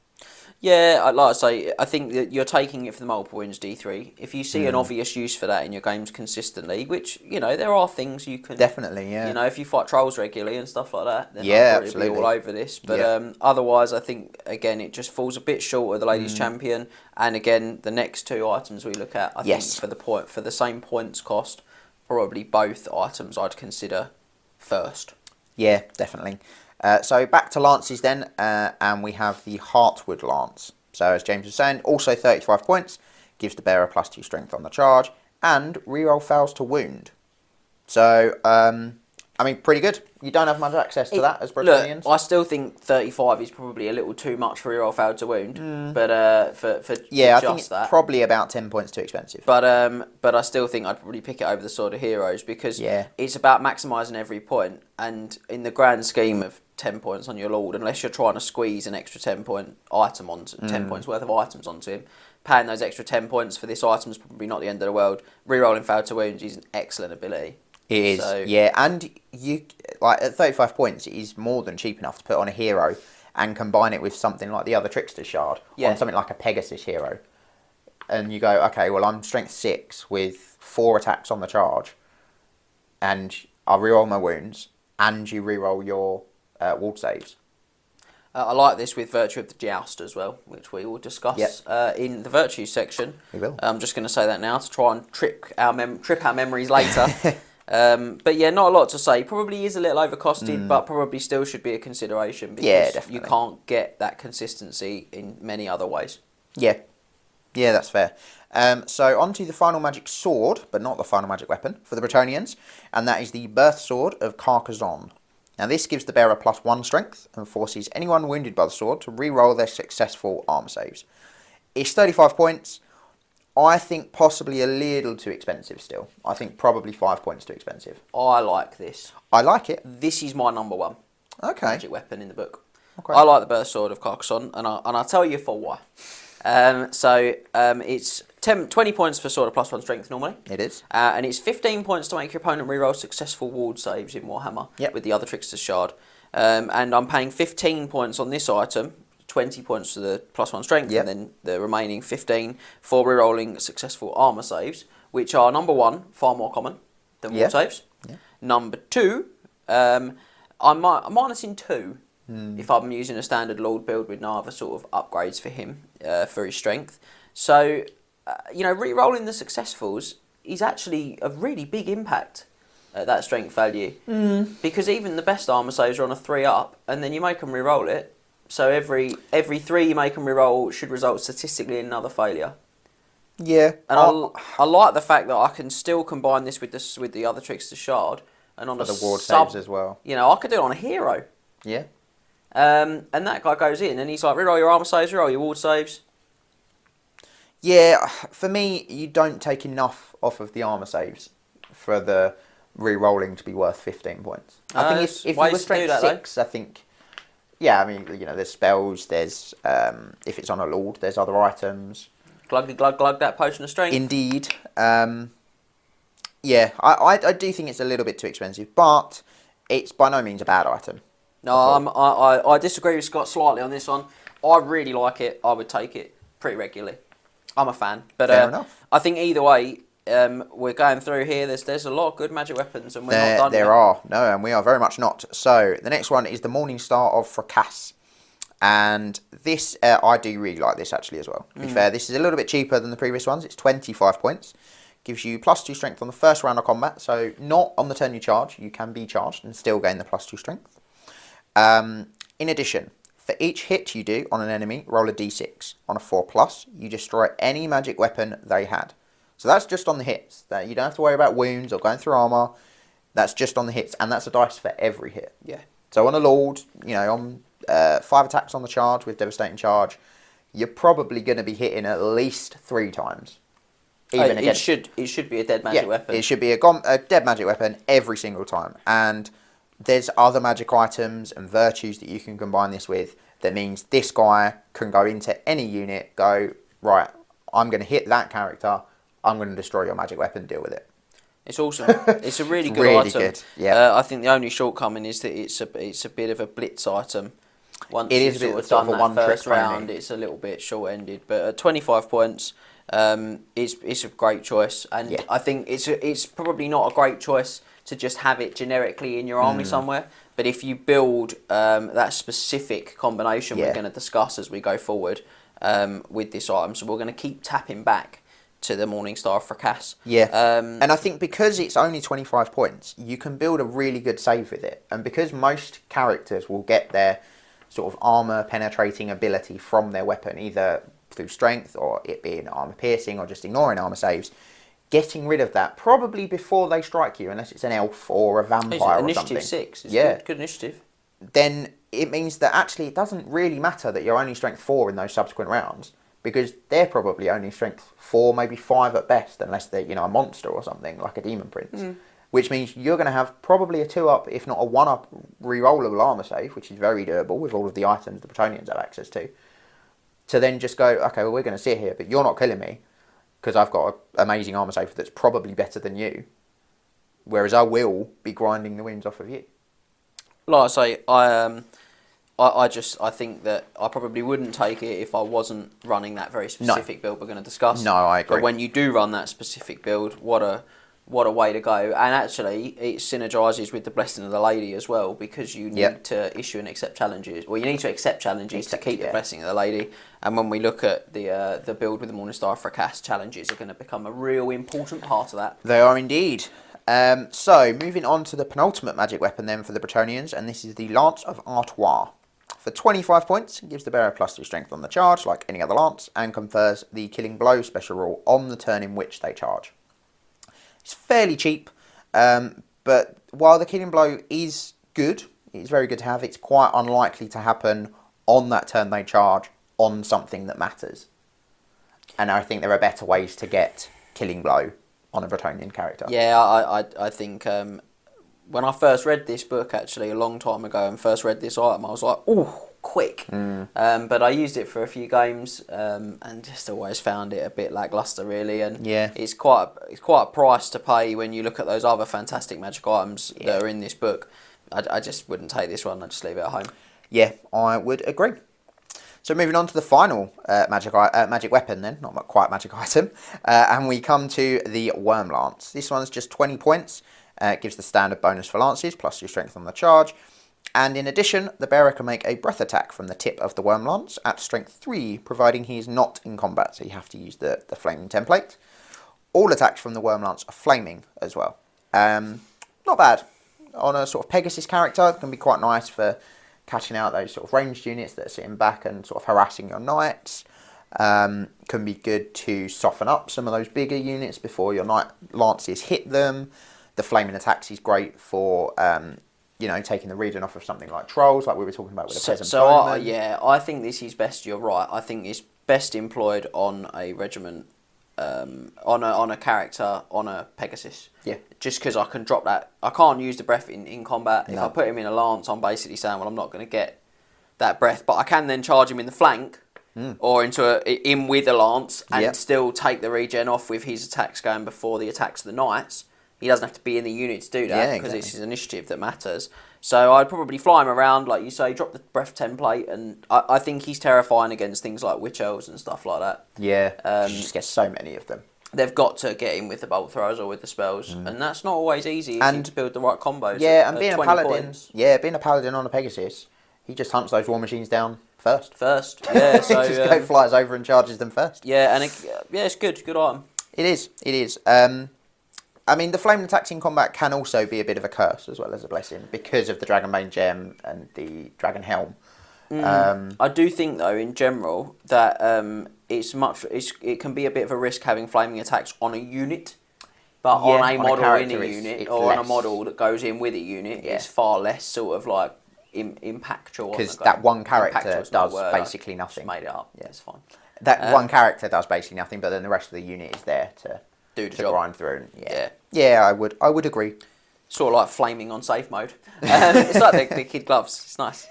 Yeah, like I say, I think that you're taking it for the multiple wounds D3. If you see an obvious use for that in your games consistently, which, you know, there are things you can... Definitely, yeah. You know, if you fight trolls regularly and stuff like that, then yeah, I'll probably be all over this. But otherwise, I think, again, it just falls a bit short of the Ladies Champion. And again, the next 2 items we look at, I think for the same points cost, probably both items I'd consider first. Yeah, definitely. So back to lances then, and we have the Heartwood Lance. So as James was saying, also 35 points, gives the bearer +2 strength on the charge, and reroll fails to wound. So, I mean, pretty good. You don't have much access to that as Bretonians. Look, I still think 35 is probably a little too much for reroll fail to wound, but I think it's probably about 10 points too expensive. But I still think I'd probably pick it over the Sword of Heroes, because it's about maximising every point, and in the grand scheme of 10 points on your Lord, unless you're trying to squeeze an extra 10 points worth of items onto him, paying those extra 10 points for this item is probably not the end of the world. Rerolling fail to wounds is an excellent ability. It is, and you at 35 points, it is more than cheap enough to put on a hero and combine it with something like the other Trickster's Shard, on something like a Pegasus hero. And you go, okay, well, I'm strength 6 with 4 attacks on the charge, and I reroll my wounds, and you reroll your ward saves. I like this with Virtue of the Joust as well, which we will discuss in the Virtues section. We will. I'm just going to say that now to try and trip our memories later. But yeah, not a lot to say. Probably is a little overcosted, but probably still should be a consideration, because definitely. you can't get that consistency in many other ways. Yeah, Yeah, that's fair. So on to the final magic sword, but not the final magic weapon, for the Bretonnians, and that is the Birth Sword of Carcassonne. Now this gives the bearer +1 strength, and forces anyone wounded by the sword to re-roll their successful armor saves. It's 35 points. I think possibly a little too expensive still. I think probably 5 points too expensive. I like this. I like it. This is my number one magic weapon in the book. Okay. I like the Birth Sword of Carcassonne, and I'll tell you for why. It's 20 points for sword of +1 strength normally. It is. And it's 15 points to make your opponent reroll successful ward saves in Warhammer with the other Trickster's Shard. And I'm paying 15 points on this item, 20 points to the +1 strength, and then the remaining 15 for rerolling successful armour saves, which are, number one, far more common than ward saves. Yeah. Number two, I'm minusing 2 if I'm using a standard Lord build with no other sort of upgrades for him, for his strength. So, re-rolling the successfuls is actually a really big impact at that strength value. Because even the best armour saves are on a 3 up, and then you make them re-roll it. So every 3 you make them re-roll should result statistically in another failure. Yeah. And I like the fact that I can still combine this with the other Trickster's Shard. And on the ward saves as well. I could do it on a hero. Yeah. And that guy goes in and he's like, reroll your armor saves, reroll your ward saves. Yeah, for me, you don't take enough off of the armor saves for the re-rolling to be worth 15 points. I think if you were strength 6, I think... Yeah, I mean, there's spells, there's... if it's on a lord, there's other items. Gluggy glug glug, that potion of strength. Indeed. Yeah, I do think it's a little bit too expensive, but it's by no means a bad item. No, I disagree with Scott slightly on this one. I really like it. I would take it pretty regularly. I'm a fan. But fair enough. I think either way, we're going through here. There's a lot of good magic weapons, and we're not done. There are. No, and we are very much not. So, the next one is the Morning Star of Fracasse. And this, I do really like this actually as well. To be fair, this is a little bit cheaper than the previous ones. It's 25 points. Gives you +2 strength on the first round of combat. So, not on the turn you charge. You can be charged and still gain the +2 strength. In addition, for each hit you do on an enemy, roll a d6. On a 4+, you destroy any magic weapon they had. So that's just on the hits. You don't have to worry about wounds or going through armour. That's just on the hits, and that's a dice for every hit. Yeah. So on a Lord, on 5 attacks on the charge with Devastating Charge, you're probably going to be hitting at least 3 times. Even it should be a dead magic weapon. It should be a dead magic weapon every single time. And there's other magic items and virtues that you can combine this with that means this guy can go into any unit, go, right, I'm going to hit that character, I'm going to destroy your magic weapon, deal with it. It's awesome. It's a really good item. Good. Yeah. I think the only shortcoming is that it's a bit of a blitz item. Once it is you've a bit sort of done of that first one-trick round, it's a little bit short-ended. But at 25 points, it's a great choice, and I think it's probably not a great choice to just have it generically in your army somewhere. But if you build that specific combination we're going to discuss as we go forward with this item, so we're going to keep tapping back to the Morning Star of Fracasse. Yeah, and I think because it's only 25 points, you can build a really good save with it. And because most characters will get their sort of armour penetrating ability from their weapon, either through strength or it being armour piercing or just ignoring armour saves, getting rid of that probably before they strike you, unless it's an elf or a vampire or something. Initiative 6. It's good initiative. Then it means that actually it doesn't really matter that you're only strength 4 in those subsequent rounds, because they're probably only strength 4, maybe 5 at best, unless they're a monster or something like a demon prince. Which means you're going to have probably a 2-up, if not a 1-up rerollable armour save, which is very doable with all of the items the Bretonnians have access to then just go, okay, well, we're going to sit here, but you're not killing me, because I've got an amazing armour save that's probably better than you, whereas I will be grinding the wins off of you. Like I say, I think that I probably wouldn't take it if I wasn't running that very specific build we're going to discuss. No, I agree. But when you do run that specific build, what a way to go. And actually, it synergises with the Blessing of the Lady as well, because you need to issue and accept challenges. Well, you need to accept challenges to keep the Blessing of the Lady. And when we look at the build with the Morning Star Fracasse, challenges are going to become a real important part of that. They are indeed. So, moving on to the penultimate magic weapon then for the Bretonnians, and this is the Lance of Artois. For 25 points, it gives the bearer +2 strength on the charge, like any other lance, and confers the Killing Blow special rule on the turn in which they charge. It's fairly cheap, but while the Killing Blow is good, it's very good to have, it's quite unlikely to happen on that turn they charge on something that matters. And I think there are better ways to get Killing Blow on a Bretonnian character. Yeah, I think when I first read this book, actually, a long time ago, and first read this item, I was like, oh, quick. But I used it for a few games and just always found it a bit lackluster, really. And it's quite a price to pay when you look at those other fantastic magic items that are in this book. I just wouldn't take this one. I'd just leave it at home. Yeah, I would agree. So moving on to the final magic weapon then, not quite magic item, and we come to the Worm Lance. This one's just 20 points. It gives the standard bonus for lances, +2 strength on the charge. And in addition, the bearer can make a breath attack from the tip of the Worm Lance at strength 3, providing he is not in combat, so you have to use the flaming template. All attacks from the Worm Lance are flaming as well. Not bad. On a sort of Pegasus character, it can be quite nice for catching out those sort of ranged units that are sitting back and sort of harassing your knights. Can be good to soften up some of those bigger units before your knight lances hit them. The flaming attacks is great for taking the regen off of something like trolls, like we were talking about with the peasant bowman. I think this is best. You're right. I think it's best employed on a regiment, on a character, on a Pegasus. Yeah. Just because I can drop that. I can't use the breath in combat. If I put him in a lance, I'm basically saying, well, I'm not going to get that breath, but I can then charge him in the flank or in with a lance and still take the regen off with his attacks going before the attacks of the knights. He doesn't have to be in the unit to do that because it's his initiative that matters. So I'd probably fly him around, like you say, drop the breath template, and I think he's terrifying against things like witch elves and stuff like that. Yeah, you just get so many of them. They've got to get in with the bolt throwers or with the spells, and that's not always easy if you build the right combos. Yeah, and being a paladin, being a paladin on a Pegasus, he just hunts those war machines down first. Yeah. So just flies over and charges them first. Yeah, and it's good item. It is. I mean, the flaming attacks in combat can also be a bit of a curse as well as a blessing because of the Dragonbane gem and the Dragon Helm. I do think, though, in general, that it can be a bit of a risk having flaming attacks on a unit, but on a model in a unit or on a model that goes in with a unit, it's far less sort of like impactful. Because that one character does basically nothing. Made it up. Yeah, it's fine. That one character does basically nothing, but then the rest of the unit is there to do the job. Grind through. Yeah, I would agree. Sort of like flaming on safe mode. It's like the kid gloves. It's nice.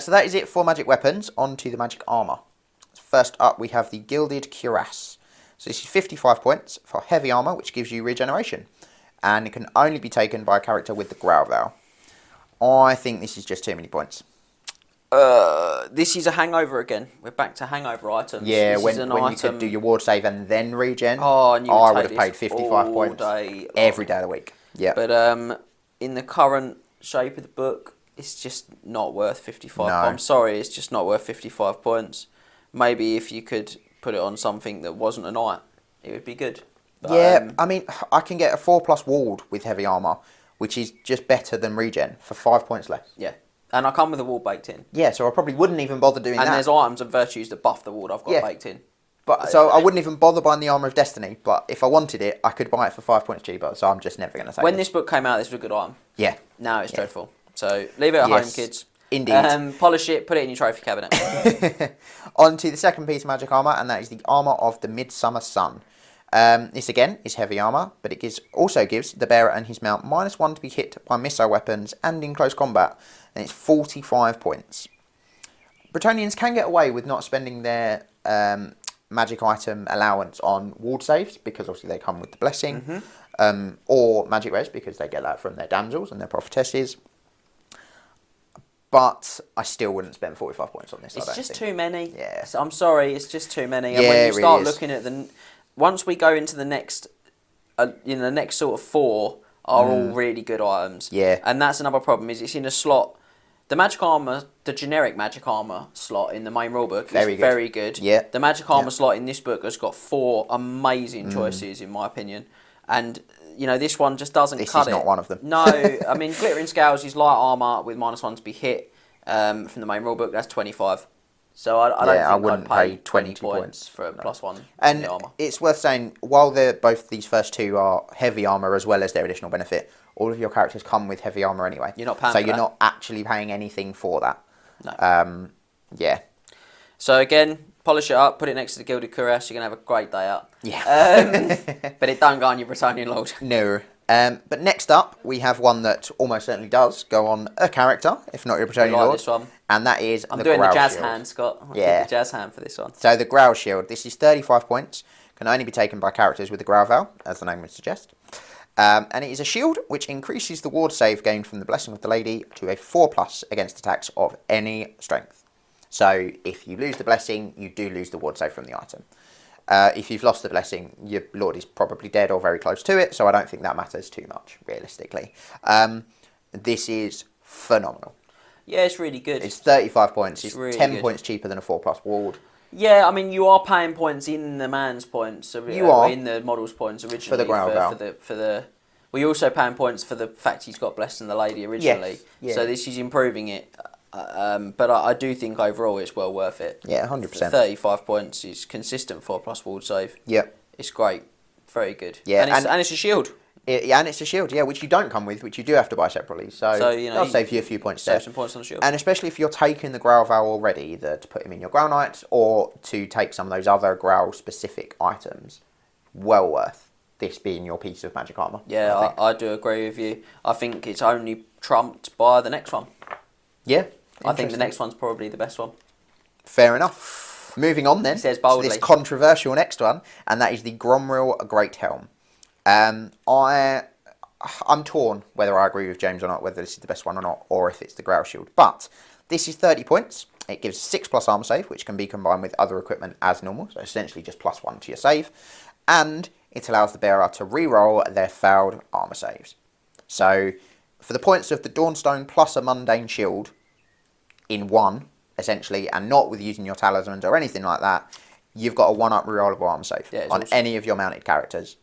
So that is it for magic weapons. On to the magic armour. First up, we have the Gilded Cuirass. So this is 55 points for heavy armour, which gives you regeneration. And it can only be taken by a character with the Growlvow. I think this is just too many points. This is a hangover again. We're back to hangover items. Yeah, this when you could do your ward save and then regen, I would have paid 55 points every day of the week. Yeah. But in the current shape of the book, it's just not worth 55. No. I'm sorry, it's just not worth 55 points. Maybe if you could put it on something that wasn't a knight, it would be good. But, I mean, I can get a 4+ ward with heavy armour, which is just better than regen for 5 points less. Yeah. And I come with a ward baked in. Yeah, so I probably wouldn't even bother doing that. And there's items and virtues that buff the ward I've got baked in. But so I wouldn't even bother buying the Armour of Destiny, but if I wanted it, I could buy it for 5 points cheaper, so I'm just never going to take it. When this book came out, this was a good item. Yeah. Now it's dreadful. So leave it at home, kids. Indeed. Polish it, put it in your trophy cabinet. On to the second piece of magic armour, and that is the Armour of the Midsummer Sun. This again is heavy armour, but it also gives the bearer and his mount -1 to be hit by missile weapons and in close combat, and it's 45 points. Bretonnians can get away with not spending their magic item allowance on ward saves, because obviously they come with the blessing, or magic res, because they get that from their damsels and their prophetesses. But I still wouldn't spend 45 points on this. It's just too many. Yeah. So I'm sorry, it's just too many. And yeah, when you start really looking at once we go into the next, the next sort of 4 are all really good items. Yeah. And that's another problem, is it's in a slot. The magic armour, the generic magic armour slot in the main rulebook is very good. Yeah. The magic armour slot in this book has got 4 amazing choices, in my opinion. And, this one just doesn't cut it. This is not one of them. No, I mean, Glittering Scales is light armour with -1 to be hit. from the main rulebook. That's 25. So I don't think I wouldn't pay 20 points for a +1 and in the armour. It's worth saying, while both these first two are heavy armour as well as their additional benefit, all of your characters come with heavy armour anyway. You're not paying so for you're that. not actually paying anything for that. No. Yeah. So again, polish it up, put it next to the Gilded Cuirass, you're going to have a great day up. Yeah. But it don't go on your Bretonnian Lord. No. But next up, we have one that almost certainly does go on a character, if not your Bretonnian I like Lord. this one. And that is I'm the doing the Growl jazz Shield. hand, Scott. I'm Yeah. the jazz hand for this one. So the Growl Shield, this is 35 points, can only be taken by characters with the Growl Vow, as the name would suggest. And it is a shield which increases the ward save gained from the Blessing of the Lady to a 4+ against attacks of any strength. So if you lose the Blessing, you do lose the ward save from the item. If you've lost the Blessing, your Lord is probably dead or very close to it, so I don't think that matters too much, realistically. This is phenomenal. Yeah, it's really good. It's 35 points. It's really 10 good. points cheaper than a 4+ ward. Yeah, I mean, you are paying points in the man's points. You are. In the model's points originally. For the Growl Vow. For the well, you're also paying points for the fact he's got Blessed in the Lady originally. Yes, yeah. So this is improving it. But I do think overall it's well worth it. Yeah, 100%. 35 points is consistent 4+ ward save. Yeah. It's great. Very good. Yeah, and it's a shield. And it's a shield, yeah, which you don't come with, which you do have to buy separately. So you know, that'll save you a few points Save there. some points on the shield. And especially if you're taking the Growl Vow already, either to put him in your Growl Knights or to take some of those other Growl-specific items, well worth this being your piece of magic armour. Yeah, I do agree with you. I think it's only trumped by the next one. Yeah. I think the next one's probably the best one. Fair enough. Moving on then. It says boldly. This controversial next one, and that is the Gromril Great Helm. I'm torn whether I agree with James or not, whether this is the best one or not, or if it's the Growl Shield. But this is 30 points. It gives 6+ armor save, which can be combined with other equipment as normal, so essentially just +1 to your save. And it allows the bearer to re-roll their failed armor saves. So for the points of the Dawnstone plus a mundane shield in one, essentially, and not with using your talismans or anything like that, you've got a 1-up rerollable armor save on awesome. any of your mounted characters.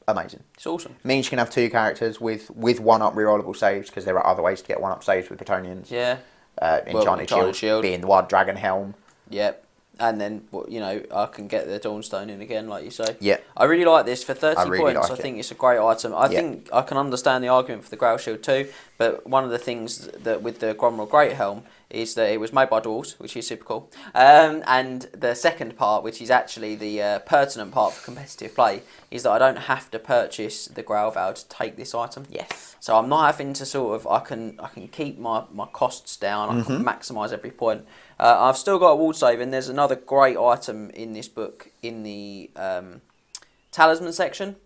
Amazing. It's awesome. Means you can have 2 characters with 1-up rerollable saves, because there are other ways to get 1-up saves with Bretonians. Yeah. Enchanted Shield being the Wild Dragon Helm. Yep. And then, I can get the Dawnstone in again, like you say. Yeah. I really like this. For 30 really points, like I think it's a great item. I think I can understand the argument for the Growl Shield too, but one of the things that with the Gromril Great Helm is that it was made by dwarves, which is super cool. And the second part, which is actually the pertinent part for competitive play, is that I don't have to purchase the Growl Vow to take this item. Yes. So I'm not having to I can keep my costs down, I can maximise every point. I've still got a ward save, and there's another great item in this book in the talisman section.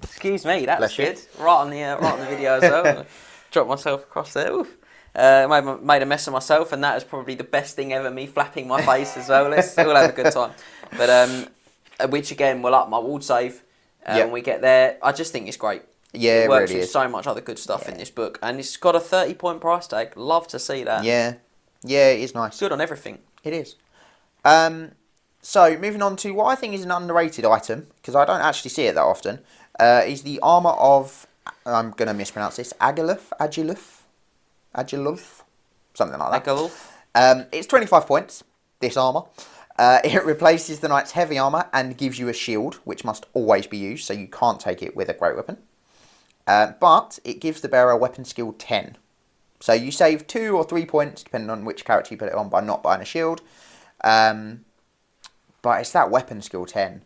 Excuse me, that was good. Right on the video as well. Dropped myself across there. Oof. Made a mess of myself, and that is probably the best thing ever, me flapping my face as well. Let's all have a good time. But which again will up my ward save when we get there. I just think it's great. Yeah, it works really with so much other good stuff in this book, and it's got a 30-point price tag. Love to see that. Yeah, it is nice. Good on everything. It is. So moving on to what I think is an underrated item, because I don't actually see it that often, is the armor of, I'm going to mispronounce this, Agilulf, something like that. Agilulf. It's 25 points, this armor. It replaces the knight's heavy armor and gives you a shield, which must always be used, so you can't take it with a great weapon. But it gives the bearer weapon skill 10. So you save 2 or 3 points, depending on which character you put it on, by not buying a shield. But it's that weapon skill 10.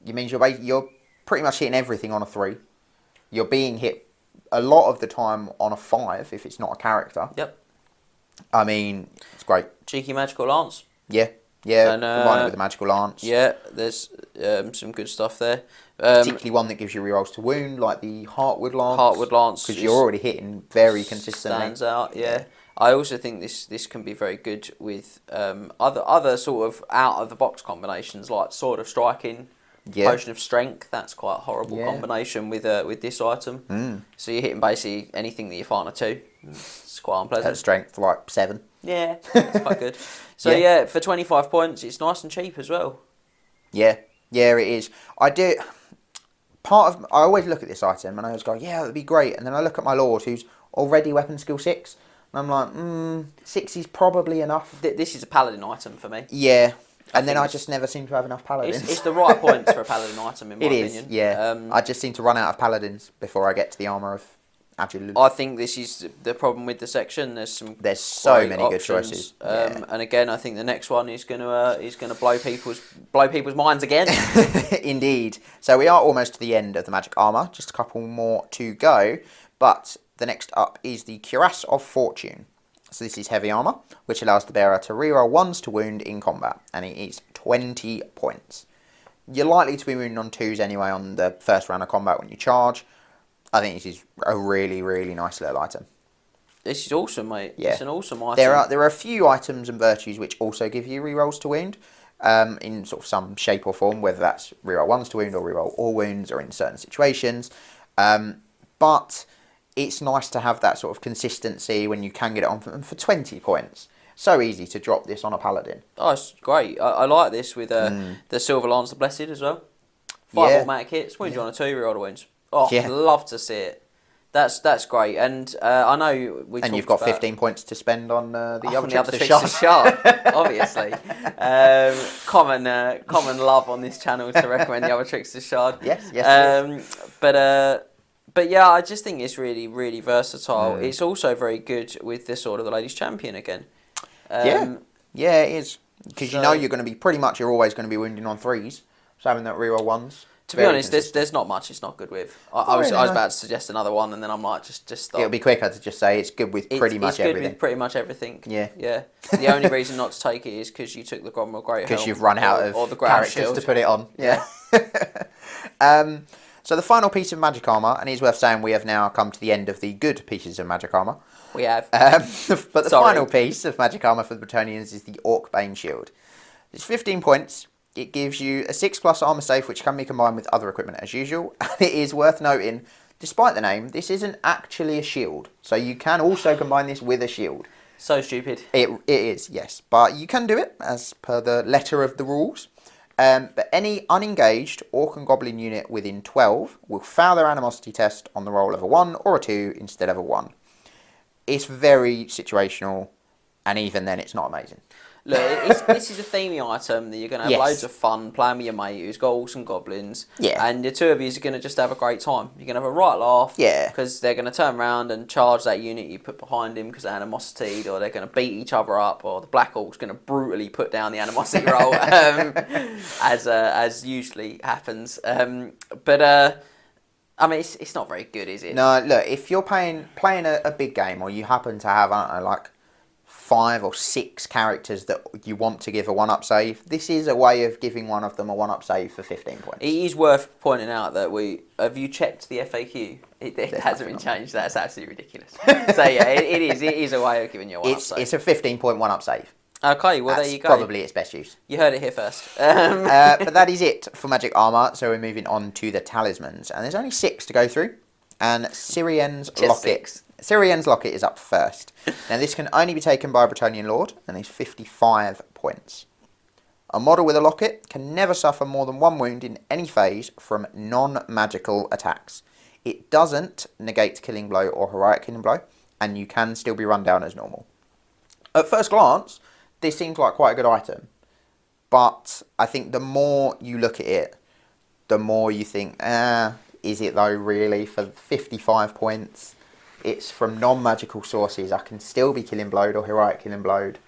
It means you're pretty much hitting everything on a 3. You're being hit a lot of the time on a 5 if it's not a character. Yep. I mean, it's great. Cheeky magical lance. Yeah, And, combine it with the magical lance. Yeah, there's some good stuff there. Particularly one that gives you rerolls to wound, like the Heartwood Lance. Because you're already hitting very consistently. Stands out, yeah. I also think this can be very good with other sort of out of the box combinations, like Sword of Striking, Potion of Strength. That's quite a horrible combination with this item. So you're hitting basically anything that you find a 2. It's quite unpleasant. At strength like 7. Yeah, it's quite good. So for 25 points, it's nice and cheap as well. Yeah, it is. I always look at this item and I always go, yeah, that'd be great. And then I look at my lord, who's already weapon skill 6. And I'm like, 6 is probably enough. This is a paladin item for me. Yeah. And then I just never seem to have enough paladins. It's the right points for a paladin item, in my opinion. Yeah. I just seem to run out of paladins before I get to the armour of Agilus. I think this is the problem with the section. There's so many options. Good choices. And again, I think the next one is gonna blow people's minds again. Indeed. So we are almost to the end of the magic armour. Just a couple more to go. But the next up is the Cuirass of Fortune. So this is heavy armour, which allows the bearer to reroll 1s to wound in combat, and it is 20 points. You're likely to be wounded on 2s anyway on the first round of combat when you charge. I think this is a really, really nice little item. This is awesome, mate. Yeah. It's an awesome item. There are a few items and virtues which also give you rerolls to wound, in sort of some shape or form, whether that's reroll 1s to wound or reroll all wounds or in certain situations. But it's nice to have that sort of consistency when you can get it on for 20 points. So easy to drop this on a paladin. Oh, it's great. I like this with the Silver Lance the Blessed as well. 5 automatic hits. Wound you on a 2, reroll the wounds. Oh, I'd love to see it. That's great. And I know we. And you've got 15 points to spend on the other tricks to shard, obviously. Common love on this channel to recommend the other tricks to shard. Yes. But yeah, I just think it's really, really versatile. It's also very good with the Sword of the Ladies Champion again. Yeah, it is. Because you're always going to be wounding on 3s. So having that reroll 1s. To be honest, there's not much it's not good with. I was about to suggest another one, and then I'm like, just stop. It'll be quicker to just say it's good with pretty much everything. It's good with pretty much everything. Yeah. The only reason not to take it is because you took the Cromwell Great Helm. Because you've run out of characters shield to put it on. Yeah. So the final piece of magic armour, and it's worth saying we have now come to the end of the good pieces of magic armour. We have. But the final piece of magic armour for the Bretonnians is the Orc-Bane Shield. It's 15 points. It gives you a 6+ armour save, which can be combined with other equipment as usual. And it is worth noting, despite the name, this isn't actually a shield. So you can also combine this with a shield. So stupid. It is, yes. But you can do it, as per the letter of the rules. But any unengaged Orc and Goblin unit within 12 will fail their animosity test on the roll of a 1 or a 2 instead of a 1. It's very situational, and even then it's not amazing. Look, this is a themey item that you're going to have loads of fun playing with your mate who's got Orcs and Goblins. Yeah. And the two of you are going to just have a great time. You're going to have a right laugh. Yeah. Because they're going to turn around and charge that unit you put behind him because they're animosity, or they're going to beat each other up, or the Black Orc's going to brutally put down the animosity roll, as usually happens. I mean, it's not very good, is it? No, look, if you're playing a big game, or you happen to have, I don't know, like 5 or 6 characters that you want to give a 1-up save, this is a way of giving one of them a 1-up save for 15 points. It is worth pointing out that have you checked the FAQ? It hasn't been changed. That's absolutely ridiculous. So yeah, it is a way of giving you a 1-up save. It's a 15-point 1-up save. Okay, well there you go. Probably its best use. You heard it here first. But that is it for magic armour, so we're moving on to the talismans. And there's only 6 to go through. And Syrian's Locket. Syrian's Locket is up first. Now this can only be taken by a Bretonnian Lord, and is 55 points. A model with a locket can never suffer more than 1 wound in any phase from non-magical attacks. It doesn't negate Killing Blow or Heroic Killing Blow, and you can still be run down as normal. At first glance, this seems like quite a good item, but I think the more you look at it, the more you think, is it though really for 55 points? It's from non-magical sources. I can still be Killing Blowed or Heroic Killing Blowed.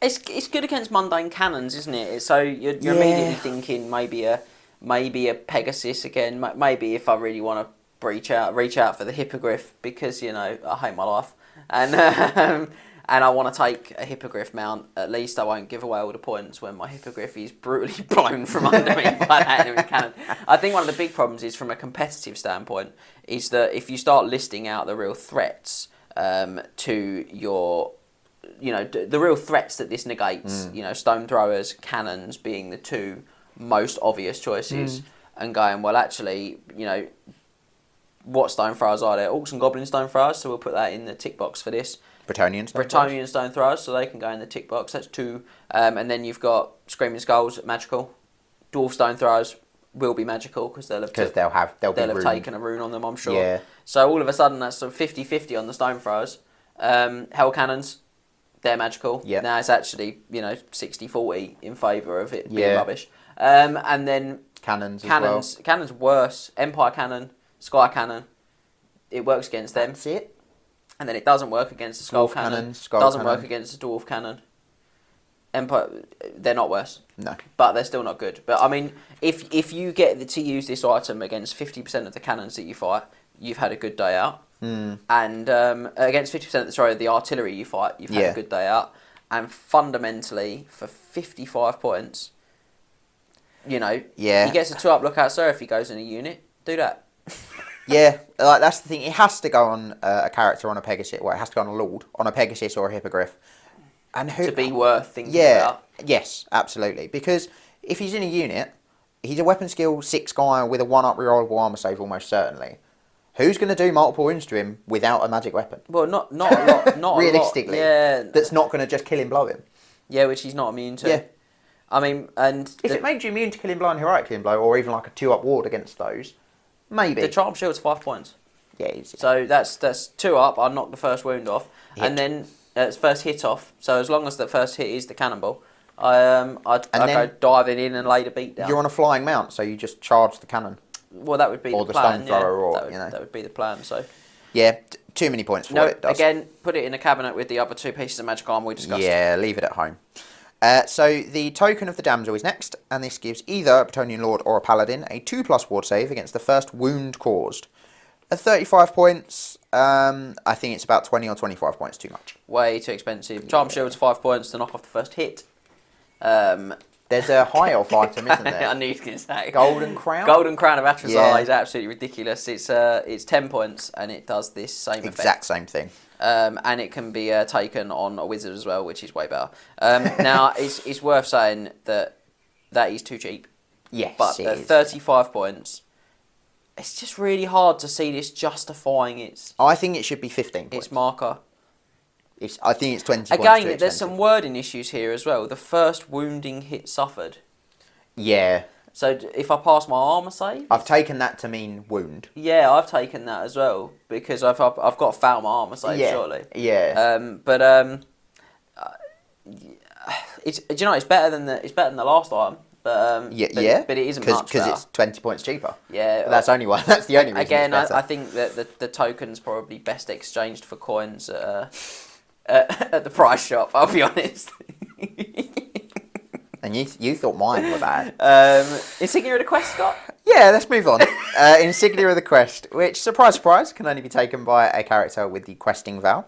It's good against mundane cannons, isn't it? So you're immediately thinking maybe a Pegasus again. Maybe if I really want to reach out for the Hippogriff, because I hate my life, and I want to take a Hippogriff mount. At least I won't give away all the points when my Hippogriff is brutally blown from under me by that enemy cannon. I think one of the big problems is, from a competitive standpoint, is that if you start listing out the real threats to your, the real threats that this negates, stone throwers, cannons being the 2 most obvious choices, and going, well, actually, what stone throwers are there? Orcs and Goblin stone throwers, so we'll put that in the tick box for this. Bretonnian stone throwers, so they can go in the tick box. That's 2. And then you've got Screaming Skulls, magical. Dwarf stone throwers, will be magical because they'll have taken a rune on them, I'm sure. Yeah. So all of a sudden that's sort of 50-50 on the stone throwers. Hell cannons, they're magical. Yeah. Now it's actually 60-40 in favour of it being rubbish. And then cannons as well. Cannons worse. Empire cannon, sky cannon. It works against them. That's it. And then it doesn't work against the skull cannon. Doesn't work against the dwarf cannon. Empire, they're not worse. No. But they're still not good. But I mean, if you get to use this item against 50% of the cannons that you fight, you've had a good day out. Mm. And against 50% of the artillery you fight, you've had a good day out. And fundamentally, for 55 points, he gets a 2-up lookout, sir, if he goes in a unit. Do that. Yeah, like that's the thing. It has to go on a character on a Pegasus. Well, it has to go on a Lord, on a Pegasus or a Hippogriff. And to be worth thinking about. Yes, absolutely. Because if he's in a unit, he's a weapon skill 6 guy with a 1-up rerollable armor save almost certainly. Who's going to do multiple wounds to him without a magic weapon? Well, not a lot. Not realistically. A lot. Yeah. That's not going to just kill him, blow him. Yeah, which he's not immune to. Yeah. I mean, and if it made you immune to killing blow and heroic killing blow, or even like a 2-up ward against those, maybe. The charm shield's 5 points. Yeah, easy. So that's 2 up. I knock the first wound off, and then it's first hit off. So as long as the first hit is the cannonball, I go diving in and lay the beat down. You're on a flying mount, so you just charge the cannon. Well, that would be or the plan. Stone thrower, or that would be the plan. So. Yeah, too many points for what it does. Again, put it in a cabinet with the other 2 pieces of magic armor we discussed. Yeah, leave it at home. So the token of the damsel is next, and this gives either a Bretonnian Lord or a Paladin a 2+ ward save against the first wound caused. At 35 points, I think it's about 20 or 25 points too much. Way too expensive. Charm shield's 5 points to knock off the first hit. There's a high elf item, isn't there? I knew you were going to say. Golden Crown? Golden Crown of Atrazar is absolutely ridiculous. It's 10 points, and it does this same effect. Exact same thing. And it can be taken on a wizard as well, which is way better. Now, it's worth saying that is too cheap. Yes, but it at is. 35 points, it's just really hard to see this justifying its... I think it should be 15 points. Its marker. I think it's 20 points. Again, there's some wording issues here as well. The first wounding hit suffered. Yeah. So if I pass my armor save... I've taken that to mean wound. Yeah, I've taken that as well, because I've got to fail my armor save, surely. Yeah. It's better than the last item. But it isn't much better. Because it's 20 points cheaper. Yeah. But that's the only reason. Again, I think that the token's probably best exchanged for coins at the price shop, I'll be honest. And you thought mine were bad. Insignia of the Quest, Scott? Yeah, let's move on. Insignia of the Quest, which, surprise, surprise, can only be taken by a character with the questing vow.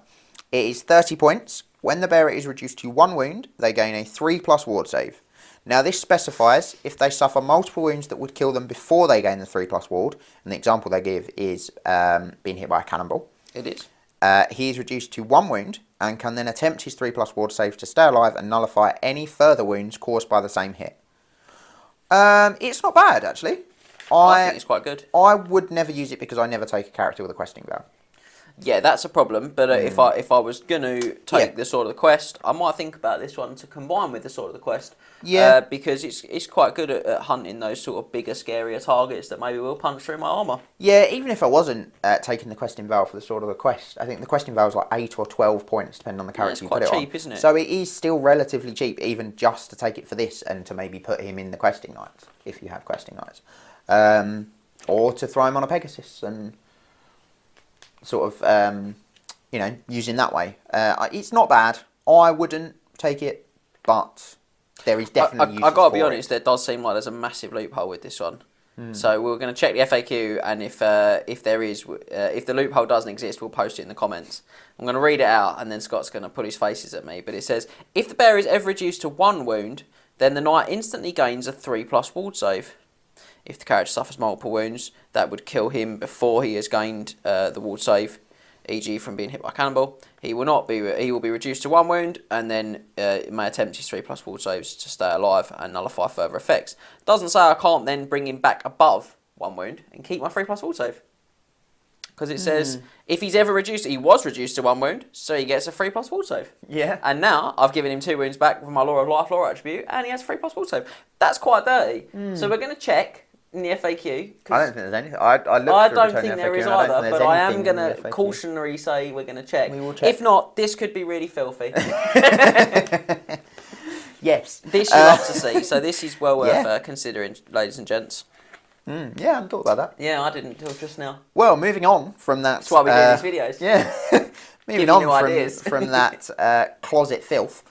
It is 30 points. When the bearer is reduced to 1 wound, they gain a 3+ ward save. Now, this specifies if they suffer multiple wounds that would kill them before they gain the 3+ ward, and the example they give is being hit by a cannonball. It is. He is reduced to 1 wound and can then attempt his 3+ ward save to stay alive and nullify any further wounds caused by the same hit. It's not bad, actually. I think it's quite good. I would never use it because I never take a character with a questing vow. Yeah, that's a problem. But if I was going to take the Sword of the Quest, I might think about this one to combine with the Sword of the Quest. Yeah. Because it's quite good at hunting those sort of bigger, scarier targets that maybe will punch through my armour. Yeah, even if I wasn't taking the questing vow for the Sword of the Quest, I think the questing vow is like 8 or 12 points, depending on the character you put it on. It's quite cheap, isn't it? So it is still relatively cheap, even just to take it for this and to maybe put him in the questing knights, if you have questing knights. Or to throw him on a Pegasus and sort of, using that way. It's not bad. I wouldn't take it, but there is definitely use. I've got to be honest, there does seem like there's a massive loophole with this one. So we're going to check the FAQ, and if the loophole doesn't exist, we'll post it in the comments. I'm going to read it out, and then Scott's going to put his faces at me. But it says, if the bearer is ever reduced to 1 wound, then the knight instantly gains a 3+ ward save. If the character suffers multiple wounds, that would kill him before he has gained the ward save, e.g. from being hit by a cannonball. He will be reduced to 1 wound, and then may attempt his 3+ ward saves to stay alive and nullify further effects. Doesn't say I can't then bring him back above 1 wound and keep my 3+ ward save. Because it says, if he's ever reduced, he was reduced to 1 wound, so he gets a 3+ ward save. Yeah. And now, I've given him 2 wounds back with my Law of Life Law attribute, and he has a 3+ ward save. That's quite dirty. So we're going to check in the FAQ? I don't think there's anything. I looked I for don't Bretonnia think there FAQ, is and I don't either, think but there's I am anything going in to the FAQ. cautionary say we're going to check. We will check. If not, this could be really filthy. Yes. This you love to see, so this is well worth Yeah. considering, ladies and gents. Yeah, I hadn't thought about that. Yeah, I didn't until just now. Well, moving on from that. That's why we do these videos. Yeah. Moving Giving you on ideas. from that closet filth,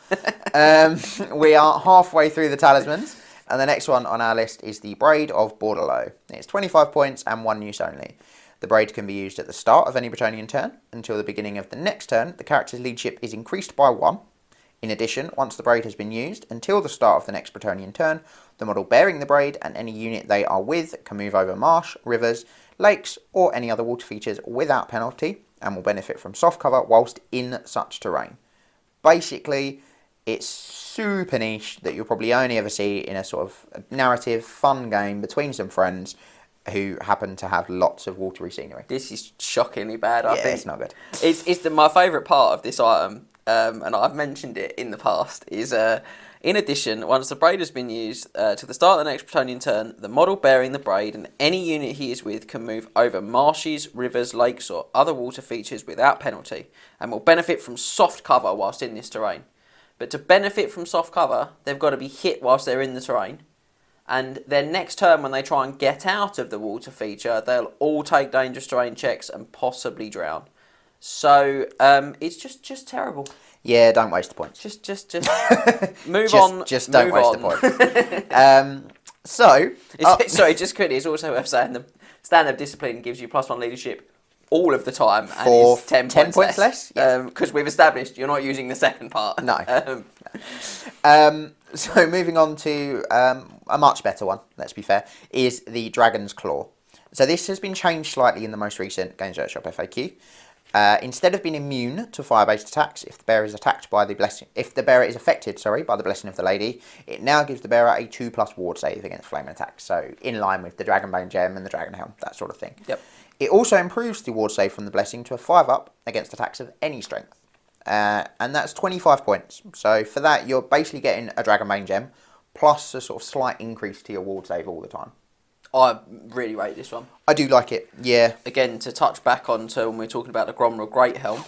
we are halfway through the talismans, and the next one on our list is the Braid of Bordelot. It's 25 points and 1 use only. The braid can be used at the start of any Bretonnian turn. Until the beginning of the next turn, the character's leadership is increased by 1. In addition, once the braid has been used, until the start of the next Bretonnian turn, the model bearing the braid and any unit they are with can move over marsh, rivers, lakes, or any other water features without penalty, and will benefit from soft cover whilst in such terrain. Basically, it's super niche that you'll probably only ever see in a sort of narrative, fun game between some friends who happen to have lots of watery scenery. This is shockingly bad, I think. Yeah, it's not good. It's my favourite part of this item, and I've mentioned it in the past, is in addition, once the braid has been used, to the start of the next Bretonnian turn, the model bearing the braid and any unit he is with can move over marshes, rivers, lakes or other water features without penalty, and will benefit from soft cover whilst in this terrain. But to benefit from soft cover, they've got to be hit whilst they're in the terrain, and then next turn when they try and get out of the water feature, they'll all take dangerous terrain checks and possibly drown. So it's just terrible. Yeah, don't waste the points. Just move on. Just don't move waste on. the points. Sorry, just quickly, it's also worth saying the stand-up discipline gives you +1 leadership all of the time, and for is 10 points less. Because we've established you're not using the second part. No. So moving on to a much better one, let's be fair, is the Dragon's Claw. So this has been changed slightly in the most recent Games Workshop FAQ. Instead of being immune to fire-based attacks, if the bearer is affected by the blessing of the lady, it now gives the bearer a 2+ ward save against flaming attacks. So in line with the Dragonbane Gem and the Dragon Helm, that sort of thing. Yep. It also improves the ward save from the blessing to a 5+ against attacks of any strength, and that's 25 points. So for that, you're basically getting a Dragonbane Gem plus a sort of slight increase to your ward save all the time. I really rate this one. I do like it, yeah. Again, to touch back on to when we were talking about the Gromrel Great Helm,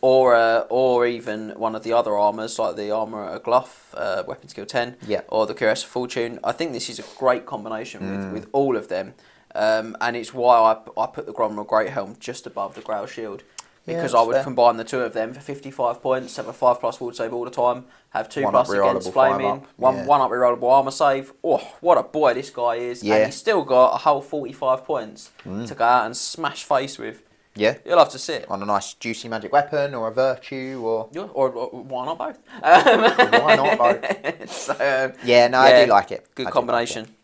or even one of the other armours, like the Armour Gluff, Weapon Skill 10, Yeah. or the Cuirass of Fortune. I think this is a great combination with all of them, and it's why I put the Gromrel Great Helm just above the Grail Shield. Because I would combine the two of them for 55 points, have a 5+ ward save all the time, have 2+ against flaming, one up rerollable armour save. Oh, what a boy this guy is. Yeah. And he's still got a whole 45 points to go out and smash face with. Yeah. You'll have to sit. On a nice juicy magic weapon or a virtue or... Yeah, or why not both? Why not both? So, I do like it. Good combination.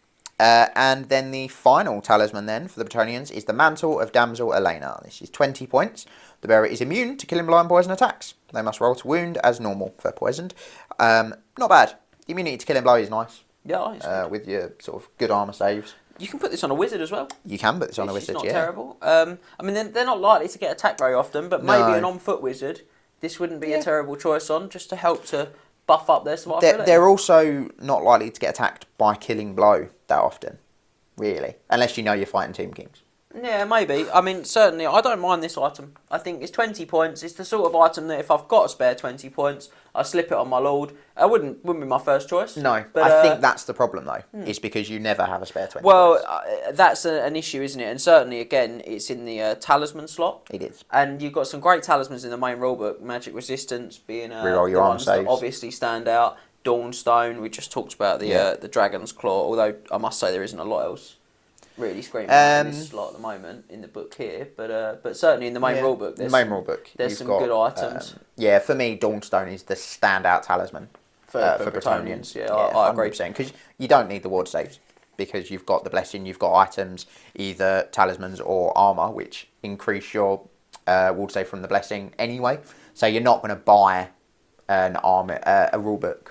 And then the final talisman then for the Bretonnians is the Mantle of Damsel Elena. This is 20 points. The bearer is immune to killing, blind, poison attacks. They must roll to wound as normal for poisoned. Not bad. Immunity to killing blow is nice. Yeah, with your sort of good armour saves. You can put this on a wizard as well. You can put this on a wizard, It's not terrible. I mean, they're not likely to get attacked very often, but maybe an on-foot wizard, this wouldn't be a terrible choice on, just to help to buff up their survivability. They're also not likely to get attacked by killing blow that often, really. Unless you know you're fighting Tomb Kings. Yeah, maybe. I mean, certainly, I don't mind this item. I think it's 20 points. It's the sort of item that if I've got a spare 20 points, I slip it on my lord. It wouldn't be my first choice. No, but I think that's the problem, though. It's because you never have a spare 20 points. Well, that's an issue, isn't it? And certainly, again, it's in the talisman slot. It is. And you've got some great talismans in the main rulebook. Magic Resistance being reroll your the armor ones that saves. obviously stand out. Dawnstone, we just talked about the Dragon's Claw, although I must say there isn't a lot else really screaming in this slot at the moment in the book here, but certainly in the main rulebook, there's some good items. For me, Dawnstone is the standout talisman for Bretonnians. Yeah, I agree. Because you don't need the ward saves because you've got the blessing, you've got items, either talismans or armour, which increase your ward save from the blessing anyway. So you're not going to buy an armour, a rulebook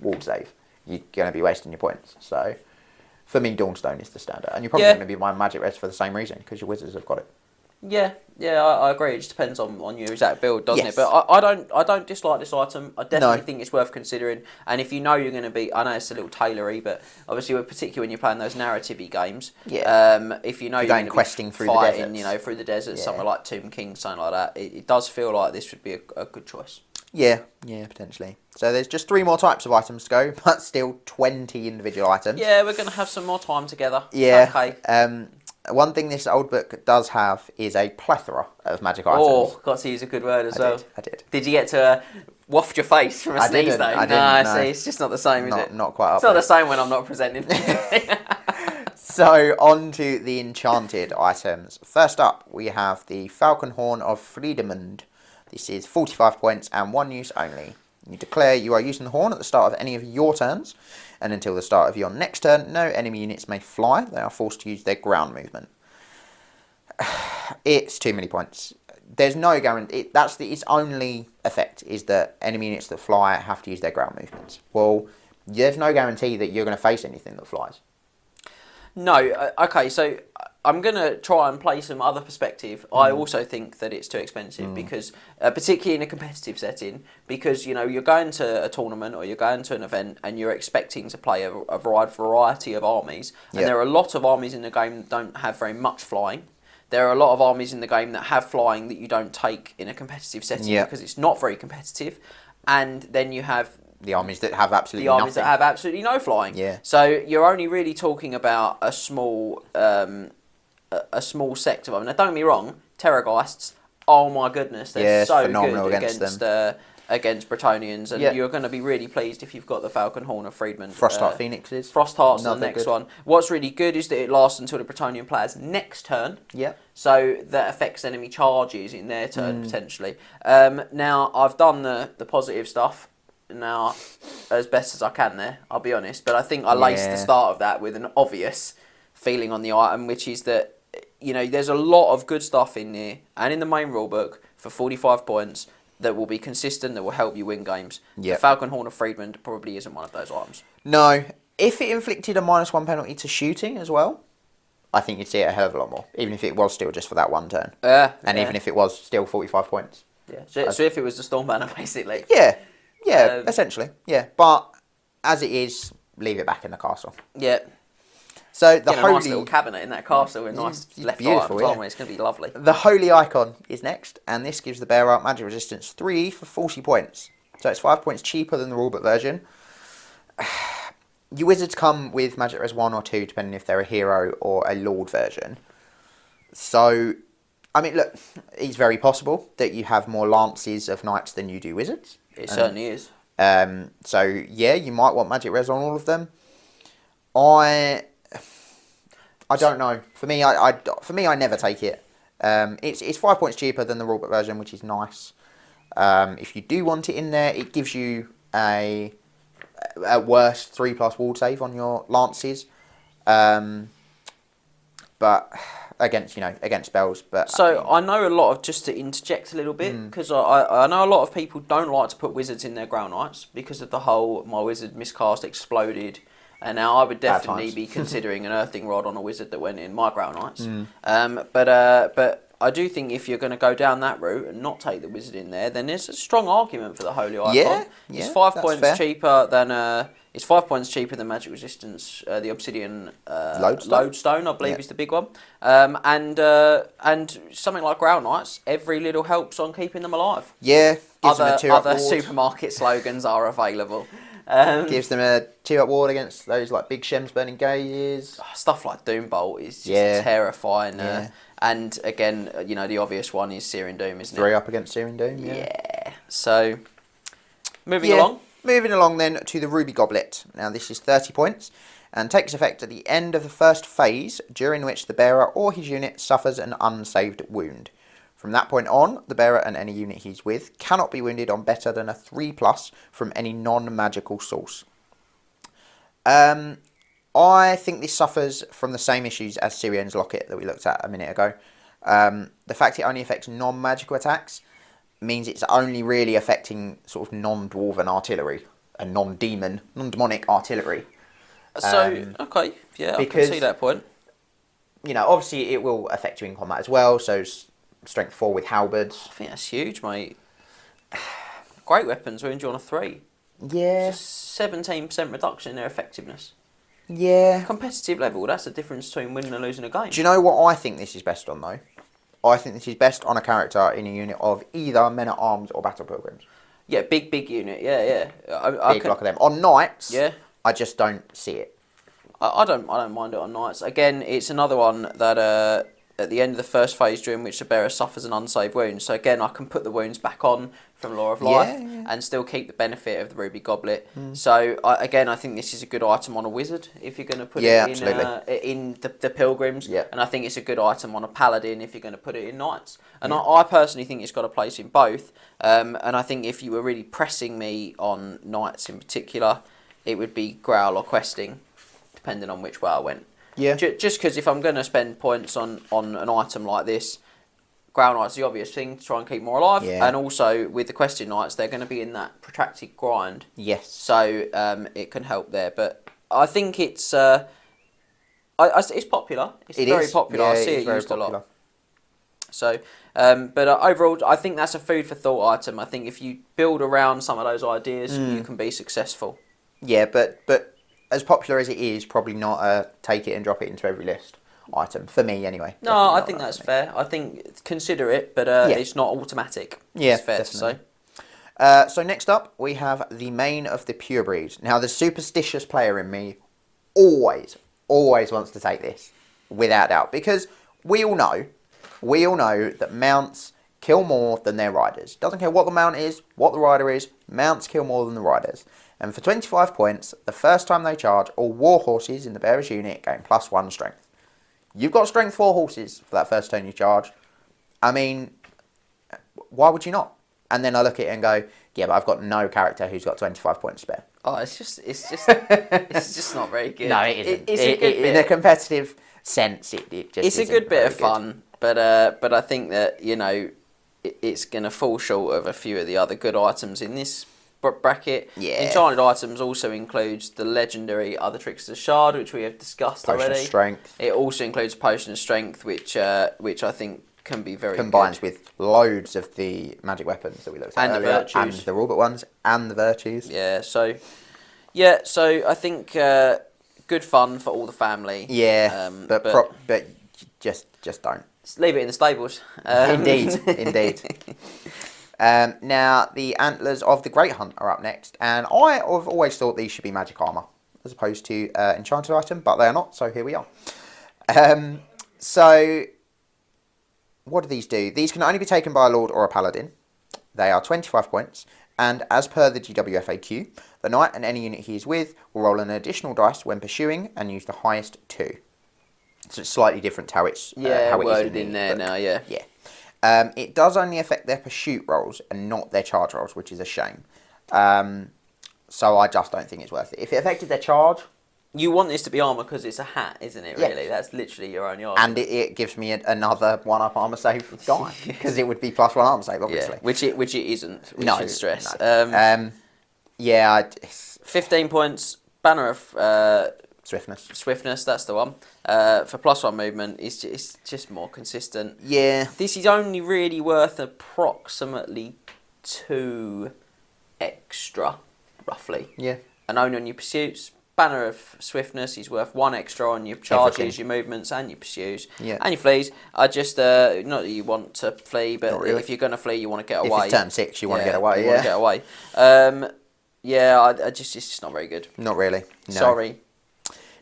ward save. You're going to be wasting your points. So for me, Dawnstone is the standard, and you're probably going to be buying Magic Res for the same reason because your wizards have got it. Yeah, I agree. It just depends on your exact build, doesn't Yes. it? But I don't dislike this item. I definitely No. think it's worth considering. And if you know you're going to be, I know it's a little tailory, but obviously, particularly when you're playing those narrative-y games, if you know you're going to questing be through the fighting, deserts. you know, through the desert, somewhere like Tomb King, something like that, it does feel like this would be a good choice. Yeah, potentially. So there's just 3 more types of items to go, but still 20 individual items. Yeah, we're going to have some more time together. Yeah. Okay. One thing this old book does have is a plethora of magic items. Oh, got to use a good word as well. I did. Did you get to waft your face from a sneeze though? I didn't. No, see, it's just not the same, is it? Not quite up. It's not the same when I'm not presenting. So, on to the enchanted items. First up, we have the Falcon Horn of Friedemund. This is 45 points and 1 use only. You declare you are using the horn at the start of any of your turns, and until the start of your next turn, no enemy units may fly. They are forced to use their ground movement. It's too many points. There's no guarantee. Its only effect is that enemy units that fly have to use their ground movements. Well, there's no guarantee that you're going to face anything that flies. No, okay, so I'm going to try and play some other perspective. I also think that it's too expensive because, particularly in a competitive setting, because, you know, you're going to a tournament or you're going to an event and you're expecting to play a variety of armies. And there are a lot of armies in the game that don't have very much flying. There are a lot of armies in the game that have flying that you don't take in a competitive setting because it's not very competitive. And then you have the armies that have absolutely nothing. that have absolutely no flying. Yeah. So you're only really talking about a small sect of them. Now, don't get me wrong, Terrorgeists, oh my goodness, they're so good against Bretonnians, and you're going to be really pleased if you've got the Falcon Horn of Friedman. Frostheart Phoenixes. Frostheart's the next one. What's really good is that it lasts until the Bretonnian player's next turn. Yeah. So that affects enemy charges in their turn, potentially. Now, I've done the positive stuff now as best as I can there, I'll be honest, but I think I laced the start of that with an obvious feeling on the item, which is that, you know, there's a lot of good stuff in there and in the main rulebook for 45 points that will be consistent, that will help you win games. The Falcon Horn of Friedman probably isn't one of those items. No. If it inflicted a -1 penalty to shooting as well, I think you'd see it a hell of a lot more, even if it was still just for that one turn. Even if it was still 45 points. Yeah. So if it was the Storm Banner, basically. Yeah, essentially. Yeah, but as it is, leave it back in the castle. Yeah. So the holy nice little cabinet in that castle with nice left items on it. It's going to be lovely. The holy icon is next, and this gives the bearer magic resistance 3 for 40 points. So it's 5 points cheaper than the rulebook version. Your wizards come with magic res 1 or 2, depending if they're a hero or a lord version. So, I mean, look, it's very possible that you have more lances of knights than you do wizards. It certainly is. So yeah, you might want magic res on all of them. I don't know. For me, I never take it. It's 5 points cheaper than the rulebook version, which is nice. If you do want it in there, it gives you a at worst 3+ wall save on your lances. But against spells. But so I know a lot of, just to interject a little bit, because I know a lot of people don't like to put wizards in their ground knights because of the whole my wizard miscast exploded, and now I would definitely be considering an earthing rod on a wizard that went in my ground knights. But I do think if you're going to go down that route and not take the wizard in there, then there's a strong argument for the holy icon. It's 5 points cheaper than It's 5 points cheaper than magic resistance. The obsidian lodestone, I believe, is the big one. And something like ground knights, every little helps on keeping them alive. Yeah. Other supermarket slogans are available. Gives them a 2-up ward against those like big Shems burning gauges. Stuff like Doombolt is just terrifying. And again, you know, the obvious one is Searing Doom, isn't it? 3-up against Searing Doom. Yeah. So moving along. Moving along then to the Ruby Goblet. Now this is 30 points and takes effect at the end of the first phase, during which the bearer or his unit suffers an unsaved wound. From that point on, the bearer and any unit he's with cannot be wounded on better than a 3+ from any non-magical source. I think this suffers from the same issues as Sirion's Locket that we looked at a minute ago. The fact it only affects non-magical attacks means it's only really affecting sort of non-dwarven artillery and non-demonic artillery. Okay, yeah, I can see that point. You know, obviously it will affect you in combat as well, so strength 4 with halberds. I think that's huge, mate. Great weapons were injured on a 3. Yeah. It's a 17% reduction in their effectiveness. Yeah. Competitive level, that's the difference between winning and losing a game. Do you know what I think this is best on, though? I think this is best on a character in a unit of either men-at-arms or battle pilgrims. Yeah, big unit. Yeah. Big block of them. On knights, yeah, I just don't see it. I don't mind it on knights. Again, it's another one that at the end of the first phase during which the bearer suffers an unsaved wound. So again, I can put the wounds back on from Law of Life and still keep the benefit of the Ruby Goblet. So I think this is a good item on a wizard if you're going to put it in the pilgrims. Yeah. And I think it's a good item on a paladin if you're going to put it in knights. And I personally think it's got a place in both. And I think if you were really pressing me on knights in particular, it would be Growl or Questing, depending on which way I went. Yeah. Just because if I'm going to spend points on an item like this, Growl Knight's the obvious thing to try and keep more alive. Yeah. And also with the Question Knights, they're going to be in that protracted grind. Yes. So it can help there. But I think it's popular. It's very popular. Yeah, I see it used a lot. So, but overall, I think that's a food for thought item. I think if you build around some of those ideas, you can be successful. Yeah, but as popular as it is, probably not a take it and drop it into every list item for me anyway. No, I think that's fair. I think consider it, but it's not automatic. Yeah, it's fair definitely. to say. So next up, we have the Mane of the Purebreed. Now, the superstitious player in me always wants to take this, without doubt, because we all know that mounts kill more than their riders. Doesn't care what the mount is, what the rider is, mounts kill more than the riders. And for 25 points, the first time they charge, all war horses in the bearer's unit gain +1 strength. You've got strength 4 horses for that first turn you charge. I mean, why would you not? And then I look at it and go, yeah, but I've got no character who's got 25 points spare. Oh, it's just not very good. No, it isn't. It's a good bit. In a competitive sense, it just it's a good bit of fun, but I think that it's going to fall short of a few of the other good items in this bracket. Yeah. Enchanted items also includes the legendary Other Trickster's Shard, which we have discussed Potion already. of Strength. It also includes Potion of Strength, which I think can be very combines good. with loads of the magic weapons that we looked at earlier, the virtues, and the rulebook ones, and the virtues. Yeah. So I think good fun for all the family. Yeah, but just don't. Leave it in the stables. Indeed. Now, the Antlers of the Great Hunt are up next, and I have always thought these should be magic armour, as opposed to enchanted item, but they are not, so here we are. So, what do these do? These can only be taken by a Lord or a Paladin. They are 25 points, and as per the GWFAQ, the Knight and any unit he is with will roll an additional dice when pursuing and use the highest 2. So it's slightly different how it's how it worded is in there now, yeah. Yeah. It does only affect their pursuit rolls and not their charge rolls, which is a shame. So I just don't think it's worth it. If it affected their charge... You want this to be armour because it's a hat, isn't it, really? That's literally your only armour. And it gives me another 1-up armour save guy, because it would be +1 armour save, obviously. Yeah, which it isn't, we should stress. No. 15 points, Banner of... Swiftness, that's the one. For +1 movement, it's just more consistent. Yeah. This is only really worth approximately 2 extra, roughly. Yeah. And only on your pursuits. Banner of Swiftness is worth 1 extra on your charges, Everything. your movements, and your pursues. Yeah. And your flees. I just, not that you want to flee, but really. if you're going to flee, you want to get If away. it's turn 6, you want to get away, You want to get away. It's just not very good. Not really. No. Sorry.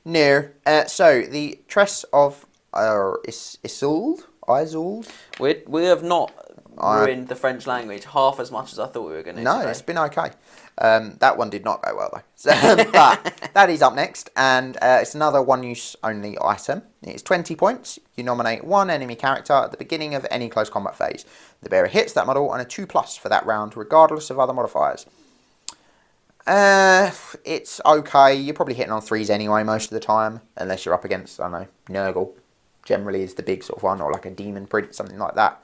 No. So, the Tress of Isolde? We have not ruined the French language half as much as I thought we were going to. No, it's been okay. That one did not go well, though. So, but that is up next, and it's another one-use only item. It's 20 points. You nominate one enemy character at the beginning of any close combat phase. The bearer hits that model and a 2+ for that round, regardless of other modifiers. It's okay. You're probably hitting on 3s anyway most of the time, unless you're up against, I don't know, Nurgle. Generally is the big sort of one, or like a Demon Print, something like that.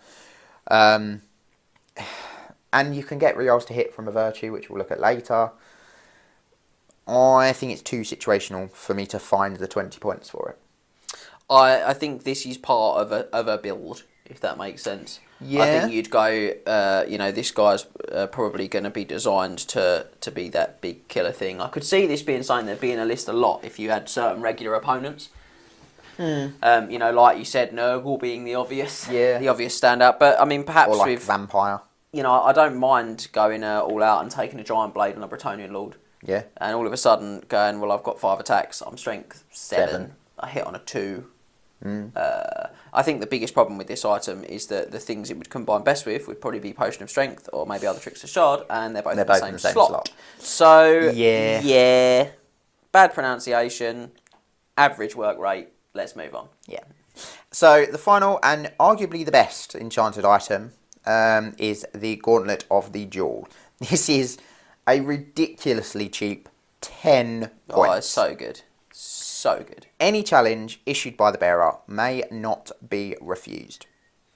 And you can get rerolls to hit from a virtue, which we'll look at later. I think it's too situational for me to find the 20 points for it. I think this is part of a build, if that makes sense. Yeah. I think you'd go, this guy's probably going to be designed to be that big killer thing. I could see this being something that'd be in a list a lot if you had certain regular opponents. Like you said, Nurgle being the obvious standout. But I mean, perhaps or like with Vampire. I don't mind going all out and taking a giant blade on a Bretonnian Lord. Yeah. And all of a sudden going, well, I've got 5 attacks. I'm strength 7. I hit on a 2. I think the biggest problem with this item is that the things it would combine best with would probably be Potion of Strength or maybe other Tricks of Shard, and they're both in the same slot. So, yeah, bad pronunciation, average work rate. Let's move on. Yeah. So the final and arguably the best enchanted item is the Gauntlet of the Duel. This is a ridiculously cheap 10 points. Oh, it's so good. So good. Any challenge issued by the bearer may not be refused.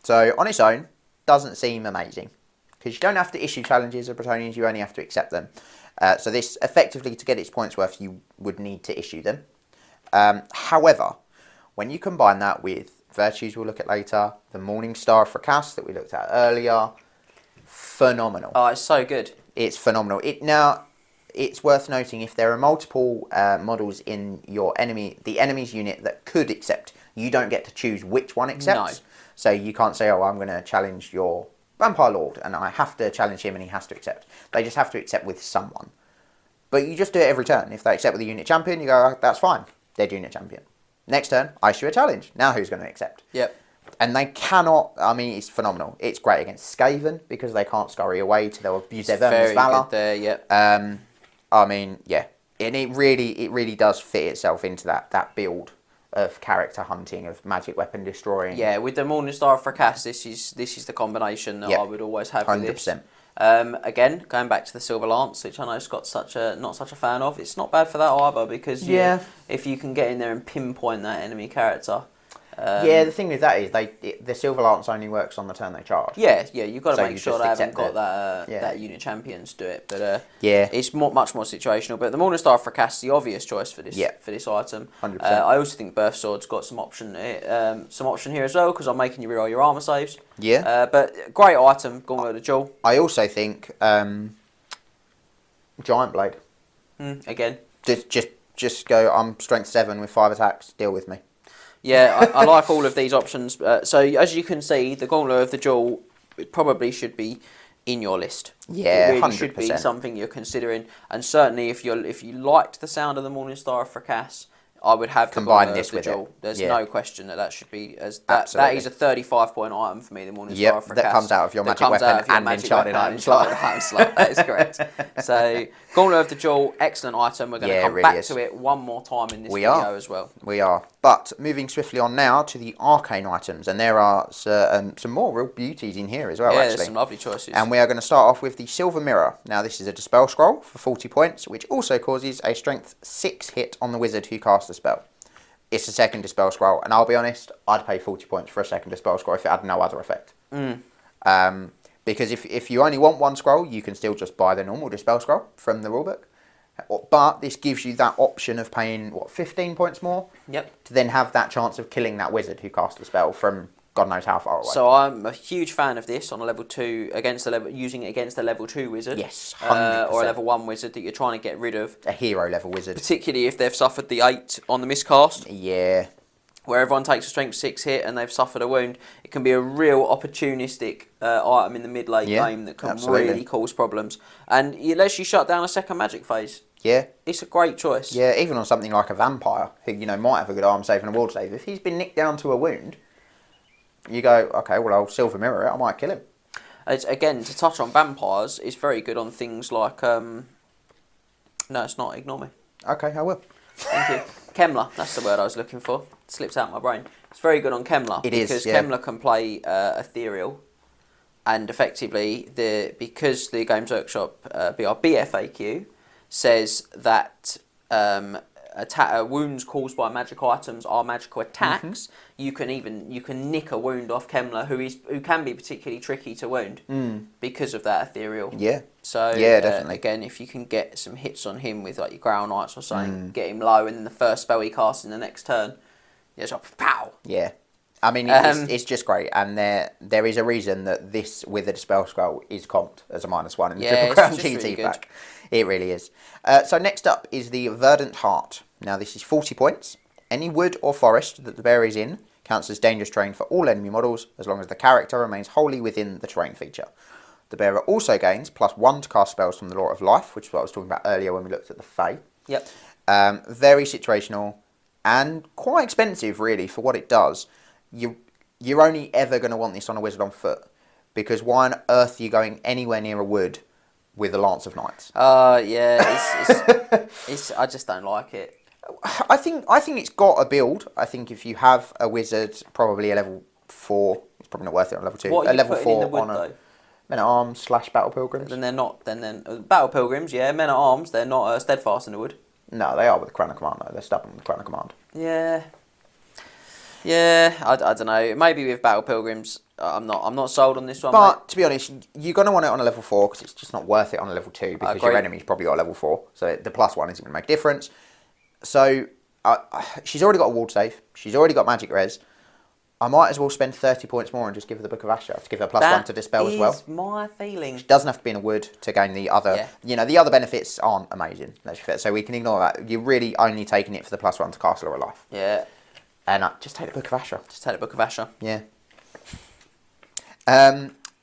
So on its own, doesn't seem amazing. Because you don't have to issue challenges of Bretonnians, you only have to accept them. So this, effectively, to get its points worth, you would need to issue them. However, when you combine that with Virtues we'll look at later, the Morning Star Fracas that we looked at earlier, phenomenal. Oh, it's so good. It's phenomenal. It's worth noting if there are multiple models in the enemy's unit that could accept, you don't get to choose which one accepts. No. So you can't say, I'm going to challenge your Vampire Lord and I have to challenge him and he has to accept. They just have to accept with someone. But you just do it every turn. If they accept with a unit champion, you go, that's fine. They're unit champion. Next turn, I issue a challenge. Now who's going to accept? Yep. And they cannot, it's phenomenal. It's great against Skaven because they can't scurry away to they'll use their Vermin's Valor. Very good there, yep. And it really does fit itself into that build of character hunting, of magic weapon destroying. Yeah, with the Morning Star Fracas, this is the combination that I would always have for 100%. this. Again, going back to the Silver Lance, which I know Scott's not such a fan of, it's not bad for that either because if you can get in there and pinpoint that enemy character. The thing with that is the Silver Lance only works on the turn they charge. Yeah, you've got to make sure they haven't accept got that unit champions do it. But it's much more situational. But the Morning Star Fracas is the obvious choice for this item. 100%. I also think Birth Sword's got some option here as well because I'm making you reroll your armor saves. Yeah. But great item, Gauntlet of the Duel. I also think Giant Blade. Again. Just go. I'm strength 7 with 5 attacks. Deal with me. Yeah, I like all of these options. So as you can see, the Gauntlet of the Duel probably should be in your list. Yeah, it really 100%. should be something you're considering. And certainly, if you liked the sound of the Morning Star Fracas, I would have combine the this with the with Duel. it. There's no question that should be as that is a 35-point item for me. The Morning Star Fracas that comes out of your magic weapon and enchanted item slot. That is correct. So Gauntlet of the Duel, excellent item. We're going to come back to it one more time in this video as well. We are. But moving swiftly on now to the arcane items, and there are some more real beauties in here as well. Yeah, there's some lovely choices. And we are going to start off with the Silver Mirror. Now this is a Dispel Scroll for 40 points, which also causes a Strength 6 hit on the wizard who casts the spell. It's a second Dispel Scroll, and I'll be honest, I'd pay 40 points for a second Dispel Scroll if it had no other effect. Because if you only want one scroll, you can still just buy the normal Dispel Scroll from the rulebook. But this gives you that option of paying, 15 points more? Yep. To then have that chance of killing that wizard who cast the spell from God knows how far away. So I'm a huge fan of this on a level 2 using it against a level 2 wizard. Yes, 100%. Or a level 1 wizard that you're trying to get rid of. A hero level wizard. Particularly if they've suffered the 8 on the miscast. Yeah. Where everyone takes a strength 6 hit and they've suffered a wound. It can be a real opportunistic item in the mid-late game that can really cause problems. And it lets you shut down a second magic phase. Yeah. It's a great choice. Yeah, even on something like a vampire, who might have a good arm save and a ward save. If he's been nicked down to a wound, you go, okay, well, I'll Silver Mirror it, I might kill him. Again, to touch on vampires, it's very good on things like... no, it's not. Ignore me. Okay, I will. Thank you. Kemler, that's the word I was looking for. It slipped out my brain. It's very good on Kemler. Because Kemler can play Ethereal. And effectively, because the Games Workshop BRB FAQ says that... wounds caused by magic items are magical attacks. You can nick a wound off Kemler, who can be particularly tricky to wound because of that ethereal. Yeah. So definitely. Again, if you can get some hits on him with like your Grail Knights or something, get him low, and then the first spell he casts in the next turn, it's like pow. Yeah. I mean, it's just great, and there is a reason that this with a Dispel Scroll is comped as a -1 in the Triple Crown GT really pack. It really is. So next up is the Verdant Heart. Now this is 40 points. Any wood or forest that the bearer is in counts as dangerous terrain for all enemy models, as long as the character remains wholly within the terrain feature. The bearer also gains +1 to cast spells from the Lore of Life, which is what I was talking about earlier when we looked at the Fae. Yep. Very situational and quite expensive, really, for what it does. You're only ever going to want this on a wizard on foot, because why on earth are you going anywhere near a wood with a Lance of Knights? I just don't like it. I think it's got a build. I think if you have a wizard, probably a level 4, it's probably not worth it on level 2. What are you level putting 4 in the wood, on a though? Men at Arms / Battle Pilgrims. Then they're not. Then Battle Pilgrims, yeah. Men at Arms, they're not steadfast in the wood. No, they are with the Crown of Command though. They're stubborn with the Crown of Command. Yeah. I don't know. Maybe with Battle Pilgrims, I'm not sold on this one. But mate. to be honest, you're going to want it on a level 4 because it's just not worth it on a level 2 because your enemy's probably got a level 4. So the +1 isn't going to make a difference. So she's already got a ward save. She's already got magic res. I might as well spend 30 points more and just give her the Book of Asher to give her +1 to dispel as well. That is my feeling. She doesn't have to be in a wood to gain the other. Yeah. The other benefits aren't amazing. Let's be fair. So we can ignore that. You're really only taking it for the +1 to cast Lore of Life. Yeah. And just take the Book of Asher. Just take the Book of Asher. Yeah.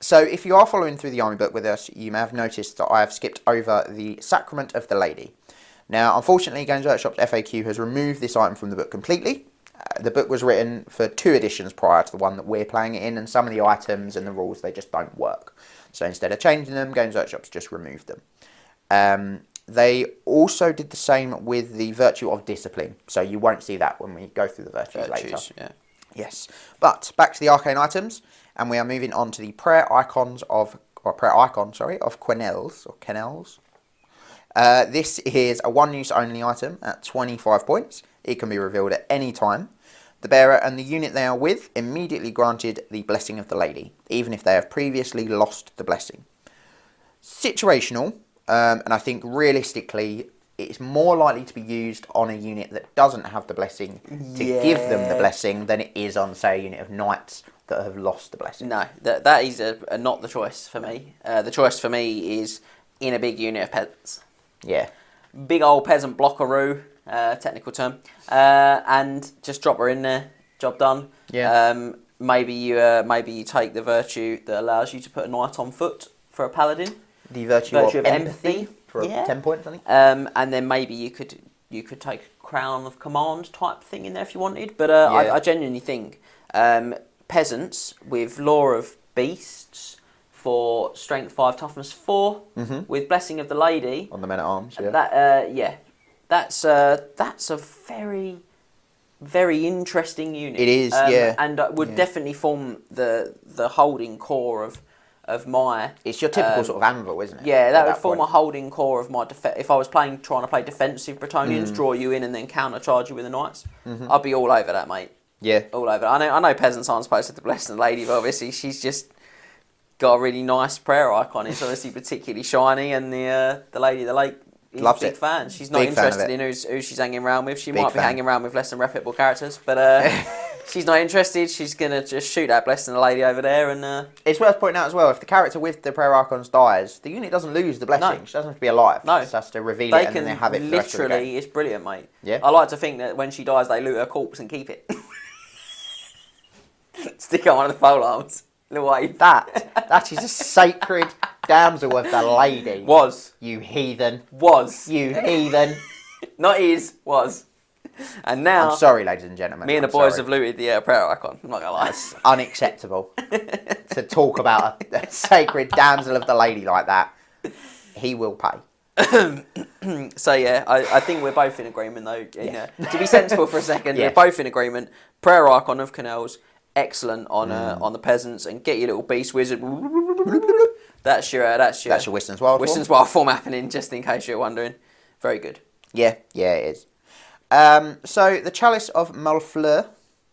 So if you are following through the army book with us, you may have noticed that I have skipped over the Sacrament of the Lady. Now, unfortunately, Games Workshop's FAQ has removed this item from the book completely. The book was written for 2 editions prior to the one that we're playing it in, and some of the items and the rules, they just don't work. So instead of changing them, Games Workshop's just removed them. They also did the same with the Virtue of Discipline, so you won't see that when we go through the virtues later. Yeah. Yes. But back to the arcane items, and we are moving on to the prayer icon of Quenelles, or Kennels. This is a 1-use only item at 25 points. It can be revealed at any time. The bearer and the unit they are with immediately granted the Blessing of the Lady, even if they have previously lost the blessing. Situational, and I think realistically it's more likely to be used on a unit that doesn't have the blessing to give them the blessing than it is on, say, a unit of knights that have lost the blessing. No, that is not the choice for me. The choice for me is in a big unit of peasants. Yeah. Big old peasant blockaroo, technical term, and just drop her in there. Job done. Yeah. Maybe you take the virtue that allows you to put a knight on foot for a paladin. The virtue of empathy for 10 points, I think. And then maybe you could take Crown of Command type thing in there if you wanted. But I genuinely think peasants with Lore of Beasts for Strength 5, Toughness 4, with Blessing of the Lady on the Men at Arms. Yeah. That's a very, very interesting unit. It is, and would definitely form the holding core of my. It's your typical sort of anvil, isn't it? Yeah, that would form a holding core of my if I was trying to play defensive Bretonians, draw you in and then countercharge you with the knights. I'd be all over that, mate. Yeah, all over. I know peasants aren't supposed to bless the lady, but obviously she's just got a really nice prayer icon. It's obviously particularly shiny, and the Lady of the Lake is a big fan. She's not interested in who she's hanging around with. She might be hanging around with less than reputable characters, but she's not interested. She's gonna just shoot that blessing the lady over there, and it's worth pointing out as well. If the character with the prayer icons dies, the unit doesn't lose the blessing. She doesn't have to be alive. No, she just has to reveal it and then they have it. For the rest of the game. It's brilliant, mate. Yeah, I like to think that when she dies, they loot her corpse and keep it. Stick on one of the pole arms. That is a sacred damsel of the lady. Was. You heathen. Was. You heathen. Not is, was. And now... I'm sorry, ladies and gentlemen. Me and the boys have looted the prayer icon. I'm not going to lie. That's unacceptable. To talk about a sacred damsel of the lady like that. He will pay. So yeah, I think we're both in agreement though. To be sensible for a second, we're both in agreement. Prayer icon of Canals, excellent on the peasants, and get your little beast wizard. That's your Wiston's Wild Wiston's Wild form happening, just in case you're wondering. Very good. Yeah, it is. So the Chalice of Malfleur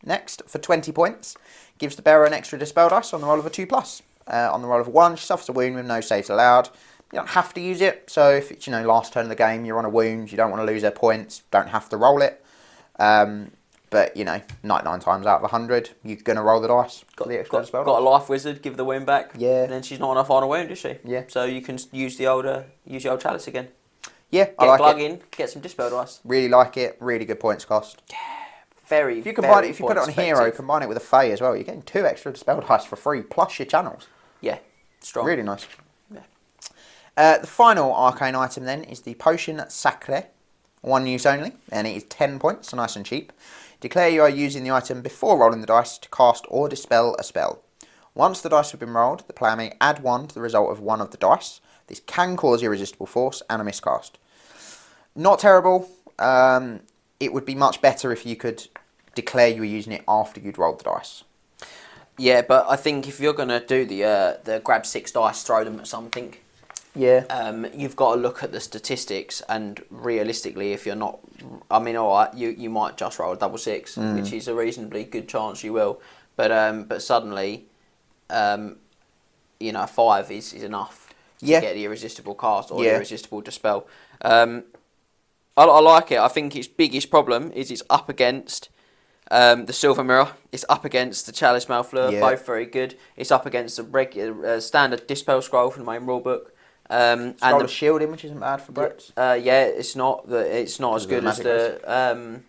next for 20 points gives the bearer an extra dispel dice on the roll of a 2+. On the roll of a 1, she suffers a wound with no saves allowed. You don't have to use it, so if it's last turn of the game, you're on a wound, you don't want to lose her points, don't have to roll it. But, 99 times out of 100, you're going to roll the dice. Got a life wizard, give the wound back. Yeah. And then she's not on a final wound, is she? Yeah. So you can use the old chalice again. Yeah, I like it. Glug in, get some dispel dice. Really like it. Really good points cost. Yeah. Very, if you put it on a hero, combine it with a Fae as well, you're getting 2 extra dispel dice for free, plus your channels. Yeah, strong. Really nice. Yeah. The final arcane item then is the Potion Sacré. 1 use only, and it is 10 points, so nice and cheap. Declare you are using the item before rolling the dice to cast or dispel a spell. Once the dice have been rolled, the player may add 1 to the result of one of the dice. This can cause irresistible force and a miscast. Not terrible. It would be much better if you could declare you were using it after you'd rolled the dice. Yeah, but I think if you're going to do the grab 6 dice, throw them at something, you've got to look at the statistics, and realistically, if you're not, alright, you might just roll a double 6, which is a reasonably good chance you will, but suddenly, 5 is enough to get the irresistible cast or the irresistible dispel. I like it. I think its biggest problem is it's up against the Silver Mirror. It's up against the Chalice Malfleur, both very good. It's up against the regular standard Dispel Scroll from the main rulebook. And the shielding, which isn't bad for Brits. It's not as good as the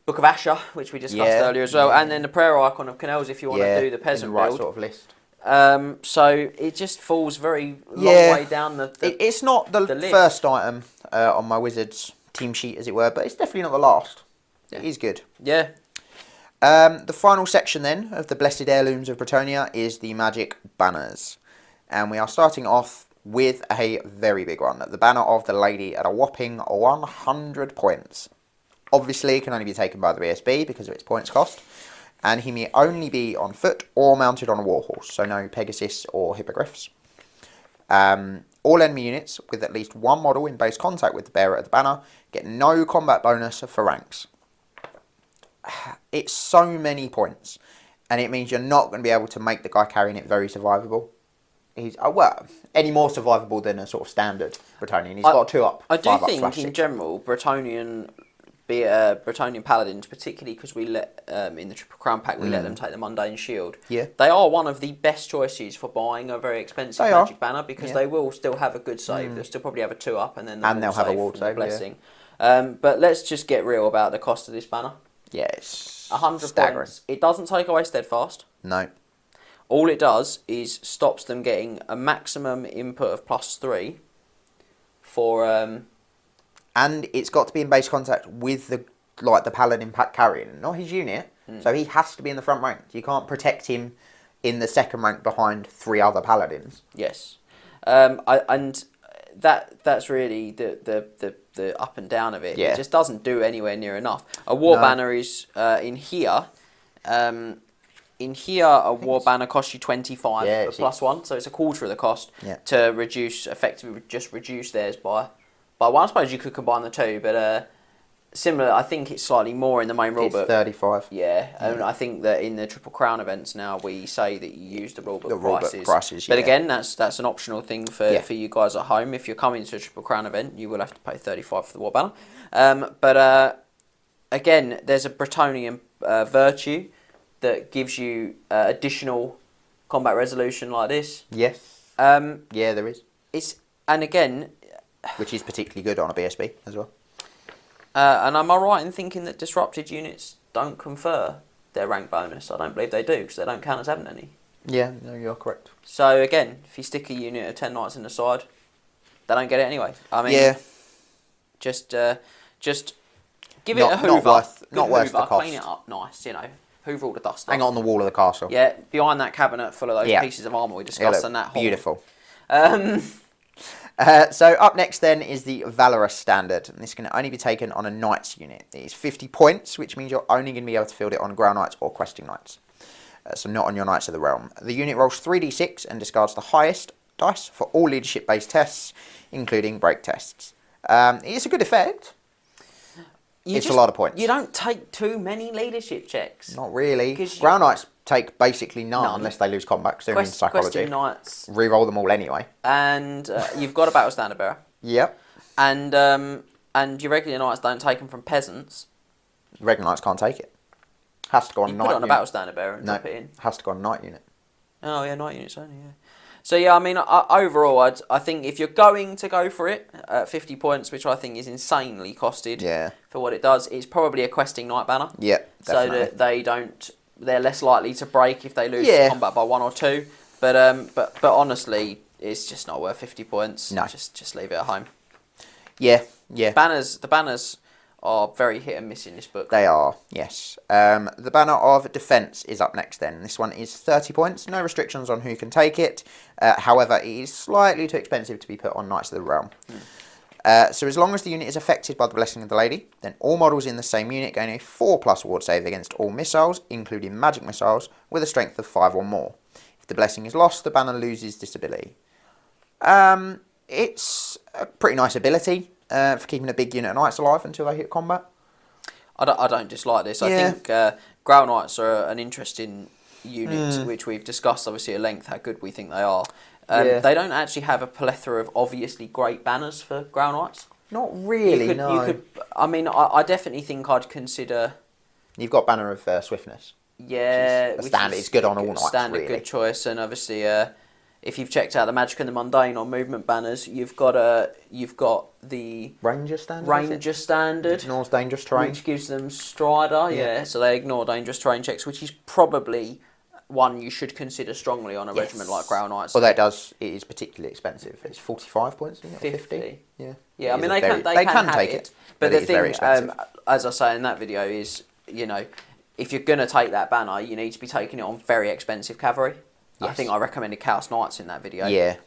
Book of Asher, which we discussed earlier as well, and then the Prayer Icon of Canals if you want to do the peasant right build. Sort of list. So it just falls very long way down the it's not the first item on my Wizards team sheet, as it were, but it's definitely not the last. Yeah. It is good. Yeah. The final section then of the Blessed Heirlooms of Bretonnia is the Magic Banners, and we are starting off with a very big one. The Banner of the Lady at a whopping 100 points. Obviously, it can only be taken by the BSB because of its points cost, and he may only be on foot or mounted on a warhorse, so no Pegasus or Hippogriffs. All enemy units with at least 1 model in base contact with the bearer of the banner get no combat bonus for ranks. It's so many points, and it means you're not going to be able to make the guy carrying it very survivable. He's any more survivable than a sort of standard Bretonnian. He's got 2 up. I do think in general Bretonnian Paladins, particularly because we let in the Triple Crown pack we let them take the Mundane Shield. Yeah, they are one of the best choices for buying a very expensive Magic Banner because they will still have a good save. They'll still probably have a 2 up, and then they'll have a ward save. Blessing. But let's just get real about the cost of this banner. Yes, 100 points. It doesn't take away Steadfast. No. All it does is stops them getting a maximum input of +3 for. And it's got to be in base contact with the Paladin pack carrying, not his unit. So he has to be in the front rank. You can't protect him in the second rank behind 3 other Paladins. Yes, and that's really the up and down of it. Yeah. It just doesn't do anywhere near enough. A war banner is in here. A war banner costs you 25 for +1, so it's a quarter of the cost to reduce theirs by 1. I suppose you could combine the 2, but similar. I think it's slightly more in the main rulebook. It's 35. Yeah, and I think that in the Triple Crown events now we say that you use the rulebook prices. But again, that's an optional thing for you guys at home. If you're coming to a Triple Crown event, you will have to pay 35 for the war banner. But again, there's a Bretonnian virtue that gives you additional combat resolution like this. Yes. There is. Which is particularly good on a BSB as well. And am I right in thinking that disrupted units don't confer their rank bonus? I don't believe they do, because they don't count as having any. Yeah, no, you're correct. So again, if you stick a unit of 10 knights in the side, they don't get it anyway. I mean, just give it a hoover. Not worth the cost. Clean it up nice, hoover all the dust off. Hang on the wall of the castle. Yeah, behind that cabinet full of those pieces of armour we discussed and that hall. Beautiful. So up next then is the Valorous Standard, and this can only be taken on a Knights unit. It is 50 points, which means you're only going to be able to field it on Ground Knights or Questing Knights. So not on your Knights of the Realm. The unit rolls 3d6 and discards the highest dice for all leadership-based tests, including break tests. It's a good effect. It's a lot of points. You don't take too many leadership checks. Not really. Ground Knights take basically none unless they lose combat, because they're in psychology. Questing Knights. Reroll them all anyway. And you've got a Battle Standard Bearer. Yep. And your regular Knights don't take them from peasants. Regular Knights can't take it. Has to go on you night put it on unit. a battle standard bearer and drop it in. Has to go on night unit. Oh yeah, night units only. Yeah. So yeah, I mean, overall, I think if you're going to go for it at 50 points, which I think is insanely costed for what it does, it's probably a questing night banner. Yeah, definitely. So that they're less likely to break if they lose combat by 1 or 2. But honestly, it's just not worth 50 points. No. Just leave it at home. Yeah. The banners are very hit and miss in this book. They are, yes. The banner of defence is up next then. This one is 30 points, no restrictions on who can take it. However, it is slightly too expensive to be put on Knights of the Realm. So as long as the unit is affected by the Blessing of the Lady, then all models in the same unit gain a 4+ ward save against all missiles, including magic missiles, with a strength of 5 or more. If the blessing is lost, the banner loses this ability. It's a pretty nice ability for keeping a big unit of Knights alive until they hit combat. I don't dislike this. I think Grail Knights are an interesting unit, which we've discussed obviously at length how good we think they are. They don't actually have a plethora of obviously great banners for Grail Knights. Not really, no. I definitely think I'd consider... You've got Banner of Swiftness. Yeah. It's good on all Knights, standard, really. good choice. And obviously, if you've checked out the Magic and the Mundane on movement banners, you've got the... Ranger Standard? Ignores dangerous terrain. Which gives them Strider, so they ignore dangerous terrain checks, which is probably... one you should consider strongly on a regiment like Grail Knights. Well, it is particularly expensive. It's 45 points, isn't it? 50. Yeah. I mean, they can take it. But the thing, very expensive. as I say in that video, is, if you're going to take that banner, you need to be taking it on very expensive cavalry. Yes. I think I recommended Chaos Knights in that video. Yeah.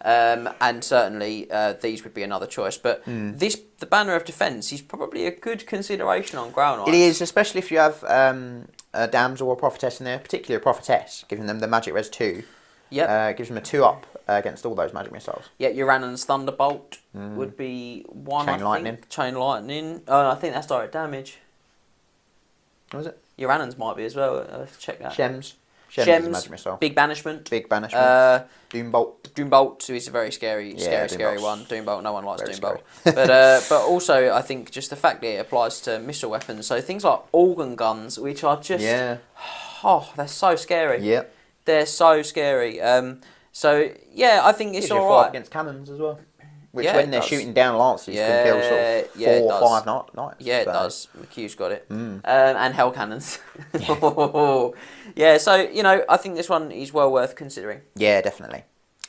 And certainly these would be another choice. But the Banner of Defence is probably a good consideration on Grail Knights. It is, especially if you have a Damsel or a Prophetess in there, particularly a Prophetess, giving them the Magic Res 2. Yep. Gives them a 2-up against all those magic missiles. Yeah, Urannon's Thunderbolt would be one, Chain Lightning. I think that's direct damage. What was it? Urannon's might be as well. Let's check that. Shems is a magic missile. Big Banishment. Doombolt. Is a very scary one. Doombolt, no one likes Very Doombolt. But also, I think just the fact that it applies to missile weapons. So things like organ guns, which are just... they're so scary. Yeah. They're so scary. I think it's all right. Against cannons as well. Which, when they're shooting down lances, can kill sort of 4 or 5 knights. Yeah, it does. McHugh's got it. And hell cannons. I think this one is well worth considering. Yeah, definitely.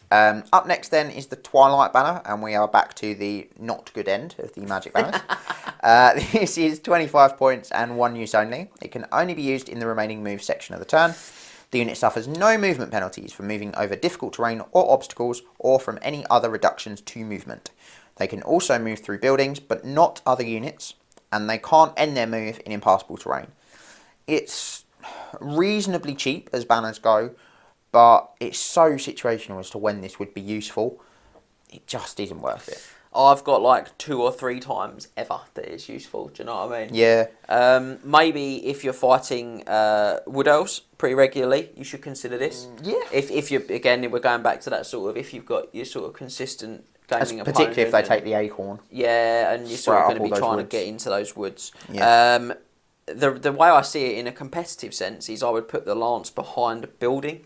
Up next then is the Twilight Banner, and we are back to the not good end of the magic banners. This is 25 points and 1 use only. It can only be used in the remaining move section of the turn. The unit suffers no movement penalties from moving over difficult terrain or obstacles, or from any other reductions to movement. They can also move through buildings, but not other units, and they can't end their move in impassable terrain. It's reasonably cheap as banners go, but it's so situational as to when this would be useful. It just isn't worth it. I've got like 2 or 3 times ever that it's useful. Do you know what I mean? Yeah. Maybe if you're fighting Wood Elves pretty regularly, you should consider this. Yeah. If you again, we're going back to that sort of, if you've got your sort of consistent gaming opponent, particularly if they take the acorn. Yeah, and you're sort of going to be trying to get into those woods. Yeah. The way I see it in a competitive sense is I would put the lance behind a building.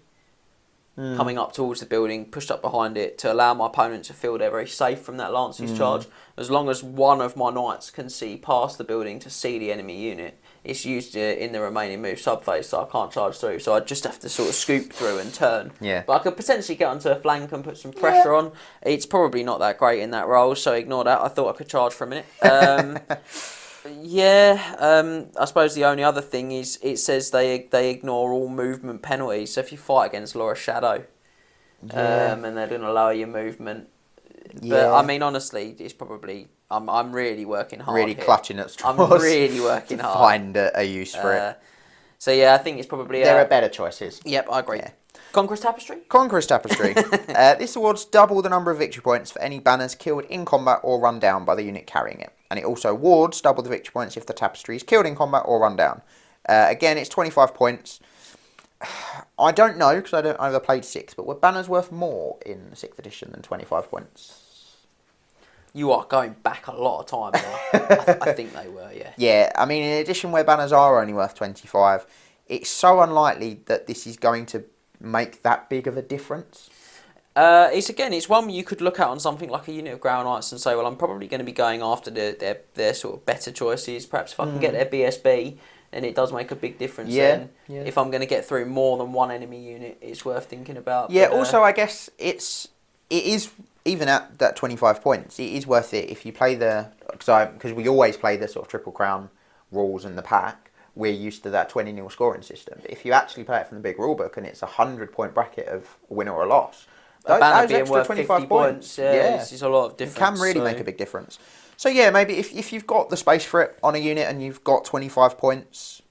Coming up towards the building, pushed up behind it to allow my opponent to feel they're very safe from that lance's charge. As long as one of my knights can see past the building to see the enemy unit, it's used in the remaining move subphase, so I can't charge through. So I just have to sort of scoop through and turn. Yeah. But I could potentially get onto a flank and put some pressure on. It's probably not that great in that role, so ignore that. I thought I could charge for a minute. I suppose the only other thing is it says they ignore all movement penalties. So if you fight against Laura Shadow, and they don't allow your movement, but I mean honestly, it's probably I'm really working hard. Really here. Clutching at straws. I'm really working hard. Find a use for it. So I think it's probably there are better choices. Yep, I agree. Yeah. Conqueror's Tapestry. This awards double the number of victory points for any banners killed in combat or run down by the unit carrying it. And it also awards double the victory points if the tapestry is killed in combat or run down. Again, it's 25 points. I don't know, because I've ever played 6, but were banners worth more in 6th edition than 25 points? You are going back a lot of time now. I think they were, yeah. Yeah, I mean, in an edition where banners are only worth 25, it's so unlikely that this is going to make that big of a difference. It's one you could look at on something like a unit of Ground Knights and say, well, I'm probably going to be going after their sort of better choices. Perhaps if I can get their BSB, then it does make a big difference. Yeah. If I'm going to get through more than one enemy unit, it's worth thinking about. Yeah. But, also, I guess it is even at that 25 points, it is worth it if you play because we always play the sort of Triple Crown rules in the pack. We're used to that 20-0 scoring system. But if you actually play it from the big rulebook and it's a 100-point bracket of a win or a loss, a banner being extra worth 25 50 points, this is a lot of difference. It can really make a big difference. So yeah, maybe if you've got the space for it on a unit and you've got 25 points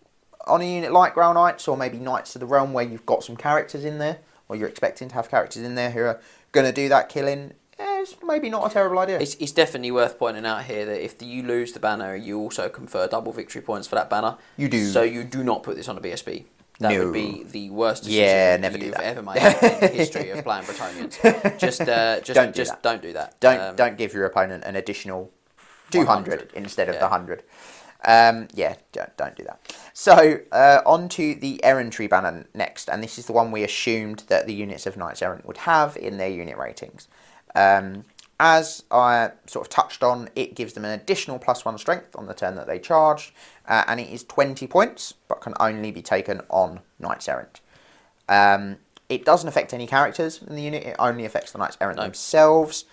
on a unit like Ground Knights or maybe Knights of the Realm where you've got some characters in there, or you're expecting to have characters in there who are going to do that killing, it's maybe not a terrible idea. It's definitely worth pointing out here that if you lose the banner, you also confer double victory points for that banner. You do. So you do not put this on a BSB. That would be the worst decision you've ever made in the history of playing Bretonnians. Just don't do that. Don't give your opponent an additional 200 instead of the 100. Don't do that. So, on to the Errantry banner next, and this is the one we assumed that the units of Knights Errant would have in their unit ratings. As I sort of touched on, it gives them an additional +1 strength on the turn that they charge, and it is 20 points, but can only be taken on Knights Errant. It doesn't affect any characters in the unit, it only affects the Knights Errant themselves.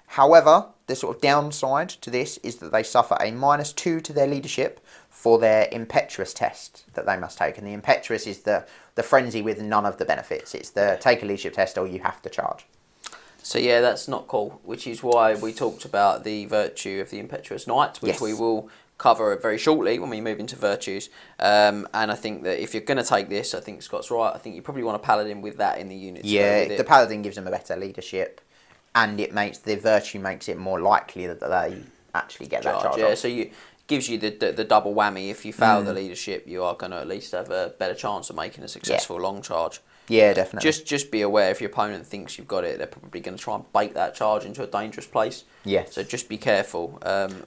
However, the sort of downside to this is that they suffer a -2 to their leadership for their impetuous test that they must take. And the impetuous is the frenzy with none of the benefits. It's the take a leadership test or you have to charge. So yeah, that's not cool, which is why we talked about the virtue of the impetuous knight, which we will cover very shortly when we move into virtues. And I think that if you're going to take this, I think Scott's right. I think you probably want a paladin with that in the unit. Yeah, the paladin gives them a better leadership, and it makes the virtue makes it more likely that they actually get that charge. Yeah, so gives you the double whammy. If you fail the leadership, you are going to at least have a better chance of making a successful long charge. Yeah, definitely. Just be aware if your opponent thinks you've got it, they're probably going to try and bait that charge into a dangerous place. Yeah. So just be careful.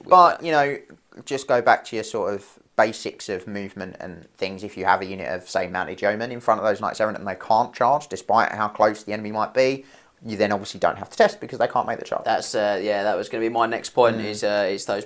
But, you know, just go back to your sort of basics of movement and things. If you have a unit of, say, Mounted Yeomen in front of those Knights Errant and they can't charge, despite how close the enemy might be, you then obviously don't have to test because they can't make the charge. That's that was going to be my next point. Is those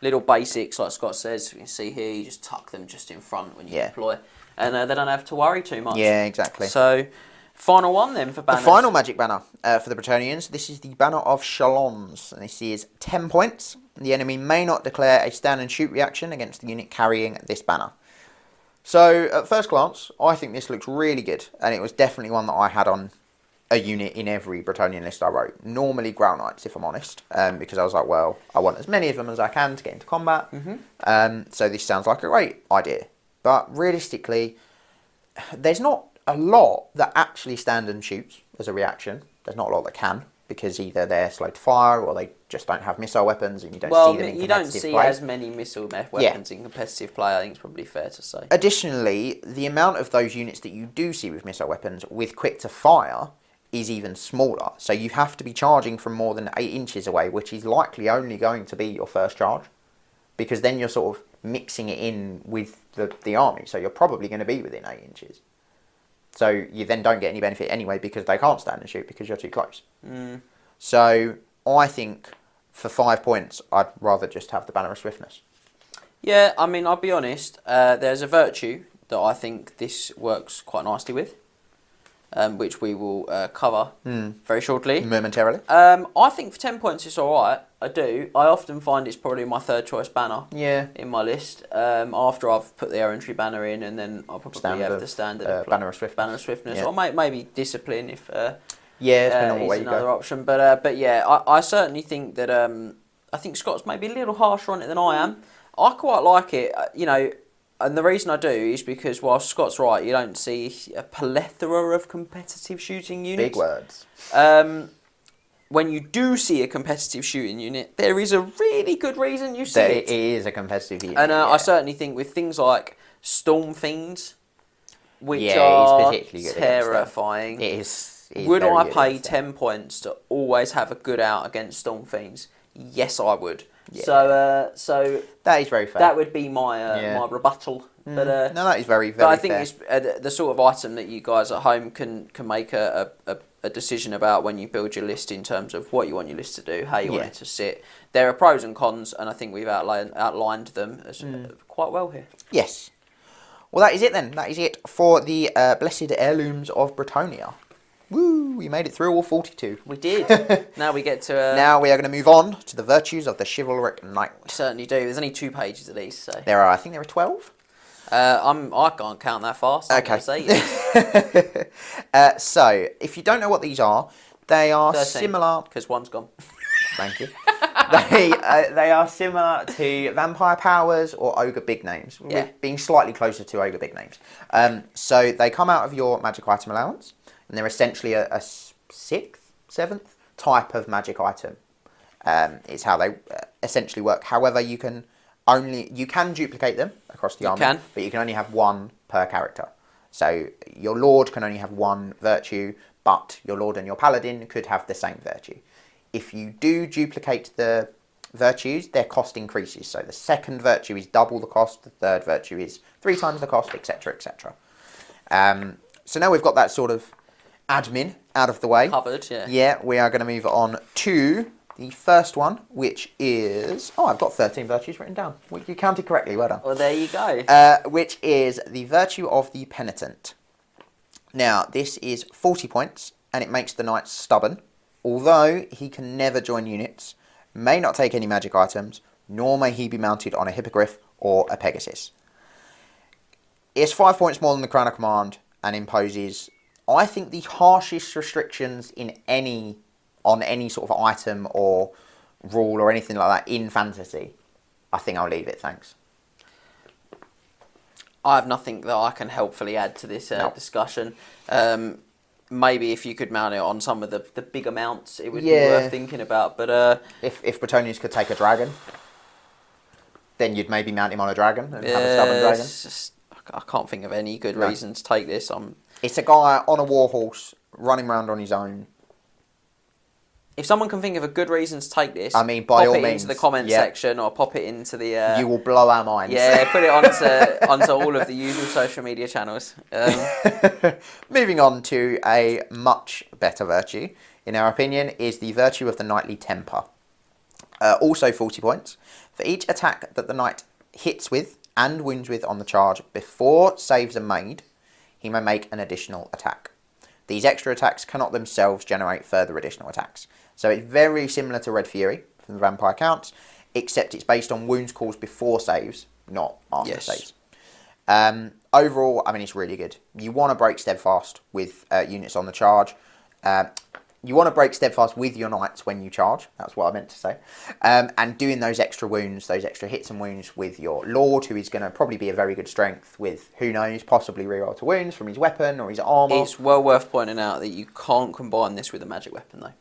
little basics, like Scott says. You can see here, you just tuck them just in front when you deploy. And they don't have to worry too much. Yeah, exactly. So, final one then for banners. The final magic banner for the Bretonnians. This is the Banner of Chalons, and this is 10 points. The enemy may not declare a stand and shoot reaction against the unit carrying this banner. So, at first glance, I think this looks really good, and it was definitely one that I had on a unit in every Bretonnian list I wrote. Normally Ground Knights, if I'm honest, because I was like, well, I want as many of them as I can to get into combat. So this sounds like a great idea. But realistically, there's not a lot that actually stand and shoots as a reaction. There's not a lot that can, because either they're slow to fire or they just don't have missile weapons and you don't see them in competitive play. You don't see as many missile weapons in competitive play, I think it's probably fair to say. Additionally, the amount of those units that you do see with missile weapons with quick to fire is even smaller. So you have to be charging from more than 8 inches away, which is likely only going to be your first charge, because then you're sort of mixing it in with the army, so you're probably going to be within 8 inches. So you then don't get any benefit anyway because they can't stand and shoot because you're too close. So I think for 5 points, I'd rather just have the Banner of Swiftness. Yeah, I mean, I'll be honest, there's a virtue that I think this works quite nicely with, which we will cover very shortly. Momentarily. I think for 10 points it's alright. I do. I often find it's probably my third choice banner in my list. After I've put the Errantry banner in, and then I'll probably have the standard Banner of Swiftness. Banner of Swiftness. Or maybe Discipline if depending on what way you another go. option. But yeah, I certainly think that I think Scott's maybe a little harsher on it than I am. I quite like it, you know. And the reason I do is because while Scott's right, you don't see a plethora of competitive shooting units. Big words. When you do see a competitive shooting unit, there is a really good reason you see it. It is a competitive unit. And I certainly think with things like Storm Fiends, which are terrifying. It is would I pay 10 points to always have a good out against Storm Fiends? Yes, I would. Yeah. So that is very fair. That would be my my rebuttal. But no, that is very, very But I think fair. it's the sort of item that you guys at home can make a decision about when you build your list in terms of what you want your list to do, how you want it to sit. There are pros and cons, and I think we've outlined them as quite well here. Yes. Well, that is it then. That is it for the Blessed Heirlooms of Bretonnia. Woo! We made it through all 42. We did. Now we get to... now we are going to move on to the virtues of the chivalric knight. We certainly do. There's only 2 pages of these, so... I think there are 12. I can't count that fast. So okay. Say yes. So, if you don't know what these are, they are 13, similar... because one's gone. Thank you. They are similar to vampire powers or ogre big names, with being slightly closer to ogre big names. So they come out of your magic item allowance, and they're essentially a 6th, 7th type of magic item. It's how they essentially work. However, you can duplicate them across the army, but you can only have 1 per character. So your lord can only have 1 virtue, but your lord and your paladin could have the same virtue. If you do duplicate the virtues, their cost increases. So the 2nd virtue is double the cost, the 3rd virtue is 3 times the cost, etc., etc. So now we've got that sort of admin out of the way. Covered, yeah. Yeah, we are going to move on to the first one, which is... Oh, I've got 13 virtues written down. You counted correctly, well done. Well, there you go. Which is the virtue of the penitent. Now, this is 40 points, and it makes the knight stubborn. Although he can never join units, may not take any magic items, nor may he be mounted on a hippogriff or a pegasus. It's 5 points more than the Crown of Command and imposes, I think, the harshest restrictions on any sort of item or rule or anything like that in fantasy. I think I'll leave it, thanks. I have nothing that I can helpfully add to this discussion. Maybe if you could mount it on some of the bigger mounts, it would be worth thinking about. But if Bretonians could take a dragon, then you'd maybe mount him on a dragon and have a stubborn dragon. I can't think of any good reason to take this. It's a guy on a war horse running around on his own. If someone can think of a good reason to take this, I mean, by all means, pop it into the comment section or pop it into the... you will blow our minds. Yeah, put it onto all of the usual social media channels. Moving on to a much better virtue, in our opinion, is the virtue of the knightly temper. Also 40 points. For each attack that the knight hits with and wounds with on the charge before saves are made, he may make an additional attack. These extra attacks cannot themselves generate further additional attacks. So it's very similar to Red Fury from the Vampire Counts, except it's based on wounds caused before saves, not after saves. Overall, I mean, it's really good. You want to break Steadfast with units on the charge. You want to break Steadfast with your knights when you charge. That's what I meant to say. And doing those extra wounds, those extra hits and wounds with your lord, who is going to probably be a very good strength with, who knows, possibly reroll to wounds from his weapon or his armour. It's well worth pointing out that you can't combine this with a magic weapon, though.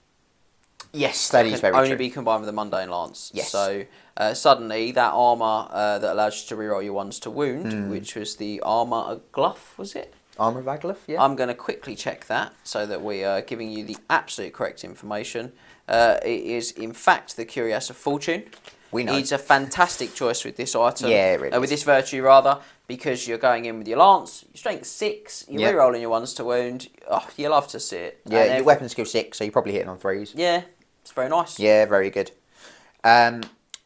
Yes, that is very true. It can only be combined with a mundane lance. Yes. So suddenly that armour that allows you to reroll your ones to wound, which was the armour of Gluff, was it? Armour of Agluf, yeah. I'm going to quickly check that so that we are giving you the absolute correct information. It is, in fact, the Cuirass of Fortune. We know. It's a fantastic choice with this item. Yeah, it really with this virtue, rather, because you're going in with your lance, your strength 6, you're rerolling your ones to wound. Oh, you love to see it. Yeah, your weapon skill 6, so you're probably hitting on 3s. Yeah, it's very nice. Yeah, very good.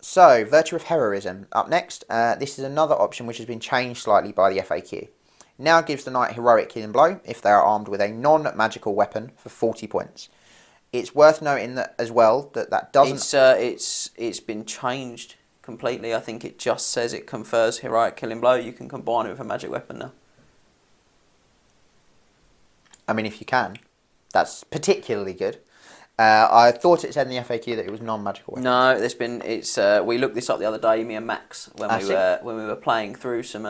So, Virtue of Heroism. Up next, this is another option which has been changed slightly by the FAQ. Now gives the knight heroic killing blow if they are armed with a non-magical weapon for 40 points. It's worth noting that as well that doesn't... It's been changed completely. I think it just says it confers heroic killing blow. You can combine it with a magic weapon now. I mean, if you can, that's particularly good. I thought it said in the FAQ that it was non-magical weapon. No, we looked this up the other day, me and Max, when we were playing through some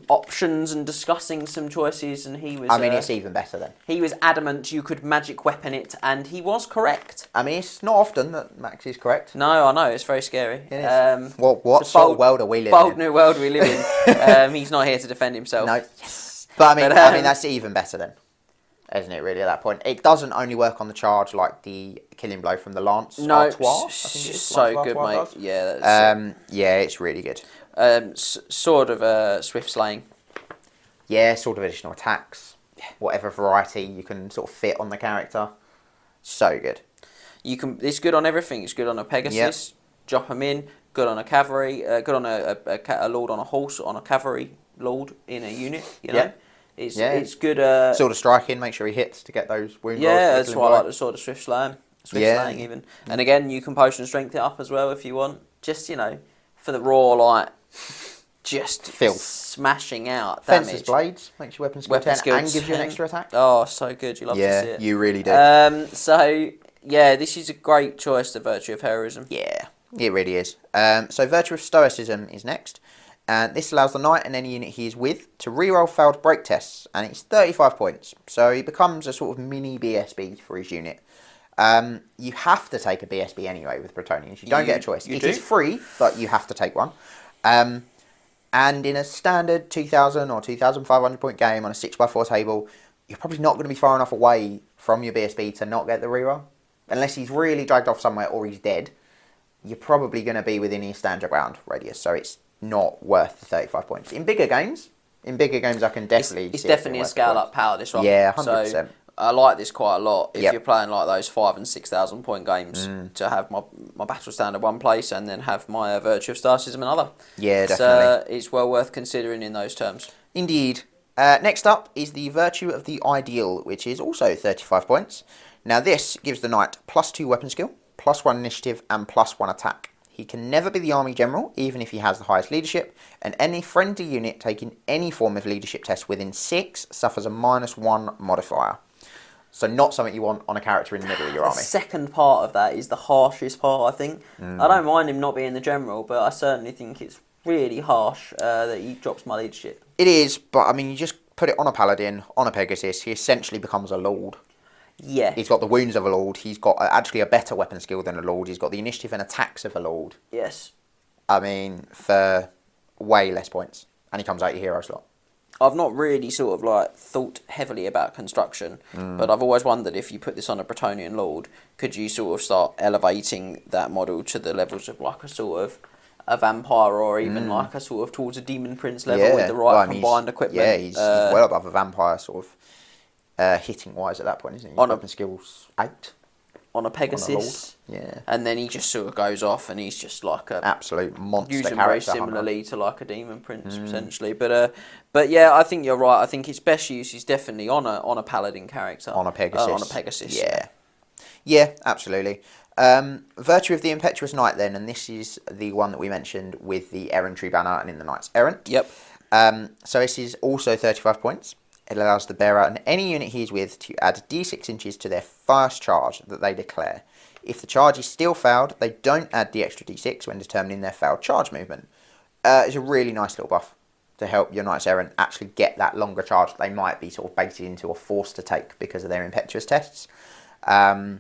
options and discussing some choices, and he was... I mean, it's even better then. He was adamant you could magic weapon it, and he was correct. I mean, it's not often that Max is correct. No, I know, it's very scary. It is. What sort of world are we living in? Bold new world we live in. He's not here to defend himself. No. Yes. But I mean, that's even better then. isn't it, really, at that point? It doesn't only work on the charge like the killing blow from the Lance No, Artois, I think it is. so good, mate. Does. Yeah, that's yeah, it's really good. Sort of swift slaying. Yeah, sort of additional attacks. Whatever variety you can sort of fit on the character. So good. It's good on everything. It's good on a Pegasus. Drop them in. Good on a cavalry. Good on a lord on a horse, on a cavalry lord in a unit. You know, it's good. Sort of striking. Make sure he hits to get those wound rolls. Yeah, that's why I like the sort of swift slaying. Slaying even. And again, you can potion strength it up as well if you want. Just for the raw just filth. Smashing out Fences damage. blades makes your weapon skill 10 and gives you an extra attack. Oh, so good. You love to see it. Yeah, you really do. So, yeah, this is a great choice, the Virtue of Heroism. Yeah, it really is. So Virtue of Stoicism is next. And this allows the knight and any unit he is with to reroll failed break tests. And it's 35 points. So he becomes a sort of mini BSB for his unit. You have to take a BSB anyway with Bretonnians. You don't get a choice. It is free, but you have to take one. And in a standard 2,000 or 2,500 point game on a 6x4 table, you're probably not going to be far enough away from your BSB to not get the reroll. Unless he's really dragged off somewhere or he's dead, you're probably going to be within his stand your ground radius. So it's not worth the 35 points. In bigger games I can definitely... It's definitely a scale-up power, this one. Yeah, 100%. So I like this quite a lot. If you're playing like those 5,000 and 6,000 point games, to have my battle stand at one place and then have my Virtue of Stoicism another. Yeah, definitely. It's well worth considering in those terms. Indeed. Next up is the Virtue of the Ideal, which is also 35 points. Now this gives the knight +2 weapon skill, +1 initiative, and +1 attack. He can never be the army general, even if he has the highest leadership, and any friendly unit taking any form of leadership test within 6 suffers a -1 modifier. So not something you want on a character in the middle of your army. The second part of that is the harshest part, I think. I don't mind him not being the general, but I certainly think it's really harsh that he drops my leadership. It is, but I mean, you just put it on a paladin, on a Pegasus, he essentially becomes a lord. Yeah. He's got the wounds of a lord, he's got actually a better weapon skill than a lord, he's got the initiative and attacks of a lord. Yes. I mean, for way less points. And he comes out your hero slot. I've not really sort of thought heavily about construction, but I've always wondered if you put this on a Bretonnian Lord, could you sort of start elevating that model to the levels of a sort of a vampire or even a sort of towards a demon prince level with the right combined equipment? Yeah, he's well above a vampire sort of hitting wise at that point, isn't he? On weapon skills 8. On a Pegasus, and then he just sort of goes off, and he's just like a absolute monster character. Very similarly to like a demon prince potentially, but yeah, I think you're right. I think its best use is definitely on a paladin character, on a Pegasus, Yeah, absolutely. Virtue of the Impetuous Knight then, and this is the one that we mentioned with the errantry banner and in the Knight's Errant. Yep. So this is also 35 points. It allows the bearer and any unit he is with to add d6 inches to their first charge that they declare. If the charge is still failed, they don't add the extra d6 when determining their failed charge movement. It's a really nice little buff to help your Knights Errant actually get that longer charge that they might be sort of baited into or forced to take because of their impetuous tests. And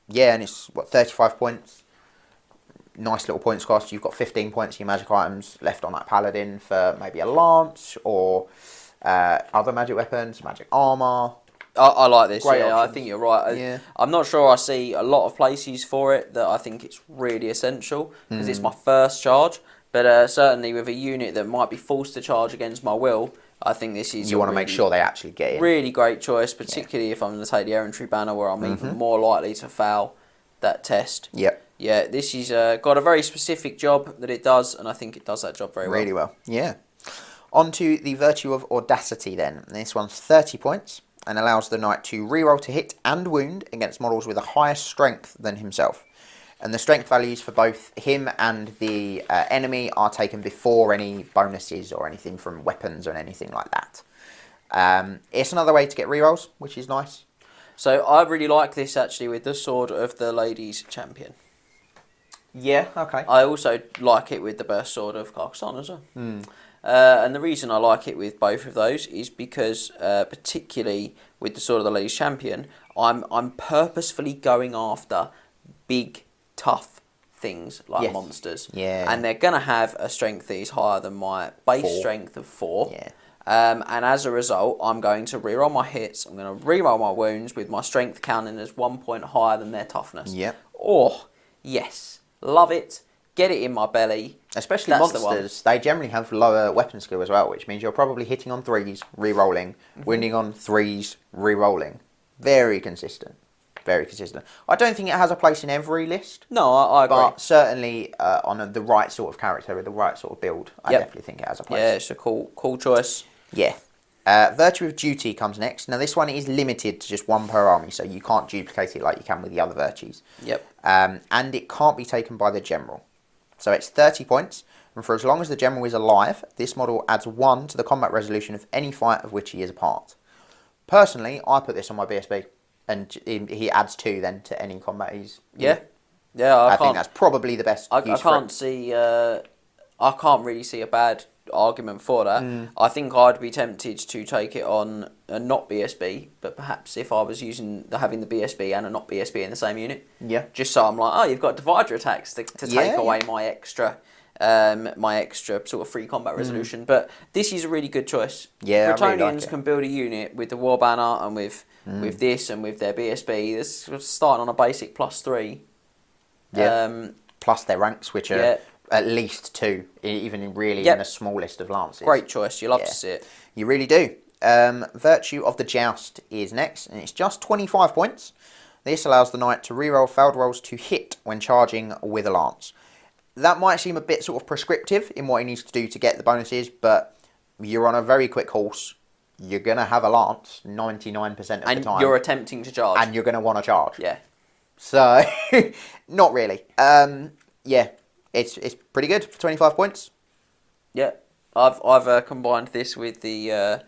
it's, 35 points. Nice little points cost. You've got 15 points of your magic items left on that paladin for maybe a lance or... other magic weapons, magic armour. I like this. Great I options. think you're right. I'm not sure I see a lot of places for it that I think it's really essential because it's my first charge. But certainly with a unit that might be forced to charge against my will, I think this is. You want to make sure they actually get in. Really great choice, particularly if I'm going to take the errantry banner, where I'm even more likely to fail that test. Yep. Yeah, this is got a very specific job that it does, and I think it does that job very well. Really well. Yeah. On to the Virtue of Audacity then. This one's 30 points and allows the knight to reroll to hit and wound against models with a higher strength than himself. And the strength values for both him and the enemy are taken before any bonuses or anything from weapons or anything like that. It's another way to get rerolls, which is nice. So I really like this actually with the Sword of the Ladies Champion. Yeah, okay. I also like it with the Burst Sword of Carcassonne as well. And the reason I like it with both of those is because, particularly with the Sword of the Ladies Champion, I'm purposefully going after big, tough things like monsters. Yeah. And they're going to have a strength that is higher than my base strength of 4. Yeah. And as a result, I'm going to reroll my hits. I'm going to reroll my wounds with my strength counting as 1 point higher than their toughness. Yep. Oh, yes. Love it. Get it in my belly. Especially monsters, they generally have lower weapon skill as well, which means you're probably hitting on 3s, re-rolling, wounding on 3s, re-rolling. Very consistent. Very consistent. I don't think it has a place in every list. No, I agree. But certainly on the right sort of character with the right sort of build, I definitely think it has a place. Yeah, it's a cool choice. Yeah. Virtue of Duty comes next. Now this one is limited to just 1 per army, so you can't duplicate it like you can with the other virtues. Yep. And it can't be taken by the general. So it's 30 points, and for as long as the general is alive, this model adds 1 to the combat resolution of any fight of which he is a part. Personally, I put this on my BSB, and he adds 2 then to any combat he's... Yeah. I think that's probably the best I can't see... I can't really see a bad argument for that. I think I'd be tempted to take it on a not BSB, but perhaps if I was having the BSB and a not BSB in the same unit, just so I'm like, oh, you've got divider attacks to take away my extra sort of free combat resolution. But this is a really good choice. Yeah, Bretonnians I really like it. can build a unit with the war banner and with this and with their BSB. This is starting on a basic +3. Yeah. Plus their ranks, which are at least 2, even in the smallest of lances. Great choice. You love to see it. You really do. Virtue of the Joust is next, and it's just 25 points. This allows the knight to reroll failed rolls to hit when charging with a lance. That might seem a bit sort of prescriptive in what he needs to do to get the bonuses, but you're on a very quick horse. You're going to have a lance 99% of the time. And you're attempting to charge. And you're going to want to charge. Yeah. So, not really. It's pretty good for 25 points. Yeah, I've combined this with the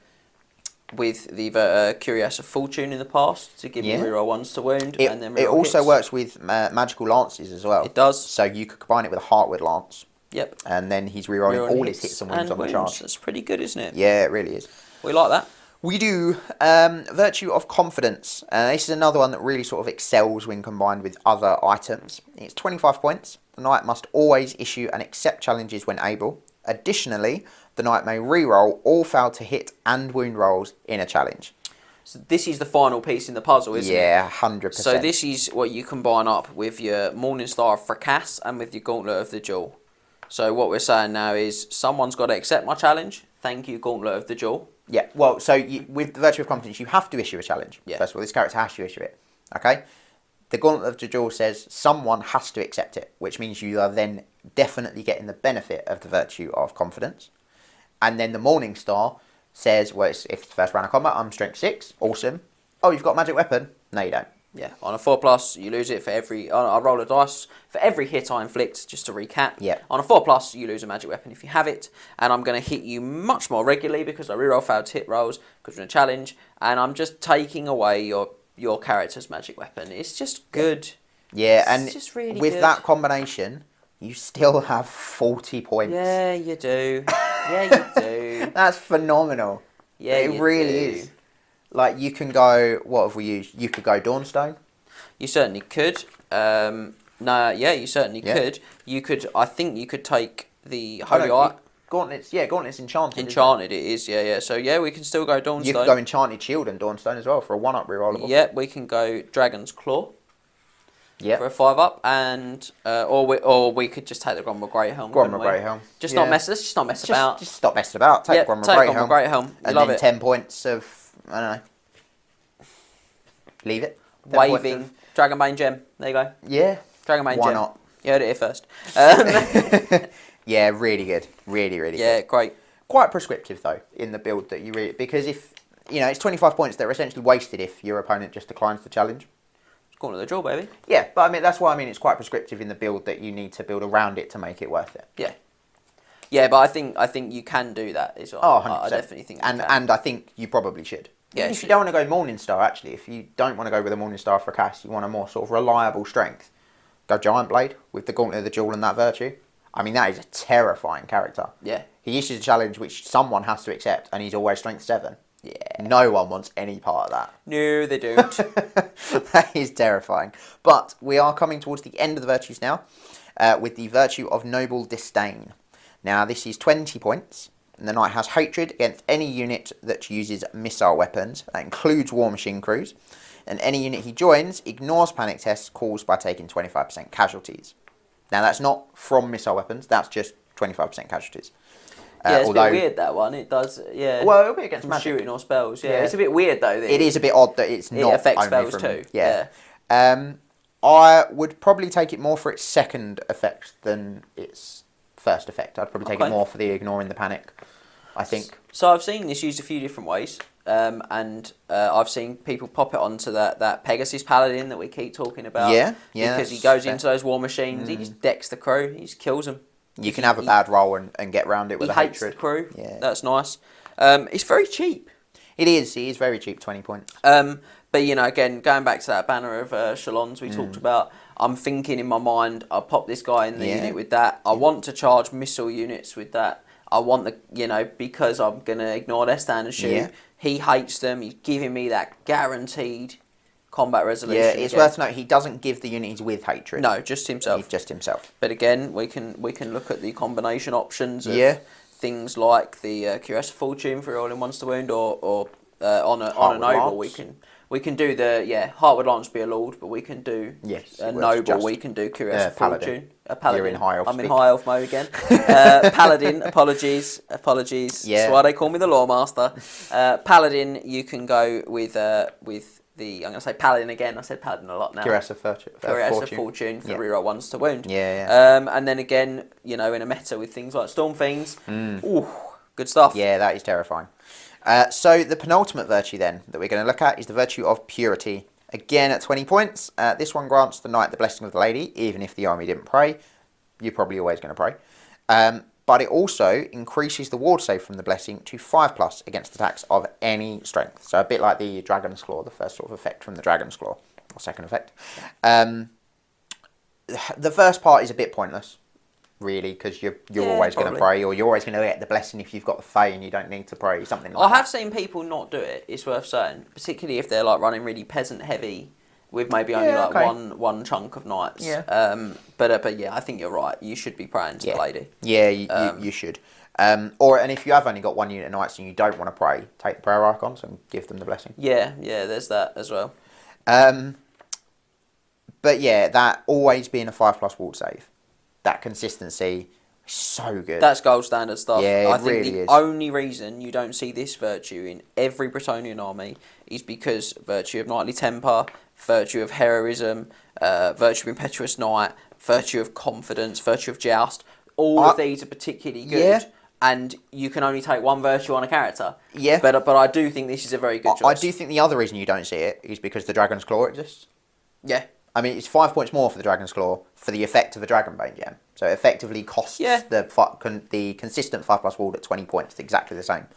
Curious of Fortune in the past to give me reroll 1s to wound, and then it also hits. works with magical lances as well. It does. So you could combine it with a Heartwood lance. Yep. And then he's rerolling all his hits and wounds on the charge. That's pretty good, isn't it? Yeah, it really is. We like that. We do. Virtue of Confidence. This is another one that really sort of excels when combined with other items. It's 25 points. The knight must always issue and accept challenges when able. Additionally, the knight may reroll all failed to hit and wound rolls in a challenge. So this is the final piece in the puzzle, isn't it? Yeah, 100%. So this is what you combine up with your Morningstar of Fracas and with your Gauntlet of the Jewel. So what we're saying now is someone's got to accept my challenge. Thank you, Gauntlet of the Jewel. Yeah, well, so with the Virtue of Competence, you have to issue a challenge. Yeah. First of all, this character has to issue it. Okay? The Gauntlet of the Jewel says someone has to accept it, which means you are then definitely getting the benefit of the Virtue of Confidence. And then the Morning Star says, well, if it's the first round of combat, I'm strength 6. Awesome. Oh, you've got a magic weapon? No, you don't. Yeah, on a 4+, you lose it for every... I roll a dice for every hit I inflict, just to recap. Yeah. On a 4+, you lose a magic weapon if you have it, and I'm going to hit you much more regularly because I reroll failed hit rolls because we're in a challenge, and I'm just taking away your character's magic weapon. It's just good. Yeah, and it's just really with good. that combination, you still have 40 points. Yeah, you do. Yeah, you do. That's phenomenal. Yeah, it really is. Like, you can go, what have we used? You could go Dawnstone. You certainly could. You certainly could. You could, I think you could take the Holy Art. Gauntlets, Gauntlets Enchanted. Enchanted it is, yeah. So, yeah, we can still go Dawnstone. You could go Enchanted Shield and Dawnstone as well for a 1-up rerollable. Yeah, we can go Dragon's Claw. Yeah. For a 5-up, and or we could just take the Gromwell Greyhelm. Gromwell Greyhelm. Let's just not mess about. Just stop messing about. Take Gromwell Greyhelm. And then 10 points of, I don't know. Leave it. Waving Dragonbane Gem. There you go. Yeah. Dragonbane Gem. Why not? You heard it here first. Yeah, really good. Really, really good. Yeah, great. Quite prescriptive, though, in the build that you read. Because if, it's 25 points that are essentially wasted if your opponent just declines the challenge. Going to the draw, baby. Yeah, but that's why it's quite prescriptive in the build that you need to build around it to make it worth it. Yeah. Yeah, but I think you can do that as well. Oh, 100%. I definitely think and I think you probably should. Yeah, if you don't want to go Morningstar, actually, if you don't want to go with a Morningstar for a cast, you want a more sort of reliable strength, go Giant Blade with the Gauntlet of the Jewel and that Virtue. That is a terrifying character. Yeah. He issues a challenge which someone has to accept, and he's always strength 7. Yeah. No one wants any part of that. No, they don't. That is terrifying. But we are coming towards the end of the virtues now, with the Virtue of Noble Disdain. Now, this is 20 points. And the knight has hatred against any unit that uses missile weapons. That includes war machine crews. And any unit he joins ignores panic tests caused by taking 25% casualties. Now, that's not from missile weapons. That's just 25% casualties. Yeah, it's a bit weird, that one. It does, yeah. Well, it'll be against magic. Shooting or spells, yeah. It's a bit weird, though. It is a bit odd that it's not affects only spells too. Yeah. I would probably take it more for its second effect than its first effect. I'd probably take it more for the ignoring the panic, I think. So I've seen this used a few different ways. And I've seen people pop it onto that Pegasus Paladin that we keep talking about. Yeah. Because he goes into those war machines, he just decks the crew, he just kills them. You can have a bad roll and get around it with a hatred. He hates the crew. Yeah. That's nice. It's very cheap. It is very cheap, 20 points. But, again, going back to that banner of Shalons we talked about, I'm thinking in my mind, I'll pop this guy in the unit with that. I want to charge missile units with that. I want because I'm going to ignore their standard shoot. Yeah. He hates them. He's giving me that guaranteed combat resolution. Yeah, it's worth noting he doesn't give the units with hatred. No, just himself. He's just himself. But again, we can look at the combination options of things like the Curse of Fortune for rolling once to wound, or on a noble we can do the Heart would Lance be a lord, but we can do a noble. We can do Curse of Fortune. A paladin. You're in high elf. I'm in high elf mode again. Paladin. Apologies. Yeah. That's why they call me the Lawmaster. Paladin. You can go with the, I'm going to say Paladin again. I said Paladin a lot now. Curse of Fortune for reroll ones to wound. Yeah. And then again, in a meta with things like Storm Fiends. Ooh, good stuff. Yeah, that is terrifying. So the penultimate virtue then that we're going to look at is the virtue of purity. Again at 20 points. This one grants the knight the blessing of the lady, even if the army didn't pray. You're probably always going to pray. But it also increases the ward save from the blessing to 5+ against attacks of any strength. So a bit like the Dragon's Claw, the first sort of effect from the Dragon's Claw, or second effect. The first part is a bit pointless, really, because you're always going to pray, or you're always going to get the blessing if you've got the Fae and you don't need to pray, something like that. I have seen people not do it, it's worth saying, particularly if they're like running really peasant heavy with maybe only one chunk of knights. Yeah. But yeah, I think you're right. You should be praying to the lady. Yeah, you should. And if you have only got one unit of knights and you don't want to pray, take the prayer icons and give them the blessing. Yeah, there's that as well. But yeah, that always being a 5+ ward save, that consistency is so good. That's gold standard stuff. Yeah, I think the only reason you don't see this virtue in every Bretonnian army is because virtue of knightly temper, virtue of heroism, virtue of impetuous knight, virtue of confidence, virtue of joust. All of these are particularly good, and you can only take one virtue on a character. Yeah. But I do think this is a very good choice. I do think the other reason you don't see it is because the Dragon's Claw exists. Yeah. I mean, it's 5 points more for the Dragon's Claw for the effect of a Dragonbane gem. So it effectively costs the consistent 5+ ward at 20 points, exactly the same.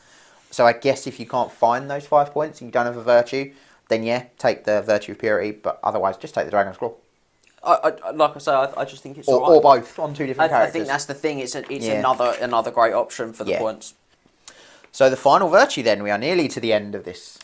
So I guess if you can't find those 5 points and you don't have a virtue, then take the virtue of purity, but otherwise just take the Dragon's Claw. Like I say, I just think it's or both on two different characters. I think that's the thing. It's another great option for the points. So the final virtue, then, we are nearly to the end of this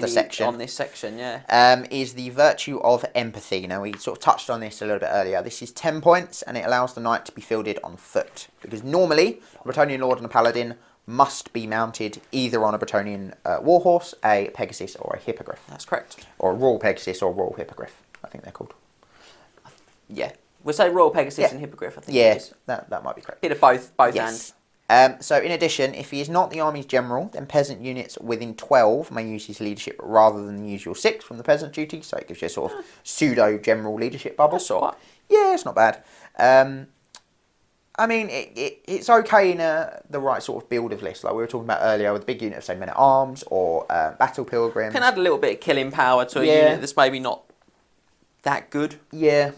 section. On this section, yeah. Is the virtue of empathy. Now, we sort of touched on this a little bit earlier. This is 10 points, and it allows the knight to be fielded on foot. Because normally, a Bretonnian Lord and a Paladin must be mounted either on a Bretonnian warhorse, a Pegasus, or a Hippogriff. That's correct. Or a Royal Pegasus or Royal Hippogriff, I think they're called. Yeah. We'll say Royal Pegasus and Hippogriff, I think it is. That might be correct. Bit of both yes. So in addition, if he is not the army's general, then peasant units within 12 may use his leadership rather than the usual 6 from the peasant duty, so it gives you a sort of pseudo-general leadership bubble. That's all right. Yeah, it's not bad. I mean, it's okay in the right sort of build of list, like we were talking about earlier with a big unit of, say, men-at-arms or battle pilgrims. Can add a little bit of killing power to a unit that's maybe not that good. Yeah.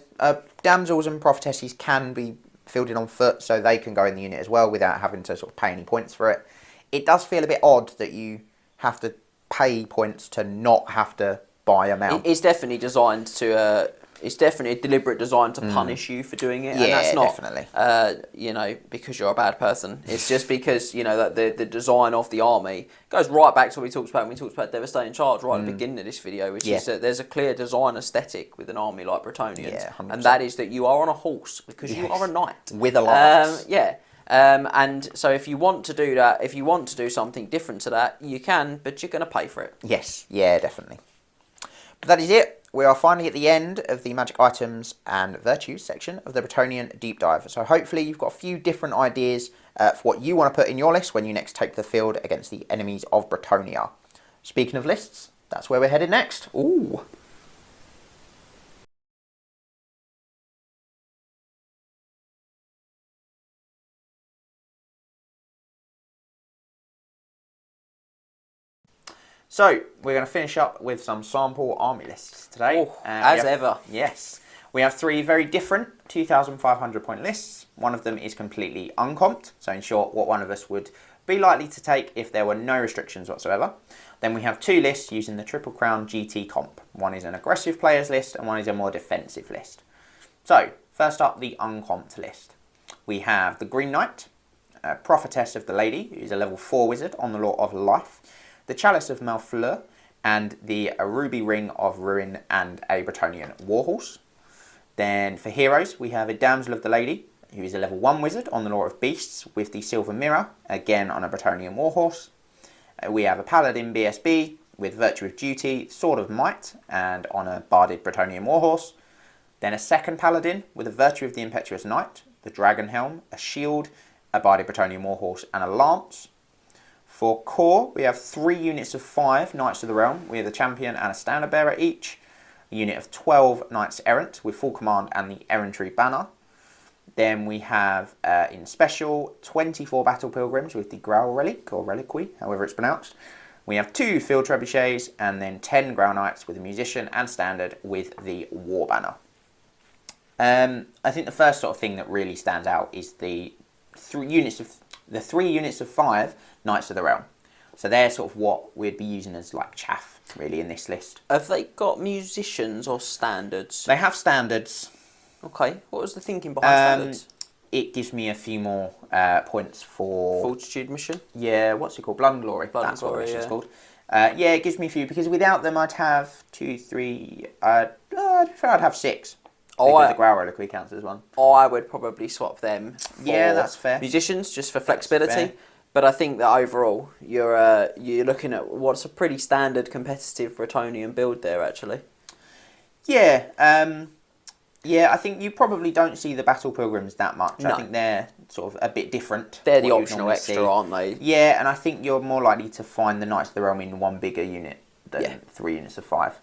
Damsels and prophetesses can be fielded on foot, so they can go in the unit as well without having to sort of pay any points for it. It does feel a bit odd that you have to pay points to not have to buy a mount. It's definitely designed to... it's definitely a deliberate design to punish you for doing it. Yeah, and that's not, definitely. Because you're a bad person. It's just because, that the design of the army goes right back to what we talked about when we talked about Devastating Charge right at the beginning of this video, which is that there's a clear design aesthetic with an army like Bretonnians. Yeah, 100%. And that is that you are on a horse because you are a knight. With a lance. And so if you want to do that, if you want to do something different to that, you can, but you're going to pay for it. Yes, yeah, definitely. But that is it. We are finally at the end of the magic items and virtues section of the Bretonnian deep dive. So hopefully you've got a few different ideas for what you want to put in your list when you next take the field against the enemies of Bretonnia. Speaking of lists, that's where we're headed next. Ooh. So, we're going to finish up with some sample army lists today. As ever. Yes. We have 3 very different 2,500 point lists. One of them is completely uncomped, so in short, what one of us would be likely to take if there were no restrictions whatsoever. Then we have 2 lists using the Triple Crown GT comp. One is an aggressive players list and one is a more defensive list. So, first up, the uncomped list. We have the Green Knight, Prophetess of the Lady, who is a level 4 wizard on the Law of Life, the Chalice of Malfleur, and the Ruby Ring of Ruin and a Bretonnian Warhorse. Then for heroes, we have a Damsel of the Lady, who is a level 1 wizard on the Law of Beasts with the Silver Mirror, again on a Bretonnian Warhorse. We have a Paladin BSB with Virtue of Duty, Sword of Might, and on a Barded Bretonnian Warhorse. Then a second Paladin with a Virtue of the Impetuous Knight, the Dragon Helm, a Shield, a Barded Bretonnian Warhorse, and a Lance. For core, we have 3 units of 5 Knights of the Realm with a champion and a standard bearer each. A unit of 12 Knights Errant with full command and the Errantry banner. Then we have, in special, 24 Battle Pilgrims with the Grail Relic, or Reliquary, however it's pronounced. We have 2 Field Trebuchets, and then 10 Grail Knights with a Musician and standard with the War banner. I think the first sort of thing that really stands out is the 3 units of 5 Knights of the Realm. So they're sort of what we'd be using as like chaff, really, in this list. Have they got musicians or standards? They have standards. Okay, what was the thinking behind standards? It gives me a few more points for... Fortitude mission? Yeah, what's it called? Blood and Glory. That's what the mission's called. Yeah, it gives me a few, because without them I'd have 2, 3... I'd have 6. Because the Grail Reliquary counts as one. I would probably swap them for that's fair. musicians, just for flexibility. But I think that overall, you're looking at what's a pretty standard competitive Bretonnian build there, actually. Yeah, I think you probably don't see the Battle Pilgrims that much. No. I think they're sort of a bit different. They're the optional extra, aren't they? Yeah, and I think you're more likely to find the Knights of the Realm in one bigger unit than 3 units of 5.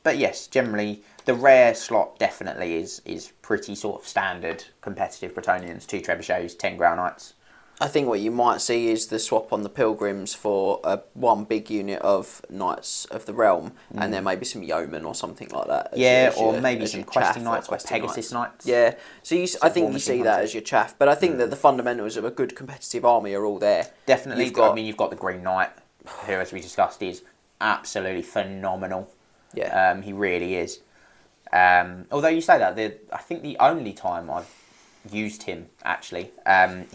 But yes, generally, the rare slot definitely is pretty sort of standard competitive Bretonnians. 2 Trebuchets, 10 Grail Knights. I think what you might see is the swap on the Pilgrims for one big unit of Knights of the Realm, and then maybe some Yeomen or something like that. Or maybe some Questing Knights or Pegasus Knights. Yeah, so I think you see that as your chaff, but I think that the fundamentals of a good competitive army are all there. Definitely. You've got the Green Knight, who, as we discussed, is absolutely phenomenal. Yeah. He really is. Although you say that, I think the only time I've used him, actually,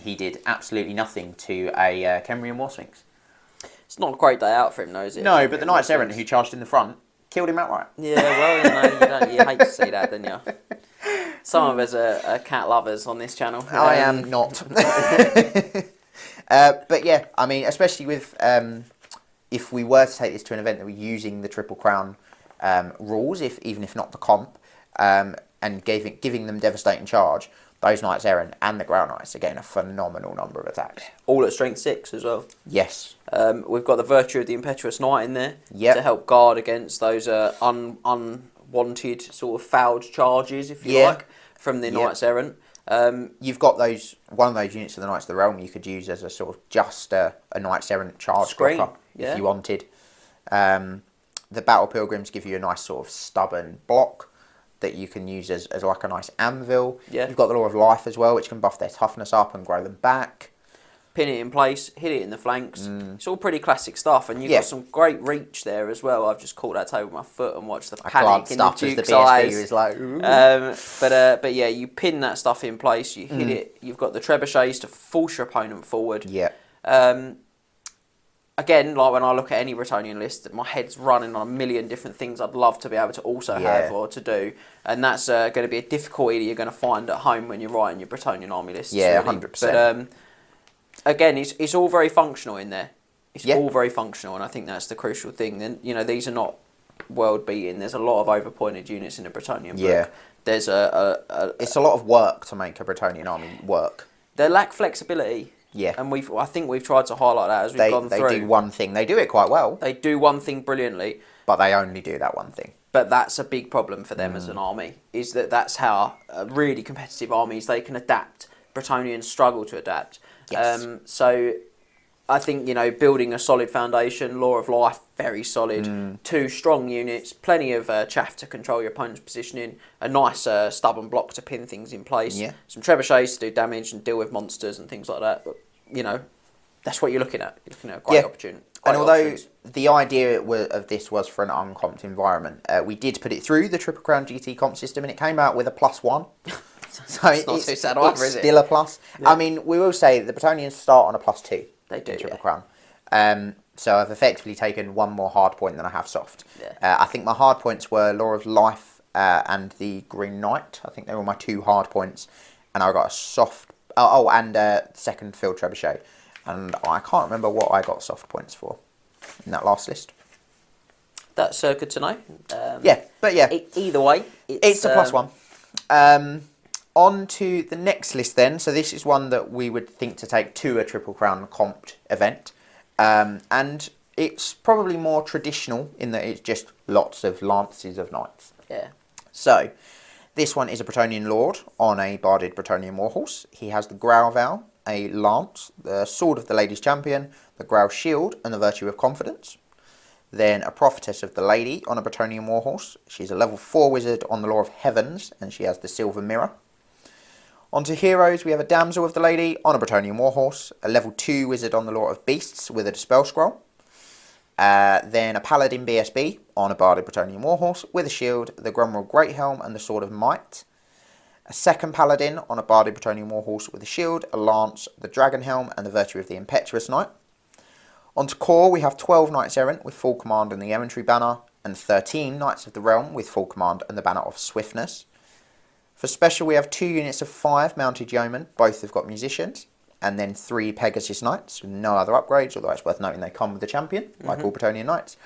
he did absolutely nothing to a Kemrian War Sphinx. It's not a great day out for him, though, is it? No, but the Knights Errant, who charged in the front, killed him outright. Yeah, well, you hate to see that, don't you? Some of us are cat lovers on this channel. I am not. But yeah, I mean, especially with if we were to take this to an event that we're using the Triple Crown rules, even if not the comp, and giving them devastating charge, those Knights Errant and the Grail Knights are getting a phenomenal number of attacks. All at strength 6 as well. Yes. We've got the Virtue of the Impetuous Knight in there to help guard against those unwanted sort of fouled charges, if you like, from the Knights Errant. You've got one of those units of the Knights of the Realm you could use as a sort of just a Knights Errant charge blocker if you wanted. The Battle Pilgrims give you a nice sort of stubborn block that you can use as like a nice anvil. Yeah. You've got the Law of Life as well, which can buff their toughness up and grow them back. Pin it in place, hit it in the flanks. It's all pretty classic stuff, and you've got some great reach there as well. I've just caught that table with my foot and watched the panic in the Duke's eyes. Was like, ooh. But yeah, you pin that stuff in place, you hit it. You've got the trebuchets to force your opponent forward. Yeah. again, like when I look at any Bretonnian list, my head's running on a million different things I'd love to be able to also have or to do, and that's going to be a difficulty that you're going to find at home when you're writing your Bretonnian army lists. Yeah, really. 100%. But again, it's all very functional in there. It's all very functional, and I think that's the crucial thing. Then these are not world beating. There's a lot of overpointed units in the Bretonnian book. Yeah. There's it's a lot of work to make a Bretonnian army work. They lack flexibility. Yeah. And I think we've tried to highlight that as we've gone through. They do one thing. They do it quite well. They do one thing brilliantly. But they only do that one thing. But that's a big problem for them as an army, is that's how really competitive armies, they can adapt. Bretonnians struggle to adapt. Yes. So I think, building a solid foundation, Law of Life, very solid. 2 strong units, plenty of chaff to control your opponent's positioning, a nice stubborn block to pin things in place, some trebuchets to do damage and deal with monsters and things like that. But, that's what you're looking at. You're looking at a great opportunity. And although the idea of this was for an uncomped environment, we did put it through the Triple Crown GT comp system, and it came out with a +1. So it's not too sad either, is it? Still a plus. Yeah. I mean, we will say the Bretonnians start on a +2. They do, Triple Crown. So I've effectively taken one more hard point than I have soft. Yeah. I think my hard points were Law of Life and the Green Knight. I think they were my 2 hard points. And I got a soft... and second Field Trebuchet. And I can't remember what I got soft points for in that last list. That's good to know. Either way, it's a +1. On to the next list then. So this is one that we would think to take to a Triple Crown comped event. And it's probably more traditional in that it's just lots of lances of knights. Yeah. So this one is a Bretonnian lord on a barded Bretonnian warhorse. He has the Grauval, a lance, the sword of the ladies champion, the Grau shield, and the virtue of confidence. Then a prophetess of the lady on a Bretonnian warhorse. She's a level 4 wizard on the law of heavens, and she has the silver mirror. On to heroes, we have a damsel of the lady on a Bretonnian warhorse, a level 2 wizard on the law of beasts with a dispel scroll. Then a paladin BSB on a barded Bretonnian warhorse with a shield, the Grumwell Greathelm, and the sword of might. A second paladin on a barded Bretonnian warhorse with a shield, a lance, the dragon helm, and the virtue of the impetuous knight. On to core, we have 12 knights errant with full command and the errantry banner, and 13 knights of the realm with full command and the banner of swiftness. For special, we have 2 units of 5 mounted yeomen, both have got musicians, and then 3 Pegasus knights with no other upgrades, although it's worth noting they come with the champion, like all Bretonnian knights.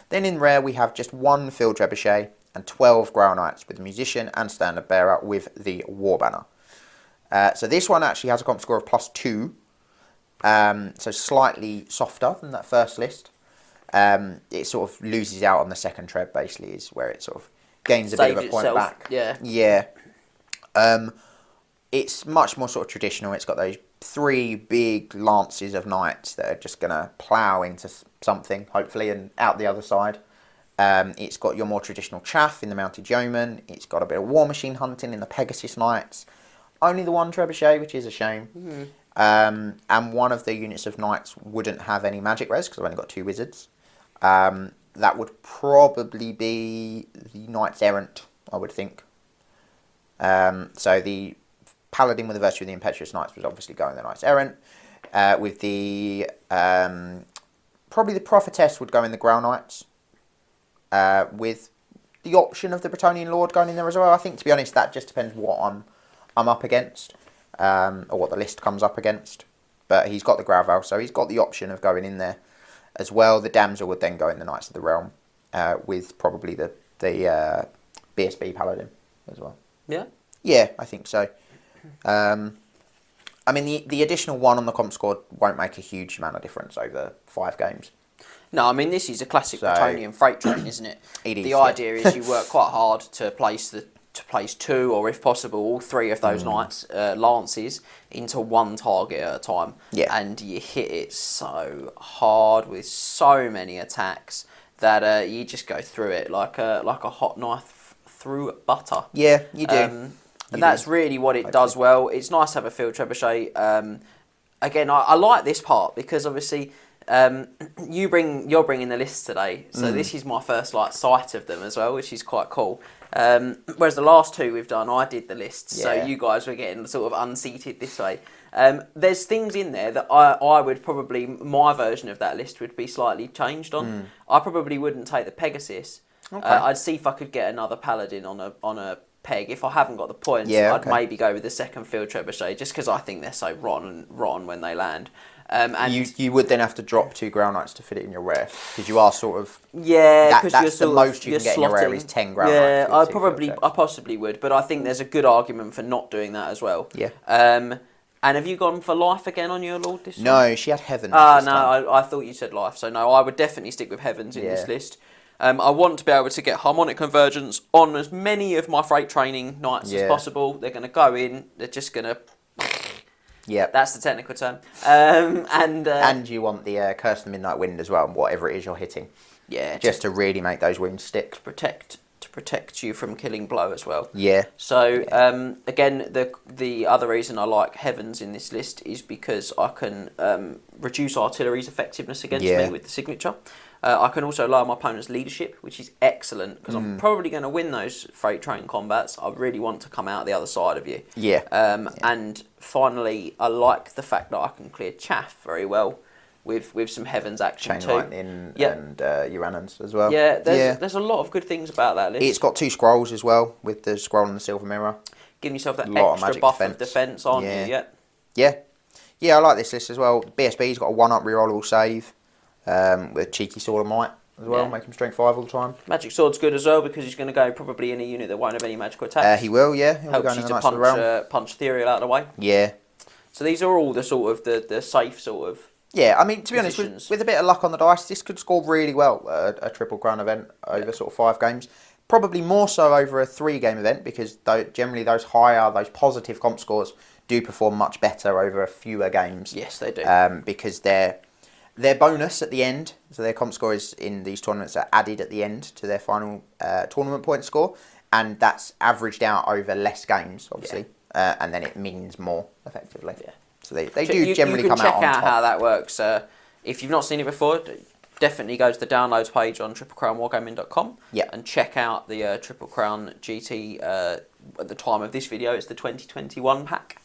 Then in rare, we have just 1 field trebuchet and 12 Grau knights with musician and standard bearer with the war banner. So this one actually has a comp score of +2, so slightly softer than that first list. It sort of loses out on the second treb, basically, is where it sort of gains a bit of a point back. Yeah. It's much more sort of traditional. It's got those 3 big lances of knights that are just going to plough into something, hopefully, and out the other side. It's got your more traditional chaff in the mounted yeoman. It's got a bit of war machine hunting in the Pegasus knights. Only the 1 trebuchet, which is a shame. And one of the units of knights wouldn't have any magic res, because I've only got 2 wizards. That would probably be the Knights Errant, I would think. So the Paladin with the Virtue of the Impetuous Knights was obviously going the Knights Errant. With the... probably the Prophetess would go in the Grau Knights. With the option of the Bretonnian Lord going in there as well. I think, to be honest, that just depends what I'm up against. Or what the list comes up against. But he's got the Grauval, so he's got the option of going in there as well. The Damsel would then go in the Knights of the Realm, with probably the BSB Paladin as well. Yeah? Yeah, I think so. I mean, the additional 1 on the comp score won't make a huge amount of difference over 5 games. No, I mean, this is a classic Bretonnian freight train, isn't it? It is, the idea is you work quite hard to place 2, or if possible, all 3 of those knights, lances, into 1 target at a time. Yeah. And you hit it so hard with so many attacks that you just go through it like a hot knife through butter. Yeah, you do. And that's really what it does well. It's nice to have a field trebuchet. Again, I like this part because obviously you're bringing the list today, so this is my first sight of them as well, which is quite cool. Whereas the last two we've done, I did the lists, so Yeah. you guys were getting sort of unseated this way. There's things in there that I would probably, my version of that list would be slightly changed on. I probably wouldn't take the Pegasus. Okay. I'd see if I could get another Paladin on a peg. If I haven't got the points, Yeah, I'd maybe go with the second field trebuchet, just because I think they're so rotten when they land. And you would then have to drop 2 Ground Knights to fit it in your rare, because you are sort of... yeah, because that's the most you can get in your rare is 10 Ground Knights. Yeah, I possibly would, but I think there's a good argument for not doing that as well. Yeah. And have you gone for life again on your Lord this time? No, she had Heavens. I thought you said life, so no, I would definitely stick with Heavens in this list. I want to be able to get harmonic convergence on as many of my freight training knights as possible. They're going to go in, they're just going to... Yeah, that's the technical term. And you want the Curse of the Midnight Wind as well, whatever it is you're hitting. Yeah, just to really make those wounds stick. To protect you from killing blow as well. Yeah. So again, the other reason I like Heavens in this list is because I can reduce artillery's effectiveness against me with the signature. I can also lower my opponent's leadership, which is excellent because I'm probably going to win those freight train combats. I really want to come out the other side of you. Yeah. And finally, I like the fact that I can clear chaff very well with some Heavens action Chain too. Lightning and Uranus as well. Yeah, there's a lot of good things about that list. It's got 2 scrolls as well, with the scroll and the silver mirror. Giving yourself that extra buff of defence, aren't you? Yeah. Yeah, I like this list as well. BSB's got a 1-up rerollable save. With a cheeky Sword of Might as well, make him strength 5 all the time. Magic Sword's good as well because he's going to go probably in a unit that won't have any magical attacks. He will, yeah. He'll helps you to punch Ethereal out of the way. Yeah. So these are all the sort of the safe sort of. Yeah, I mean, to be honest, with a bit of luck on the dice, this could score really well a Triple Crown event over sort of 5 games. Probably more so over a 3-game event because generally those positive comp scores do perform much better over fewer games. Yes, they do. Because their bonus at the end, so their comp scores in these tournaments are added at the end to their final tournament point score, and that's averaged out over less games, obviously, and then it means more effectively. Yeah. So they do generally come out on top. You can check out how that works. If you've not seen it before, definitely go to the downloads page on triplecrownwargaming.com and check out the Triple Crown GT. At the time of this video, it's the 2021 pack.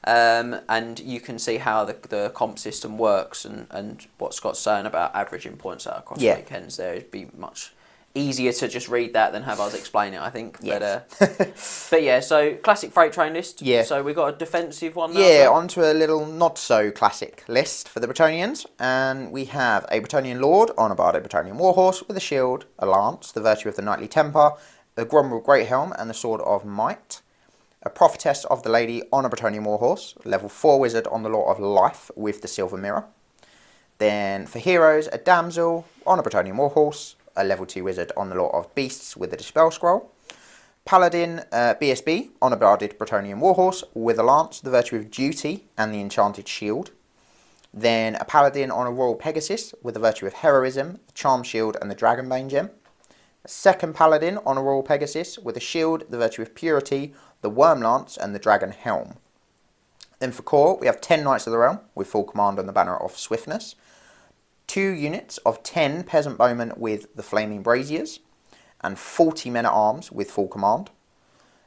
And you can see how the comp system works and what Scott's saying about averaging points out across weekends. There it'd be much easier to just read that than have us explain it, I think. Yes. But yeah, so classic freight train list. Yeah. So we got a defensive one now. Yeah, onto a little not so classic list for the Bretonnians, and we have a Bretonnian Lord on a Bardo Bretonnian Warhorse with a shield, a lance, the virtue of the knightly temper, a Gromwell Great Helm, and the sword of might. A Prophetess of the Lady on a Bretonnian Warhorse, level 4 wizard on the Law of Life with the Silver Mirror. Then for heroes, a Damsel on a Bretonnian Warhorse, a level 2 wizard on the Law of Beasts with the Dispel Scroll. Paladin BSB on a Barded Bretonnian Warhorse with a lance, the virtue of duty and the enchanted shield. Then a Paladin on a Royal Pegasus with the virtue of heroism, the Charm Shield and the Dragonbane Gem. A second Paladin on a Royal Pegasus with a shield, the virtue of purity, the Worm Lance and the Dragon Helm. Then for core, we have 10 Knights of the Realm with full command on the banner of Swiftness. 2 units of 10 Peasant Bowmen with the Flaming Braziers. And 40 Men-at-Arms with full command.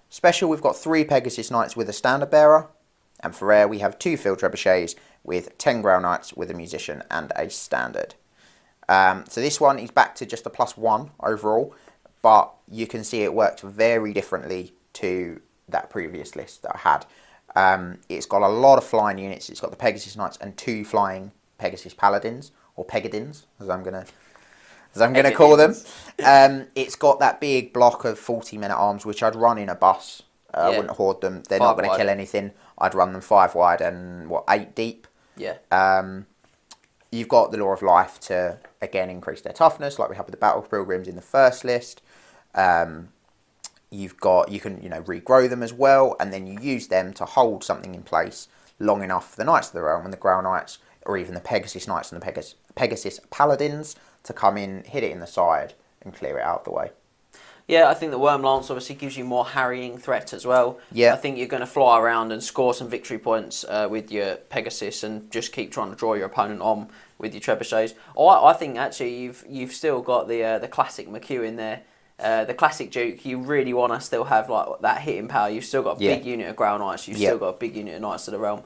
Special, we've got 3 Pegasus Knights with a Standard Bearer. And for rare, we have 2 Field Trebuchets with 10 Grail Knights with a Musician and a Standard. So this one is back to just a +1 overall. But you can see it worked very differently to that previous list that I had. It's got a lot of flying units. It's got the Pegasus Knights and 2 flying Pegasus Paladins, or Pegadins, as I'm gonna call them. It's got that big block of 40 Men-at-Arms, which I'd run in a bus. I wouldn't hoard them. They're not going to kill anything. I'd run them 5 wide and 8 deep. Yeah. You've got the Law of Life to again increase their toughness, like we had with the Battle Pilgrims in the first list. You can regrow them as well, and then you use them to hold something in place long enough for the Knights of the Realm and the Grail Knights, or even the Pegasus Knights and the Pegasus Paladins to come in, hit it in the side, and clear it out of the way. Yeah, I think the Worm Lance obviously gives you more harrying threat as well. Yeah. I think you're going to fly around and score some victory points with your Pegasus and just keep trying to draw your opponent on with your trebuchets. I think actually you've still got the classic McHugh in there. The classic Duke, you really want to still have like that hitting power. You've still got a big unit of Grey Knights. You've still got a big unit of Knights of the Realm.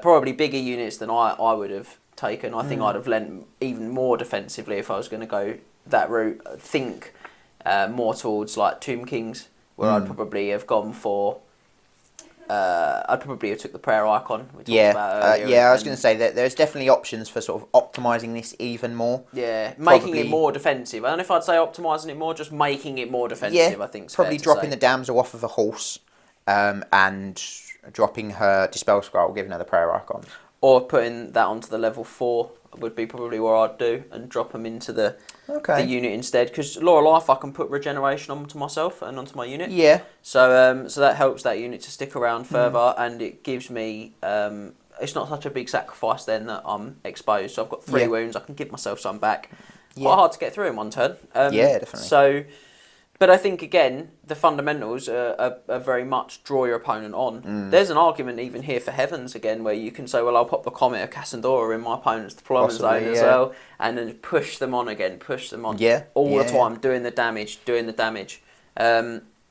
Probably bigger units than I would have taken. I think I'd have lent even more defensively if I was going to go that route. I think more towards like Tomb Kings, where I'd probably have gone for. I'd probably have took the prayer icon. We talked about earlier, I was going to say that there's definitely options for sort of optimising this even more. Yeah, making it more defensive. I don't know if I'd say optimising it more, just making it more defensive. I think probably dropping the damsel off of a horse, and dropping her dispel scroll, giving her the prayer icon, or putting that onto the level 4 would be probably what I'd do, and drop them into the unit instead. Because Law of Life, I can put regeneration onto myself and onto my unit. Yeah. So so that helps that unit to stick around further, and it gives me. It's not such a big sacrifice then that I'm exposed. So I've got 3 wounds. I can give myself some back. Quite hard to get through in one turn. Definitely. So. But I think, again, the fundamentals are very much draw your opponent on. There's an argument even here for Heavens, again, where you can say, well, I'll pop the Comet of Cassandora in my opponent's deployment zone as well, and then push them on again, all the time, doing the damage.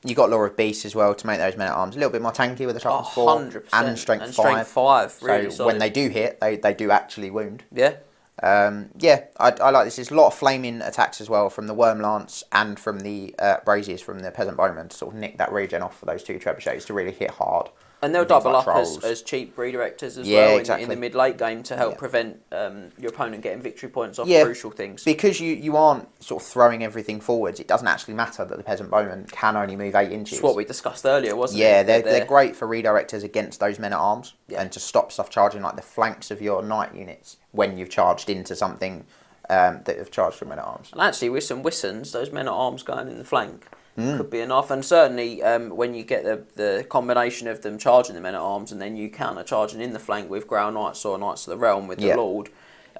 You got Law of Beasts as well to make those men-at-arms a little bit more tanky with a toughness 4 and strength 5. Really so solid. when they do hit, they do actually wound. Yeah. I like this. There's a lot of flaming attacks as well from the Worm Lance and from the Braziers from the Peasant Bowmen to sort of nick that regen off for those 2 trebuchets to really hit hard. And they'll double up as cheap redirectors as well in the mid-late game to help prevent your opponent getting victory points off crucial things. Because you aren't sort of throwing everything forwards, it doesn't actually matter that the Peasant Bowmen can only move 8 inches. It's what we discussed earlier, wasn't it? Yeah, they're great for redirectors against those men-at-arms and to stop stuff charging like the flanks of your knight units when you've charged into something that have charged from men-at-arms. And actually, with some Wissons, those men-at-arms going in the flank could be enough. And certainly, when you get the combination of them charging the men-at-arms and then you counter-charging in the flank with Grey Knights or Knights of the Realm with the Lord,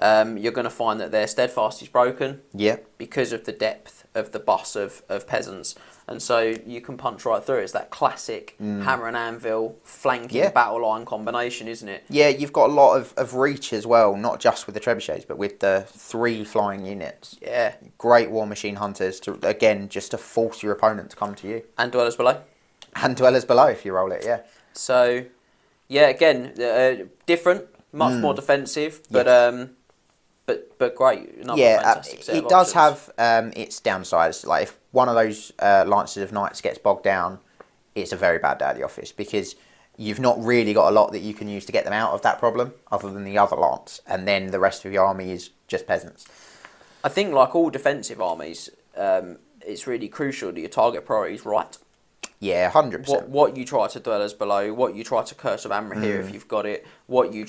you're going to find that their steadfast is broken because of the depth of the bus of peasants. And so you can punch right through. It's that classic hammer and anvil flanking battle line combination, isn't it? Yeah, you've got a lot of reach as well, not just with the trebuchets, but with the 3 flying units. Yeah. Great War Machine Hunters, just to force your opponent to come to you. And Dwellers Below. And Dwellers Below if you roll it, So, again, different, much more defensive, but great. Another fantastic set it of does options. have its downsides. Like if one of those Lances of Knights gets bogged down, it's a very bad day at the office because you've not really got a lot that you can use to get them out of that problem other than the other Lance, and then the rest of your army is just peasants. I think like all defensive armies, it's really crucial that your target priority is right. Yeah, 100%. What you try to Dwellers Below, what you try to Curse of Amrahir if you've got it, what you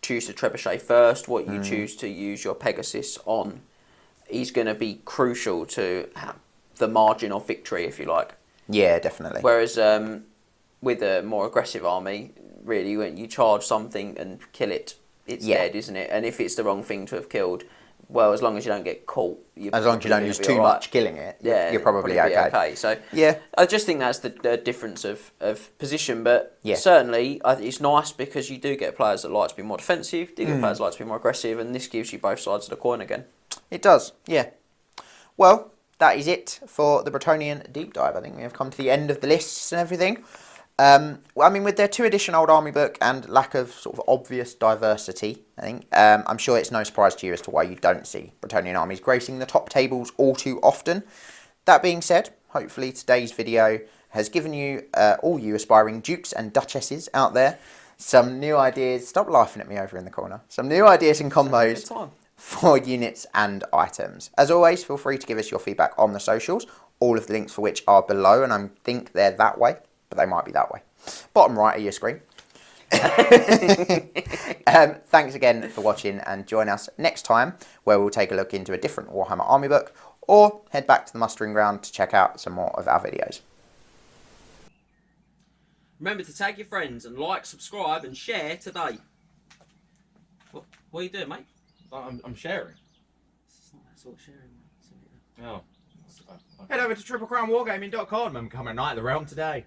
choose to trebuchet first, what you choose to use your Pegasus on, is going to be crucial to the margin of victory, if you like. Yeah, definitely. Whereas with a more aggressive army, really, when you charge something and kill it, it's dead, isn't it? And if it's the wrong thing to have killed, well, as long as you don't get caught, as long as you don't use too much killing it, you're probably okay. So I just think that's the difference of position, but certainly it's nice because you do get players that like to be more defensive, you do get players that like to be more aggressive, and this gives you both sides of the coin again. It does, yeah. Well, that is it for the Bretonnian deep dive. I think we have come to the end of the lists and everything. With their 2-edition old army book and lack of sort of obvious diversity, I think, I'm sure it's no surprise to you as to why you don't see Bretonnian armies gracing the top tables all too often. That being said, hopefully today's video has given you, all you aspiring dukes and duchesses out there, some new ideas. Stop laughing at me over in the corner. Some new ideas and combos for units and items. As always, feel free to give us your feedback on the socials, all of the links for which are below, and I think they're that way. But they might be that way. Bottom right of your screen. Thanks again for watching, and join us next time where we'll take a look into a different Warhammer Army book, or head back to the mustering ground to check out some more of our videos. Remember to tag your friends and like, subscribe and share today. What are you doing, mate? I'm sharing. It's not that sort of sharing, mate. Oh. Head over to triplecrownwargaming.com and become a Knight of the Realm today.